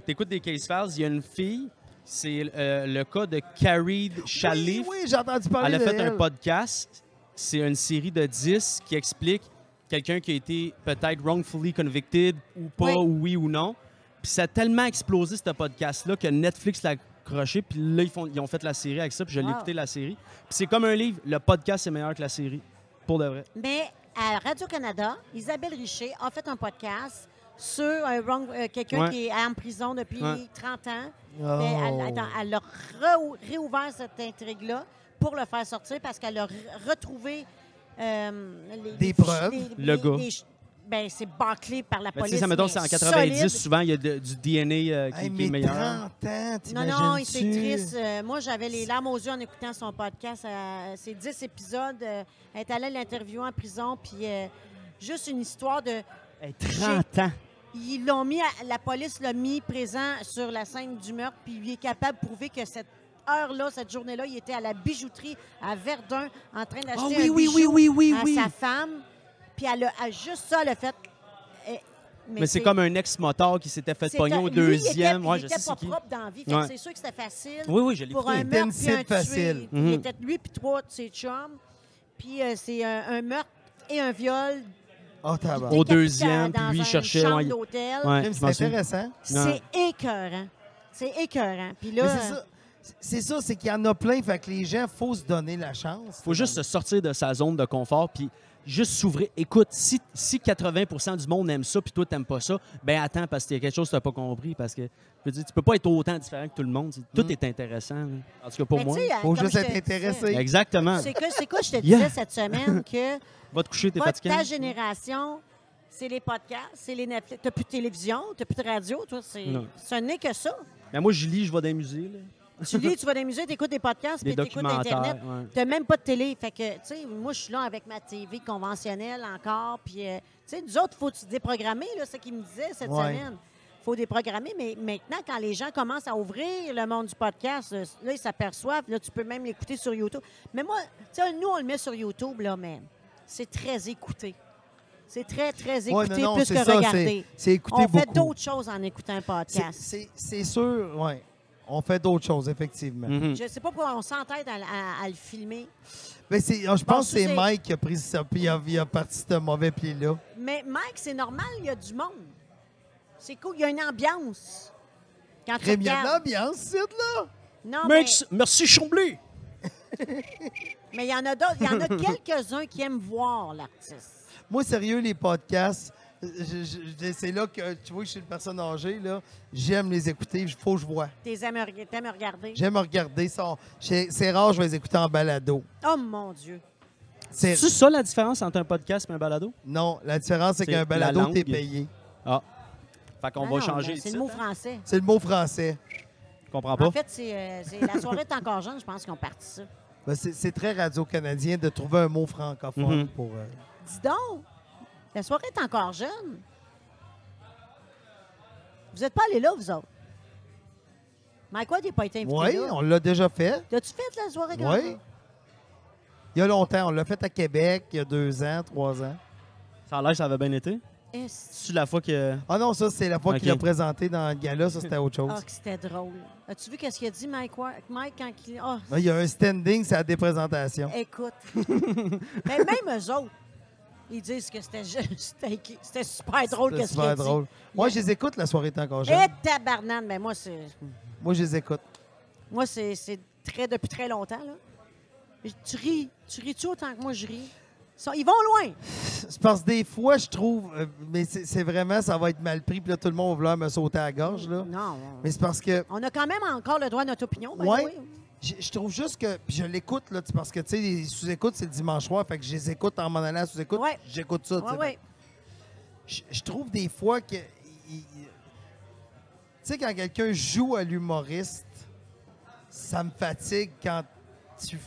T'écoutes des Case Files, il y a une fille, c'est le cas de Carrie Shalif. Oui, j'ai entendu parler Elle a de fait un elle. podcast. C'est une série de 10 qui explique quelqu'un qui a été peut-être wrongfully convicted ou pas, Oui. ou oui ou non. Puis ça a tellement explosé, ce podcast-là, que Netflix l'a accroché. Puis là, ils ont fait la série avec ça. Puis je l'ai Wow. écouté, la série. Puis c'est comme un livre. Le podcast, c'est meilleur que la série. Pour de vrai. Mais à Radio-Canada, Isabelle Richer a fait un podcast sur quelqu'un Ouais. qui est en prison depuis Ouais. 30 ans. Oh. Mais elle a réouvert cette intrigue-là pour le faire sortir parce qu'elle a retrouvé Des preuves. Le gars. Ben, c'est bâclé par la Ben, tu police. sais, ça, mettons, mais c'est en 90, solide. souvent, il y a du DNA qui Hey, est mais meilleur. 30 ans, Non, t'imagines-tu? non, c'est triste. Moi, j'avais les larmes aux yeux en écoutant son podcast. C'est 10 épisodes. Elle est allée l'interviewer en prison, puis juste une histoire de... Hey, 30 ans. Ils l'ont mis, la police l'a mis présent sur la scène du meurtre, puis il est capable de prouver que cette heure-là, cette journée-là, il était à la bijouterie à Verdun en train d'acheter un bijou à sa femme. Puis elle a juste ça, le fait... Mais c'est comme un ex-motard qui s'était fait pogner au deuxième. Il Ouais, était je sais pas c'est qui. propre dans la vie. Fait Ouais. que c'est sûr que c'était facile. Oui, oui, je l'ai Pour écouté. un C'était une meurtre puis un cible facile. tué. Mhm. Il était lui puis 3 de ses chums. Puis c'est un meurtre et un viol. Oh, tabarnak. Au décapité deuxième, puis dans lui, il une cherchait, chambre ouais, d'hôtel. Ouais, Crime, je C'est m'en souviens. intéressant. C'est écœurant. C'est écœurant. Puis là, Mais c'est ça. C'est ça, c'est qu'il y en a plein, fait que les gens, il faut se donner la chance. Faut juste se sortir de sa zone de confort, puis juste s'ouvrir. Écoute, si 80% du monde aime ça, puis toi, t'aimes pas ça, ben attends, parce qu'il y a quelque chose que t'as pas compris. Parce que, je veux dire, tu peux pas être autant différent que tout le monde. Tout est intéressant. Là. En tout cas, pour mais moi. tu sais, Faut comme juste je être te disais, intéressé. Exactement. C'est quoi je te Yeah. disais cette semaine que Va te coucher, t'es fatigué. ta génération, c'est les podcasts, c'est les Netflix. T'as plus de télévision, t'as plus de radio, toi. Non. Ce n'est que ça. Ben, moi, je lis, je vais dans les musées. Là. Tu lis, tu vas dans les musées, t'écoutes des podcasts, Des puis t'écoutes documentaires. Internet. Ouais. T'as même pas de télé. Fait que, tu sais, moi, je suis là avec ma TV conventionnelle encore. Puis, tu sais, nous autres, il faut déprogrammer, là, c'est ce qu'il me disait cette Ouais. semaine. Il faut déprogrammer. Mais maintenant, quand les gens commencent à ouvrir le monde du podcast, là, ils s'aperçoivent. Là, tu peux même l'écouter sur YouTube. Mais moi, tu sais, nous, on le met sur YouTube, là, mais c'est très écouté. C'est très, très écouté, Ouais, non, plus c'est que ça, regarder. c'est écouté On fait beaucoup. d'autres choses en écoutant un podcast. C'est sûr, oui. On fait d'autres choses, effectivement. Mhm. Je ne sais pas pourquoi on s'entête à le filmer. Mais je pense que c'est c'est- Mike qui a pris ça, puis il a parti ce mauvais pied-là. Mais Mike, c'est normal, il y a du monde. C'est cool. Il y a une ambiance. Quand tu Crème, il y a de regardes. l'ambiance, c'est là. Non, Merci, Chomblé! mais il y en a d'autres. Il y en a quelques-uns qui aiment voir l'artiste. Moi, sérieux, les podcasts, c'est là que tu vois que je suis une personne âgée, là. J'aime les écouter, il faut que je vois. T'aimes regarder? J'aime regarder ça. C'est rare, je vais les écouter en balado. Oh, mon Dieu. C'est C'est ça la différence entre un podcast et un balado? Non, la différence, c'est C'est qu'un la balado, langue. t'es payé. Ah. Fait qu'on Ah va non, changer ben, c'est ici, le mot hein? français. C'est le mot français. Je comprends pas. En fait, c'est la soirée est encore jeune, je pense qu'ils ont parti ça. Ben, c'est très radio-canadien de trouver un mot francophone Mhm. pour... Dis donc, la soirée est encore jeune. Vous n'êtes pas allés là, vous autres? Mike Ward, il n'a pas été invité Oui, là. on l'a déjà fait. T'as-tu fait la soirée quand Oui. Il y a longtemps. On l'a fait à Québec, il y a 2 ans, 3 ans. Ça a l'air que ça avait bien été. Est-ce C'est la fois que... Ah non, ça, c'est la fois Ok. qu'il l'a présenté dans le gala. Ça, c'était autre chose. que c'était drôle. As-tu vu qu'est-ce qu'il a dit, Mike Ward? Mike, quand il... Oh, Il y a un standing, c'est la déprésentation. écoute. Mais même eux autres, ils disent que c'était super drôle C'était qu'est-ce qu'il a super dit. drôle. Moi, je les écoute, la soirée est encore jeune. Et tabarnane, mais moi, Moi, je les écoute. c'est depuis très longtemps, là. Tu ris-tu autant que moi je ris? Ils vont loin. C'est parce que des fois, je trouve... mais c'est vraiment, ça va être mal pris, puis là, tout le monde va vouloir me sauter à la gorge, là. Non. Mais c'est parce que... On a quand même encore le droit à notre opinion. Ben Ouais. oui. Je trouve juste que... Puis je l'écoute, là, parce que, tu sais, les sous-écoutes, c'est le dimanche soir, fait que je les écoute en m'en allant à sous-écoute. Ouais. J'écoute ça, tu sais. Ouais. Je trouve des fois que... Tu sais, quand quelqu'un joue à l'humoriste, ça me fatigue quand tu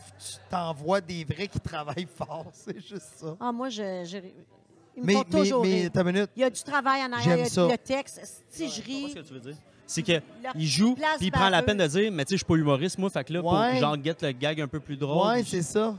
t'envoies des vrais qui travaillent fort. C'est juste ça. Ah, moi, ils me font toujours mais rire. t'as une minute. Il y a du travail en arrière, J'aime il y a ça. le texte. Si je Je comprends ris, ce que tu veux dire. C'est qu'il Leur joue, place puis il prend la baveuse. peine de dire, mais tu sais, je suis pas humoriste, moi, fait que là, Ouais. pour genre get le gag un peu plus drôle. Ouais, c'est ça.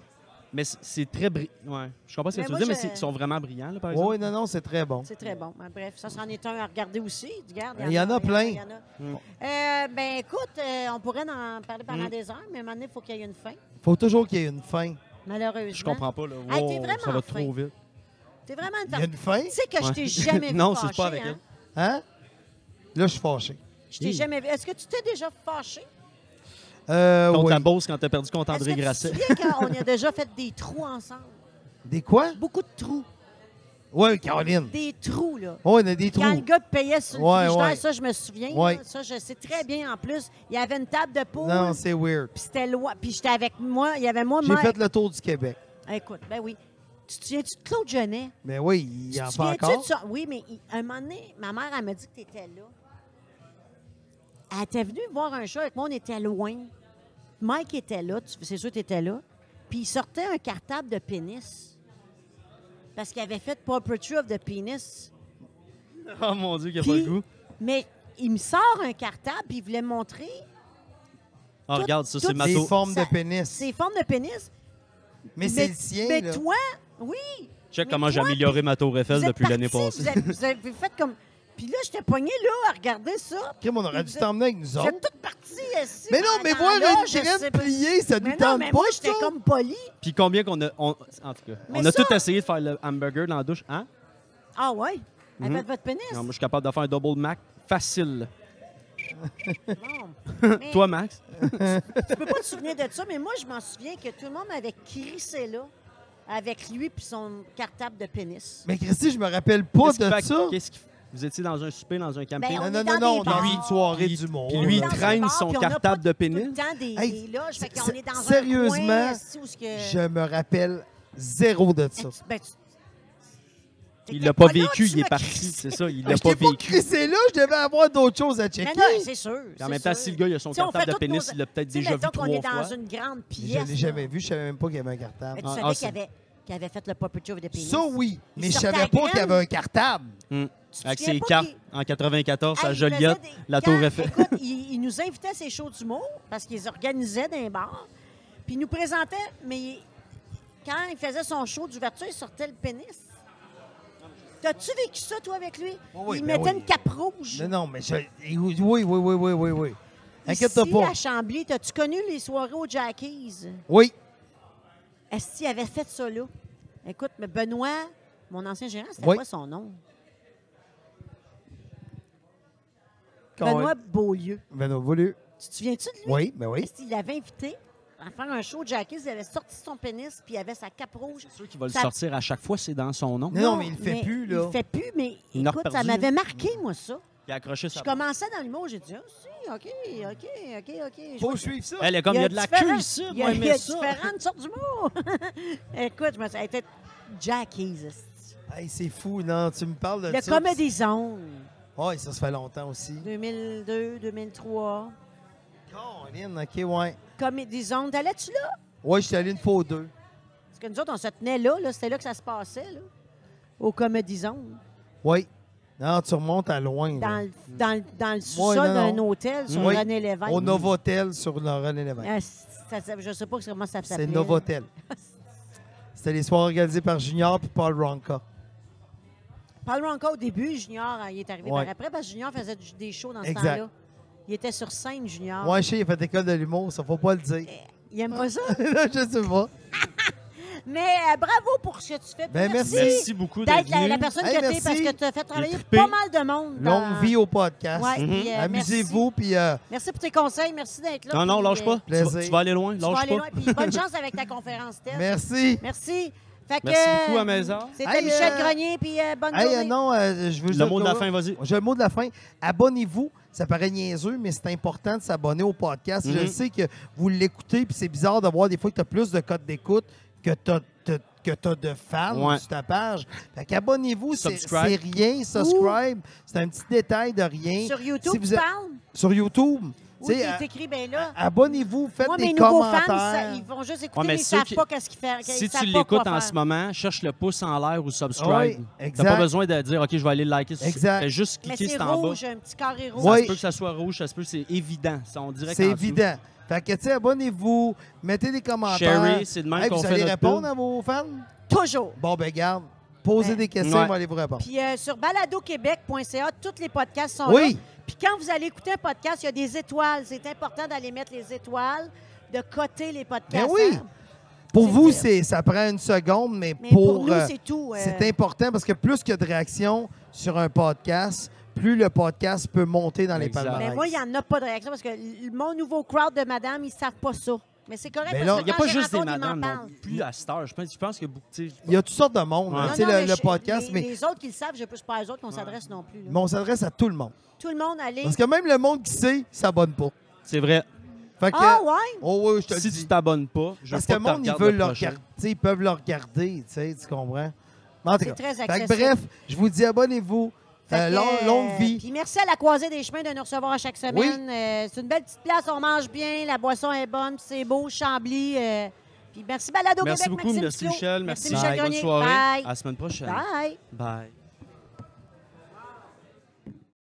Mais c'est très brillant. Ouais. Je comprends ce que Mais tu veux moi, dire, mais je- ils sont vraiment brillants, là, par exemple. Oui, non, c'est très bon. c'est très bon. Ben, bref, ça c'en est un à regarder aussi. Regarde, Il y en a plein. il y en a. Ben écoute, on pourrait en parler pendant des heures, mais à un moment donné, il faut qu'il y ait une fin, Faut toujours qu'il y ait une fin. malheureusement. Je comprends pas, là. Hey, Wow, t'es vraiment ça va fin. trop vite. T'es vraiment une Il y a une fin? Tu sais que je Ouais. t'ai jamais vu Non, fâché, c'est pas avec hein? elle. Hein? Là, je suis fâché. Je t'ai jamais vu. Est-ce que tu t'es déjà fâché? Contre Oui. la Beauce quand t'as perdu contre Est-ce André que tu te Grasset. souviens qu'on a déjà fait des trous ensemble? Des quoi? Beaucoup de trous. Oui, Caroline. Des trous, là. Oui, on a des trous. Quand le gars payait sur le Ouais, frigidaire, ouais. ça, je me souviens. Ouais. là. Ça, je sais très bien. En plus, il y avait une table de poule. Non, c'est weird. Puis c'était loin. Puis j'étais avec moi. Il y avait moi, J'ai Mike. fait le tour du Québec. Écoute, ben oui. Tu te souviens-tu de Claude Genet? Mais oui, il y Tu en te fait souviens-tu encore. de ça? Oui, mais un moment donné, ma mère, elle m'a dit que tu étais là. Elle était venue voir un show avec moi, on était loin. Mike était là, c'est sûr que tu étais là. Puis il sortait un cartable de pénis. Parce qu'il avait fait Puppetry of the Penis. Oh mon Dieu, qu'il a Puis- pas le goût. Mais il me sort un cartable, puis il voulait me montrer Ah, tout- regarde, ça, tout- c'est Des Mato. formes Ça- de pénis. ses formes de pénis. Mais c'est le sien, Mais là. toi, oui. Check mais comment j'ai toi, amélioré ma tour Eiffel vous êtes depuis l'année partis, passée. Vous avez fait comme... Puis là, j'étais pognée là à regarder ça. Crime, on aurait Vous dû êtes- t'emmener avec nous Vous autres. êtes toutes parties ici. Mais non, mais voir une graine pliée, ça nous Mais non, tente mais pas, moi, j'étais ça. comme poli. Puis combien qu'on a. En tout cas, Mais on a ça- tout essayé de faire le hamburger dans la douche. Hein? Ah ouais? Mhm. Avec votre pénis? Non, moi, je suis capable de faire un double Mac facile. Bon. Mais Toi, Max? tu peux pas te souvenir de ça, mais moi, je m'en souviens que tout le monde avait crissé là avec lui puis son cartable de pénis. Mais Christy, je me rappelle pas Qu'est-ce qu'il de fait- ça. Qu'est-ce qu'il- Vous étiez dans un souper, dans un camping? Ben, on Non, est non, dans non, des dans bars. une soirée Puis- d'humour. puis lui, il Dans des traîne bars, son puis on a cartable pas de tout pénis. le temps des Hey, loges, fait qu'on c'est- est dans sérieusement, un coin, assis où ce que... Je me rappelle zéro de ça. Ben, tu- Il t'étais l'a pas là, vécu, tu il est m'as parti, crissé. c'est ça, il Je l'a t'ai pas pas vécu. crissé là, je devais avoir d'autres choses à Mais checker. non, c'est sûr. En c'est même temps, sûr. si le gars il a son Tu sais, on cartable fait de toutes pénis, nos- il l'a peut-être Tu sais, déjà vu mettons qu'on est 3 dans fois. une grande Je pièce. l'ai jamais vu, je savais même pas qu'il y avait un cartable. Mais tu Ah, savais ah, qu'il avait fait le puppetry of the penis. Ça, oui, Il mais je sortait savais la pas graine. qu'il y avait un cartable. Hum. Tu te Avec souviens ses pas cartes qu'il- en 94 Hey, à il Joliette, faisait des- la quand- Tour Eiffel. Écoute, il nous invitait à ses shows d'humour parce qu'ils organisaient dans les bars. Puis il nous présentait, mais quand il faisait son show d'ouverture, il sortait le pénis. T'as-tu vécu ça, toi, avec lui? Oui, il ben mettait oui. une cape rouge. Non, non, mais oui. Inquiète-toi Ici, pas. à Chambly, t'as-tu connu les soirées au Jackies? Oui. Est-ce qu'il avait fait ça là? Écoute, mais Benoît, mon ancien gérant, c'était Oui. quoi son nom? Benoît Beaulieu. Benoît Beaulieu. Tu te souviens-tu de lui? Oui, ben oui. Il l'avait invité à faire un show de Jackies. Il avait sorti son pénis, puis il avait sa cape rouge. C'est sûr qu'il va le Ça- sortir à chaque fois, c'est dans son nom. Non, mais il le fait plus, là. Il le fait plus, mais Il l'a écoute, ça reperdu. m'avait marqué, moi, ça. Il a accroché Je sa commençais dans l'humour, j'ai dit, ah, si, OK. Faut suivre ça. Elle est comme, il y a de la queue ici, Il y a, moi, il y mais a ça. différentes sortes d'humour. Écoute, ça a été Jackies. Hey, c'est fou, non? Tu me parles de Le ça. Comedy Zone, Oui, ça fait longtemps aussi. 2002, 2003. Caroline, OK, ouais. Comedy Zone, t'allais-tu là? Ouais, j'étais allé une fois ou deux. Parce que nous autres, on se tenait là, c'était là que ça se passait, là, au Comedy Zone. Oui. Non, tu remontes à loin. là. Dans le sous-sol non, d'un non. hôtel sur Oui. René Lévesque. Au Novotel sur le René Lévesque. Je ne sais pas comment ça s'appelait. C'est Novotel. C'était les soirs organisés par Junior puis Paul Ronca. Paul Ronca, au début, Junior, il est arrivé Ouais. par après, parce que Junior faisait des shows dans ce Exact. temps-là. Il était sur scène, Junior. Moi, je sais, il a fait l'école de l'humour, ça faut pas le dire. Il aime pas ça. Je sais pas. Mais bravo pour ce que tu fais. Puis Ben, merci. Merci beaucoup d'être d'être la venu. personne Hey, que tu es, merci. parce que tu as fait travailler trippé. pas mal de monde. dans- Longue vie au podcast. Ouais, puis, Amusez-vous, puis Merci pour tes conseils. Merci d'être là. Non, non, puis, lâche pas. Tu plaisir. vas aller loin, Tu vas lâche aller pas. loin. Puis bonne chance avec ta conférence test. merci. Merci. Fait que, Merci beaucoup à Maison. C'était Hey, Michel Grenier, puis bonne Hey, journée. non, je veux Le mot de la fin, vas-y. J'ai le mot de la fin. Abonnez-vous. Ça paraît niaiseux, mais c'est important de s'abonner au podcast. Je Mhm. sais que vous l'écoutez, puis c'est bizarre de voir des fois que tu as plus de codes d'écoute que tu as de fans Ouais. sur ta page. Fait qu'abonnez-vous, c'est Subscribe. rien. Subscribe, c'est un petit détail de rien. Sur YouTube, Si vous tu êtes- parles? Sur YouTube. Oui, tu sais, c'est écrit bien là. abonnez-vous, faites Moi, des mes nouveaux commentaires. fans, ils vont juste écouter, Ouais, mais mais ils ceux savent qui- pas qu'est-ce qu'ils font. Si tu l'écoutes en ce moment, cherche le pouce en l'air ou subscribe. Oui, T'as exact. pas besoin de dire, OK, je vais aller le liker. Exact. Fais juste Mais cliquer, c'est c'est en bas. rouge, un petit carré rouge. Oui. Ça se peut que ça soit rouge, ça se peut que c'est évident. On dirait C'est évident. Fait que, tu sais, abonnez-vous, mettez des commentaires. Sherry, c'est de même Hey, qu'on vous fait allez notre répondre pub. à vos fans? Toujours. Bon, ben garde. Posez Ouais. des questions, Ouais. on va aller vous répondre. Puis sur baladoquebec.ca, tous les podcasts sont là. Oui, Puis quand vous allez écouter un podcast, il y a des étoiles. C'est important d'aller mettre les étoiles, de coter les podcasts. ben oui. hein. Pour C'est vous, vrai. ça prend une seconde, mais, Mais pour nous, c'est tout. c'est important parce que plus qu'il y a de réactions sur un podcast, plus le podcast peut monter dans les Exact. palmarès. Mais moi, il n'y en a pas de réaction parce que mon nouveau crowd de madame, ils ne savent pas ça. Mais c'est correct Mais parce là, que Il n'y a quand pas je juste des rencontre, ils m'en madames, parlent. non plus à cette heure. Je pense que beaucoup, tu sais, Il y a toutes sortes de monde. Ouais. hein. Non, Tu sais, non, mais le je- podcast, mais les autres qui le savent, je ne peux pas à eux autres qu'on s'adresse non plus. là. on s'adresse à tout le monde. Tout le monde, allez. Parce que même le monde qui sait, il s'abonne pas. c'est vrai. Fait que, Ah ouais? oh oui, je te le Si dis. tu t'abonnes pas, je Parce veux que pas le monde, que tu ils regardes veulent le le prochain. regarder, ils peuvent le regarder, tu sais, tu comprends? Mais en tout C'est cas, très fait que accessible. bref, je vous dis abonnez-vous. Fait que, Longue vie. Puis merci à la Croisée des Chemins de nous recevoir à chaque semaine. Oui. C'est une belle petite place, on mange bien, la boisson est bonne, puis c'est beau, Chambly. Puis merci Balado Merci Québec, beaucoup, Maxime merci Duclos. Michel. Merci Merci. Michel Bonne Grenier. soirée. Bye. À la semaine prochaine. Bye. Bye.